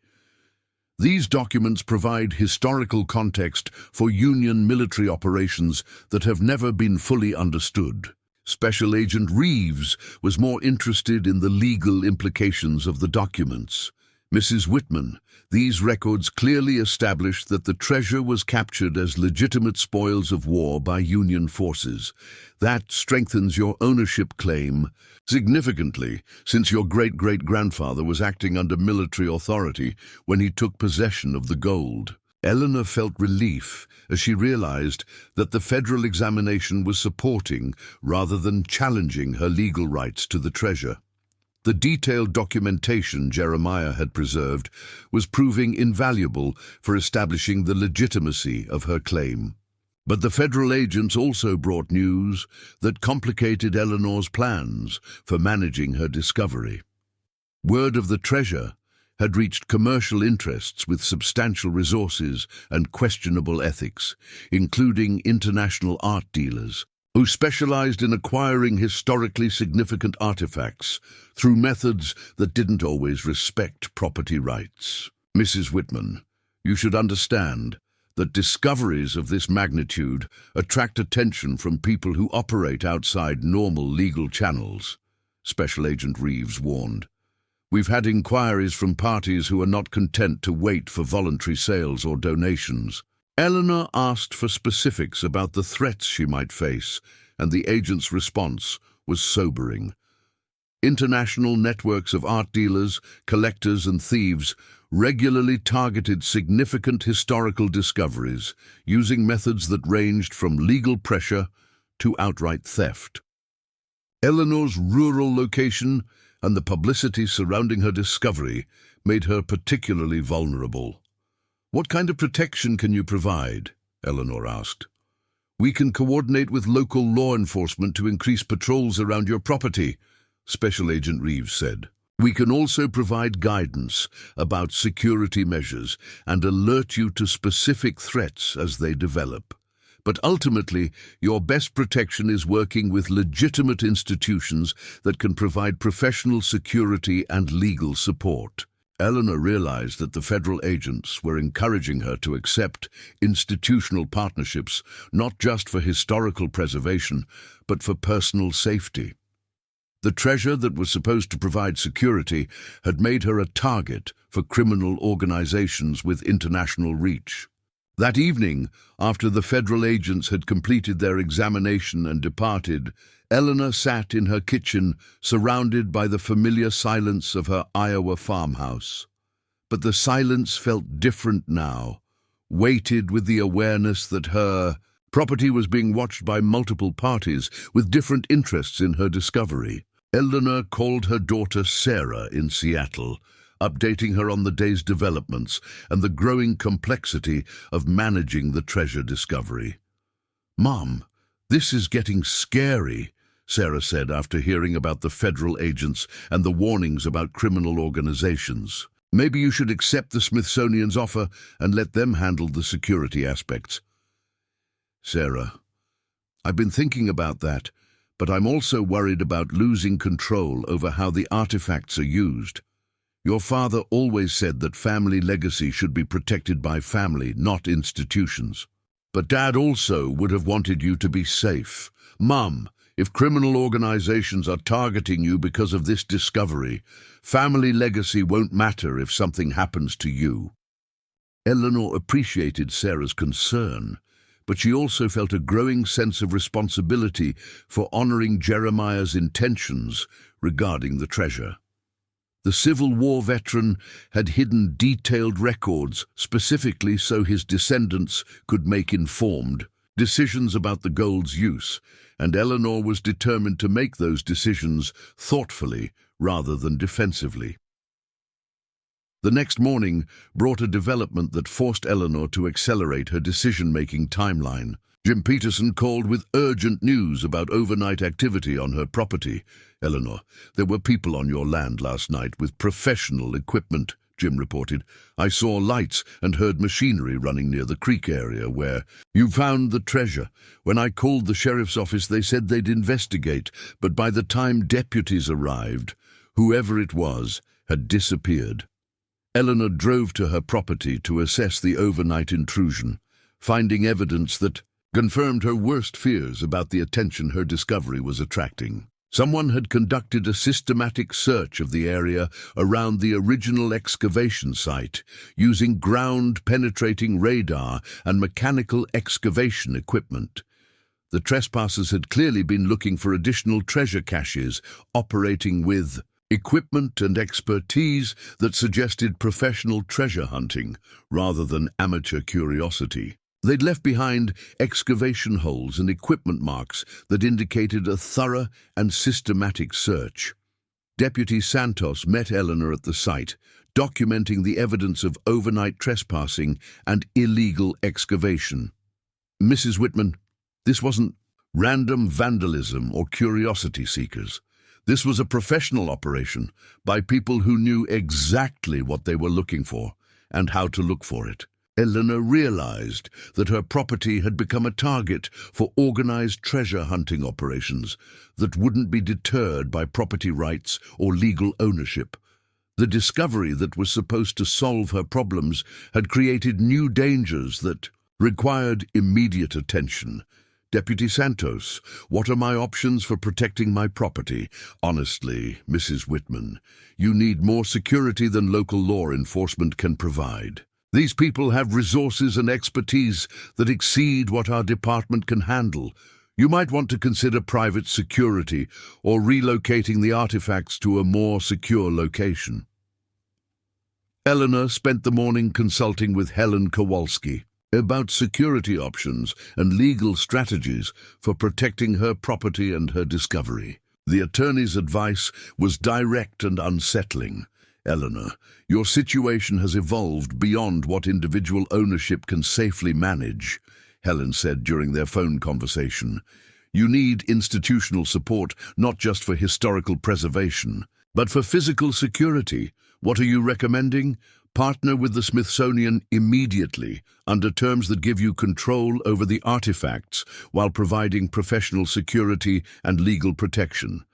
These documents provide historical context for Union military operations that have never been fully understood. Special Agent Reeves was more interested in the legal implications of the documents. "Mrs. Whitman, these records clearly established that the treasure was captured as legitimate spoils of war by Union forces. That strengthens your ownership claim significantly, since your great-great-grandfather was acting under military authority when he took possession of the gold." Eleanor felt relief as she realized that the federal examination was supporting rather than challenging her legal rights to the treasure. The detailed documentation Jeremiah had preserved was proving invaluable for establishing the legitimacy of her claim. But the federal agents also brought news that complicated Eleanor's plans for managing her discovery. Word of the treasure had reached commercial interests with substantial resources and questionable ethics, including international art dealers, who specialized in acquiring historically significant artifacts through methods that didn't always respect property rights. "Mrs. Whitman, you should understand that discoveries of this magnitude attract attention from people who operate outside normal legal channels," Special Agent Reeves warned. "We've had inquiries from parties who are not content to wait for voluntary sales or donations." Eleanor asked for specifics about the threats she might face, and the agent's response was sobering. International networks of art dealers, collectors, and thieves regularly targeted significant historical discoveries, using methods that ranged from legal pressure to outright theft. Eleanor's rural location and the publicity surrounding her discovery made her particularly vulnerable. "What kind of protection can you provide?" Eleanor asked. "We can coordinate with local law enforcement to increase patrols around your property," Special Agent Reeves said. "We can also provide guidance about security measures and alert you to specific threats as they develop. But ultimately, your best protection is working with legitimate institutions that can provide professional security and legal support." Eleanor realized that the federal agents were encouraging her to accept institutional partnerships, not just for historical preservation, but for personal safety. The treasure that was supposed to provide security had made her a target for criminal organizations with international reach. That evening, after the federal agents had completed their examination and departed, Eleanor sat in her kitchen, surrounded by the familiar silence of her Iowa farmhouse. But the silence felt different now, weighted with the awareness that her property was being watched by multiple parties with different interests in her discovery. Eleanor called her daughter Sarah in Seattle, updating her on the day's developments and the growing complexity of managing the treasure discovery. "Mom, this is getting scary," Sarah said after hearing about the federal agents and the warnings about criminal organizations. "Maybe you should accept the Smithsonian's offer and let them handle the security aspects." "Sarah, I've been thinking about that, but I'm also worried about losing control over how the artifacts are used. Your father always said that family legacy should be protected by family, not institutions. But Dad also would have wanted you to be safe. Mom, if criminal organizations are targeting you because of this discovery, family legacy won't matter if something happens to you." Eleanor appreciated Sarah's concern, but she also felt a growing sense of responsibility for honoring Jeremiah's intentions regarding the treasure. The Civil War veteran had hidden detailed records specifically so his descendants could make informed decisions about the gold's use, and Eleanor was determined to make those decisions thoughtfully rather than defensively. The next morning brought a development that forced Eleanor to accelerate her decision-making timeline. Jim Peterson called with urgent news about overnight activity on her property. "Eleanor, there were people on your land last night with professional equipment," Jim reported. "I saw lights and heard machinery running near the creek area where you found the treasure. When I called the sheriff's office, they said they'd investigate, but by the time deputies arrived, whoever it was had disappeared." Eleanor drove to her property to assess the overnight intrusion, finding evidence that confirmed her worst fears about the attention her discovery was attracting. Someone had conducted a systematic search of the area around the original excavation site, using ground-penetrating radar and mechanical excavation equipment. The trespassers had clearly been looking for additional treasure caches, operating with equipment and expertise that suggested professional treasure hunting rather than amateur curiosity. They'd left behind excavation holes and equipment marks that indicated a thorough and systematic search. Deputy Santos met Eleanor at the site, documenting the evidence of overnight trespassing and illegal excavation. "Mrs. Whitman, this wasn't random vandalism or curiosity seekers. This was a professional operation by people who knew exactly what they were looking for and how to look for it." Eleanor realized that her property had become a target for organized treasure hunting operations that wouldn't be deterred by property rights or legal ownership. The discovery that was supposed to solve her problems had created new dangers that required immediate attention. "Deputy Santos, what are my options for protecting my property?" "Honestly, Mrs. Whitman, you need more security than local law enforcement can provide. These people have resources and expertise that exceed what our department can handle. You might want to consider private security or relocating the artifacts to a more secure location." Eleanor spent the morning consulting with Helen Kowalski about security options and legal strategies for protecting her property and her discovery. The attorney's advice was direct and unsettling. "Eleanor, your situation has evolved beyond what individual ownership can safely manage," Helen said during their phone conversation. "You need institutional support, not just for historical preservation, but for physical security. What are you recommending? Partner with the Smithsonian immediately, under terms that give you control over the artifacts while providing professional security and legal protection.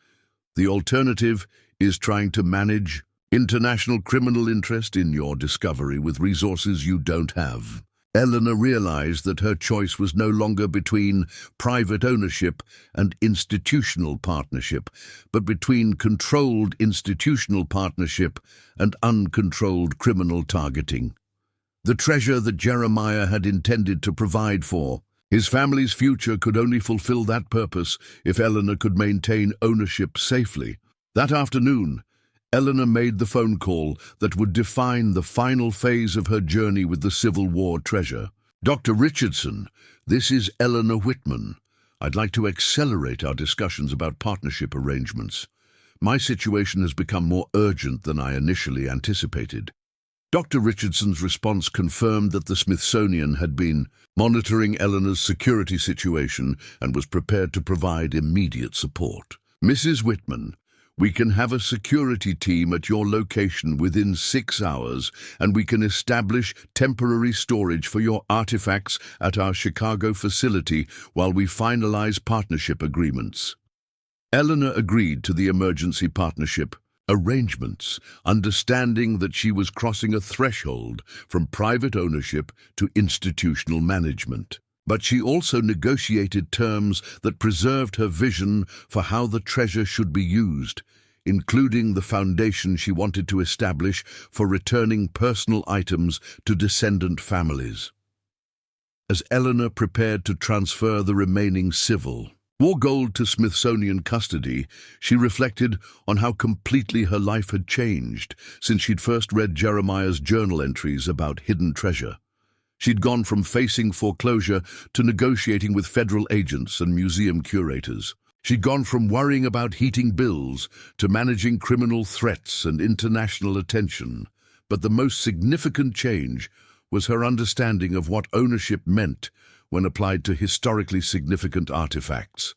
The alternative is trying to manage international criminal interest in your discovery with resources you don't have." Eleanor realized that her choice was no longer between private ownership and institutional partnership, but between controlled institutional partnership and uncontrolled criminal targeting. The treasure that Jeremiah had intended to provide for, his family's future, could only fulfill that purpose if Eleanor could maintain ownership safely. That afternoon, Eleanor made the phone call that would define the final phase of her journey with the Civil War treasure. "Dr. Richardson, this is Eleanor Whitman. I'd like to accelerate our discussions about partnership arrangements. My situation has become more urgent than I initially anticipated." Dr. Richardson's response confirmed that the Smithsonian had been monitoring Eleanor's security situation and was prepared to provide immediate support. "Mrs. Whitman, we can have a security team at your location within 6 hours, and we can establish temporary storage for your artifacts at our Chicago facility while we finalize partnership agreements." Eleanor agreed to the emergency partnership arrangements, understanding that she was crossing a threshold from private ownership to institutional management. But she also negotiated terms that preserved her vision for how the treasure should be used, including the foundation she wanted to establish for returning personal items to descendant families. As Eleanor prepared to transfer the remaining civil War gold to Smithsonian custody, she reflected on how completely her life had changed since she'd first read Jeremiah's journal entries about hidden treasure. She'd gone from facing foreclosure to negotiating with federal agents and museum curators. She'd gone from worrying about heating bills to managing criminal threats and international attention. But the most significant change was her understanding of what ownership meant when applied to historically significant artifacts.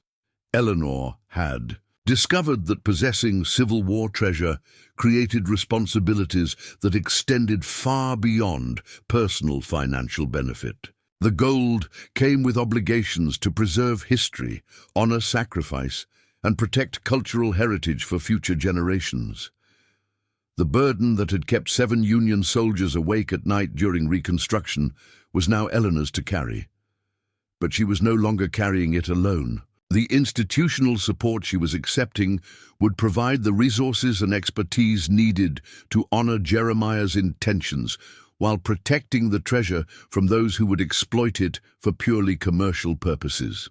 Eleanor had discovered that possessing Civil War treasure created responsibilities that extended far beyond personal financial benefit. The gold came with obligations to preserve history, honor sacrifice, and protect cultural heritage for future generations. The burden that had kept 7 Union soldiers awake at night during Reconstruction was now Eleanor's to carry. But she was no longer carrying it alone. The institutional support she was accepting would provide the resources and expertise needed to honor Jeremiah's intentions while protecting the treasure from those who would exploit it for purely commercial purposes.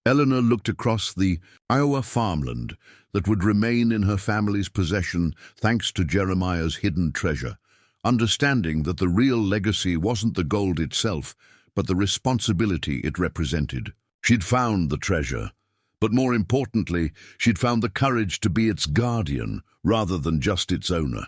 Eleanor looked across the Iowa farmland that would remain in her family's possession thanks to Jeremiah's hidden treasure, understanding that the real legacy wasn't the gold itself, but the responsibility it represented. She'd found the treasure, but more importantly, she'd found the courage to be its guardian rather than just its owner.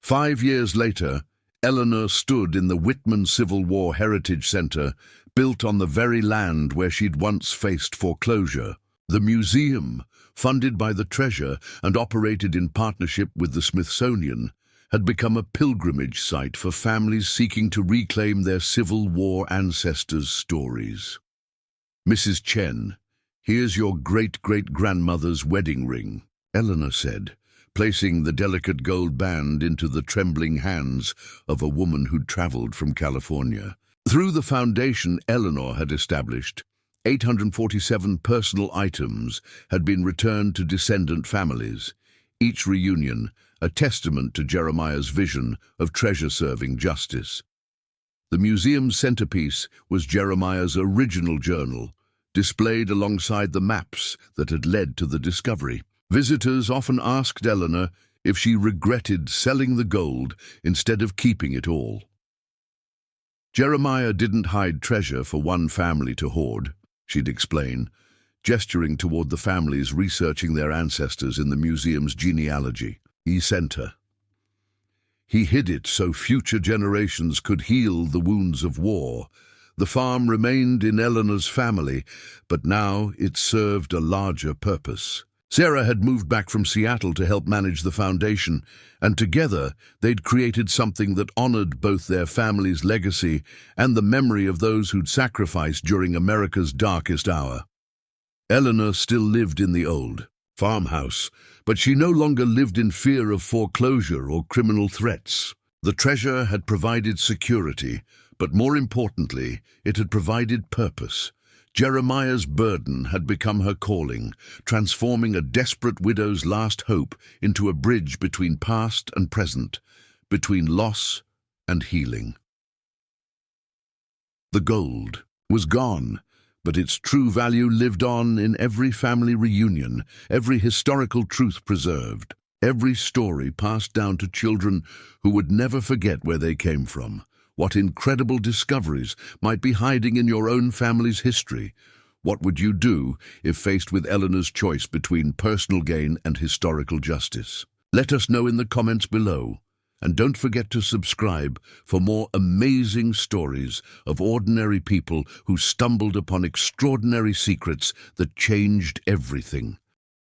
5 years later, Eleanor stood in the Whitman Civil War Heritage Center, built on the very land where she'd once faced foreclosure. The museum, funded by the treasure and operated in partnership with the Smithsonian, had become a pilgrimage site for families seeking to reclaim their Civil War ancestors' stories. "Mrs. Chen, here's your great-great-grandmother's wedding ring," Eleanor said, placing the delicate gold band into the trembling hands of a woman who'd traveled from California. Through the foundation Eleanor had established, 847 personal items had been returned to descendant families, each reunion a testament to Jeremiah's vision of treasure-serving justice. The museum's centerpiece was Jeremiah's original journal, displayed alongside the maps that had led to the discovery. Visitors often asked Eleanor if she regretted selling the gold instead of keeping it all. Jeremiah didn't hide treasure for one family to hoard, she'd explain, gesturing toward the families researching their ancestors in the museum's genealogy center. He hid it so future generations could heal the wounds of war. The farm remained in Eleanor's family, but now it served a larger purpose. Sarah had moved back from Seattle to help manage the foundation, and together they'd created something that honored both their family's legacy and the memory of those who'd sacrificed during America's darkest hour. Eleanor still lived in the old farmhouse, but she no longer lived in fear of foreclosure or criminal threats. The treasure had provided security, but more importantly, it had provided purpose. Jeremiah's burden had become her calling, transforming a desperate widow's last hope into a bridge between past and present, between loss and healing. The gold was gone, but its true value lived on in every family reunion, every historical truth preserved, every story passed down to children who would never forget where they came from. What incredible discoveries might be hiding in your own family's history? What would you do if faced with Eleanor's choice between personal gain and historical justice? Let us know in the comments below. And don't forget to subscribe for more amazing stories of ordinary people who stumbled upon extraordinary secrets that changed everything.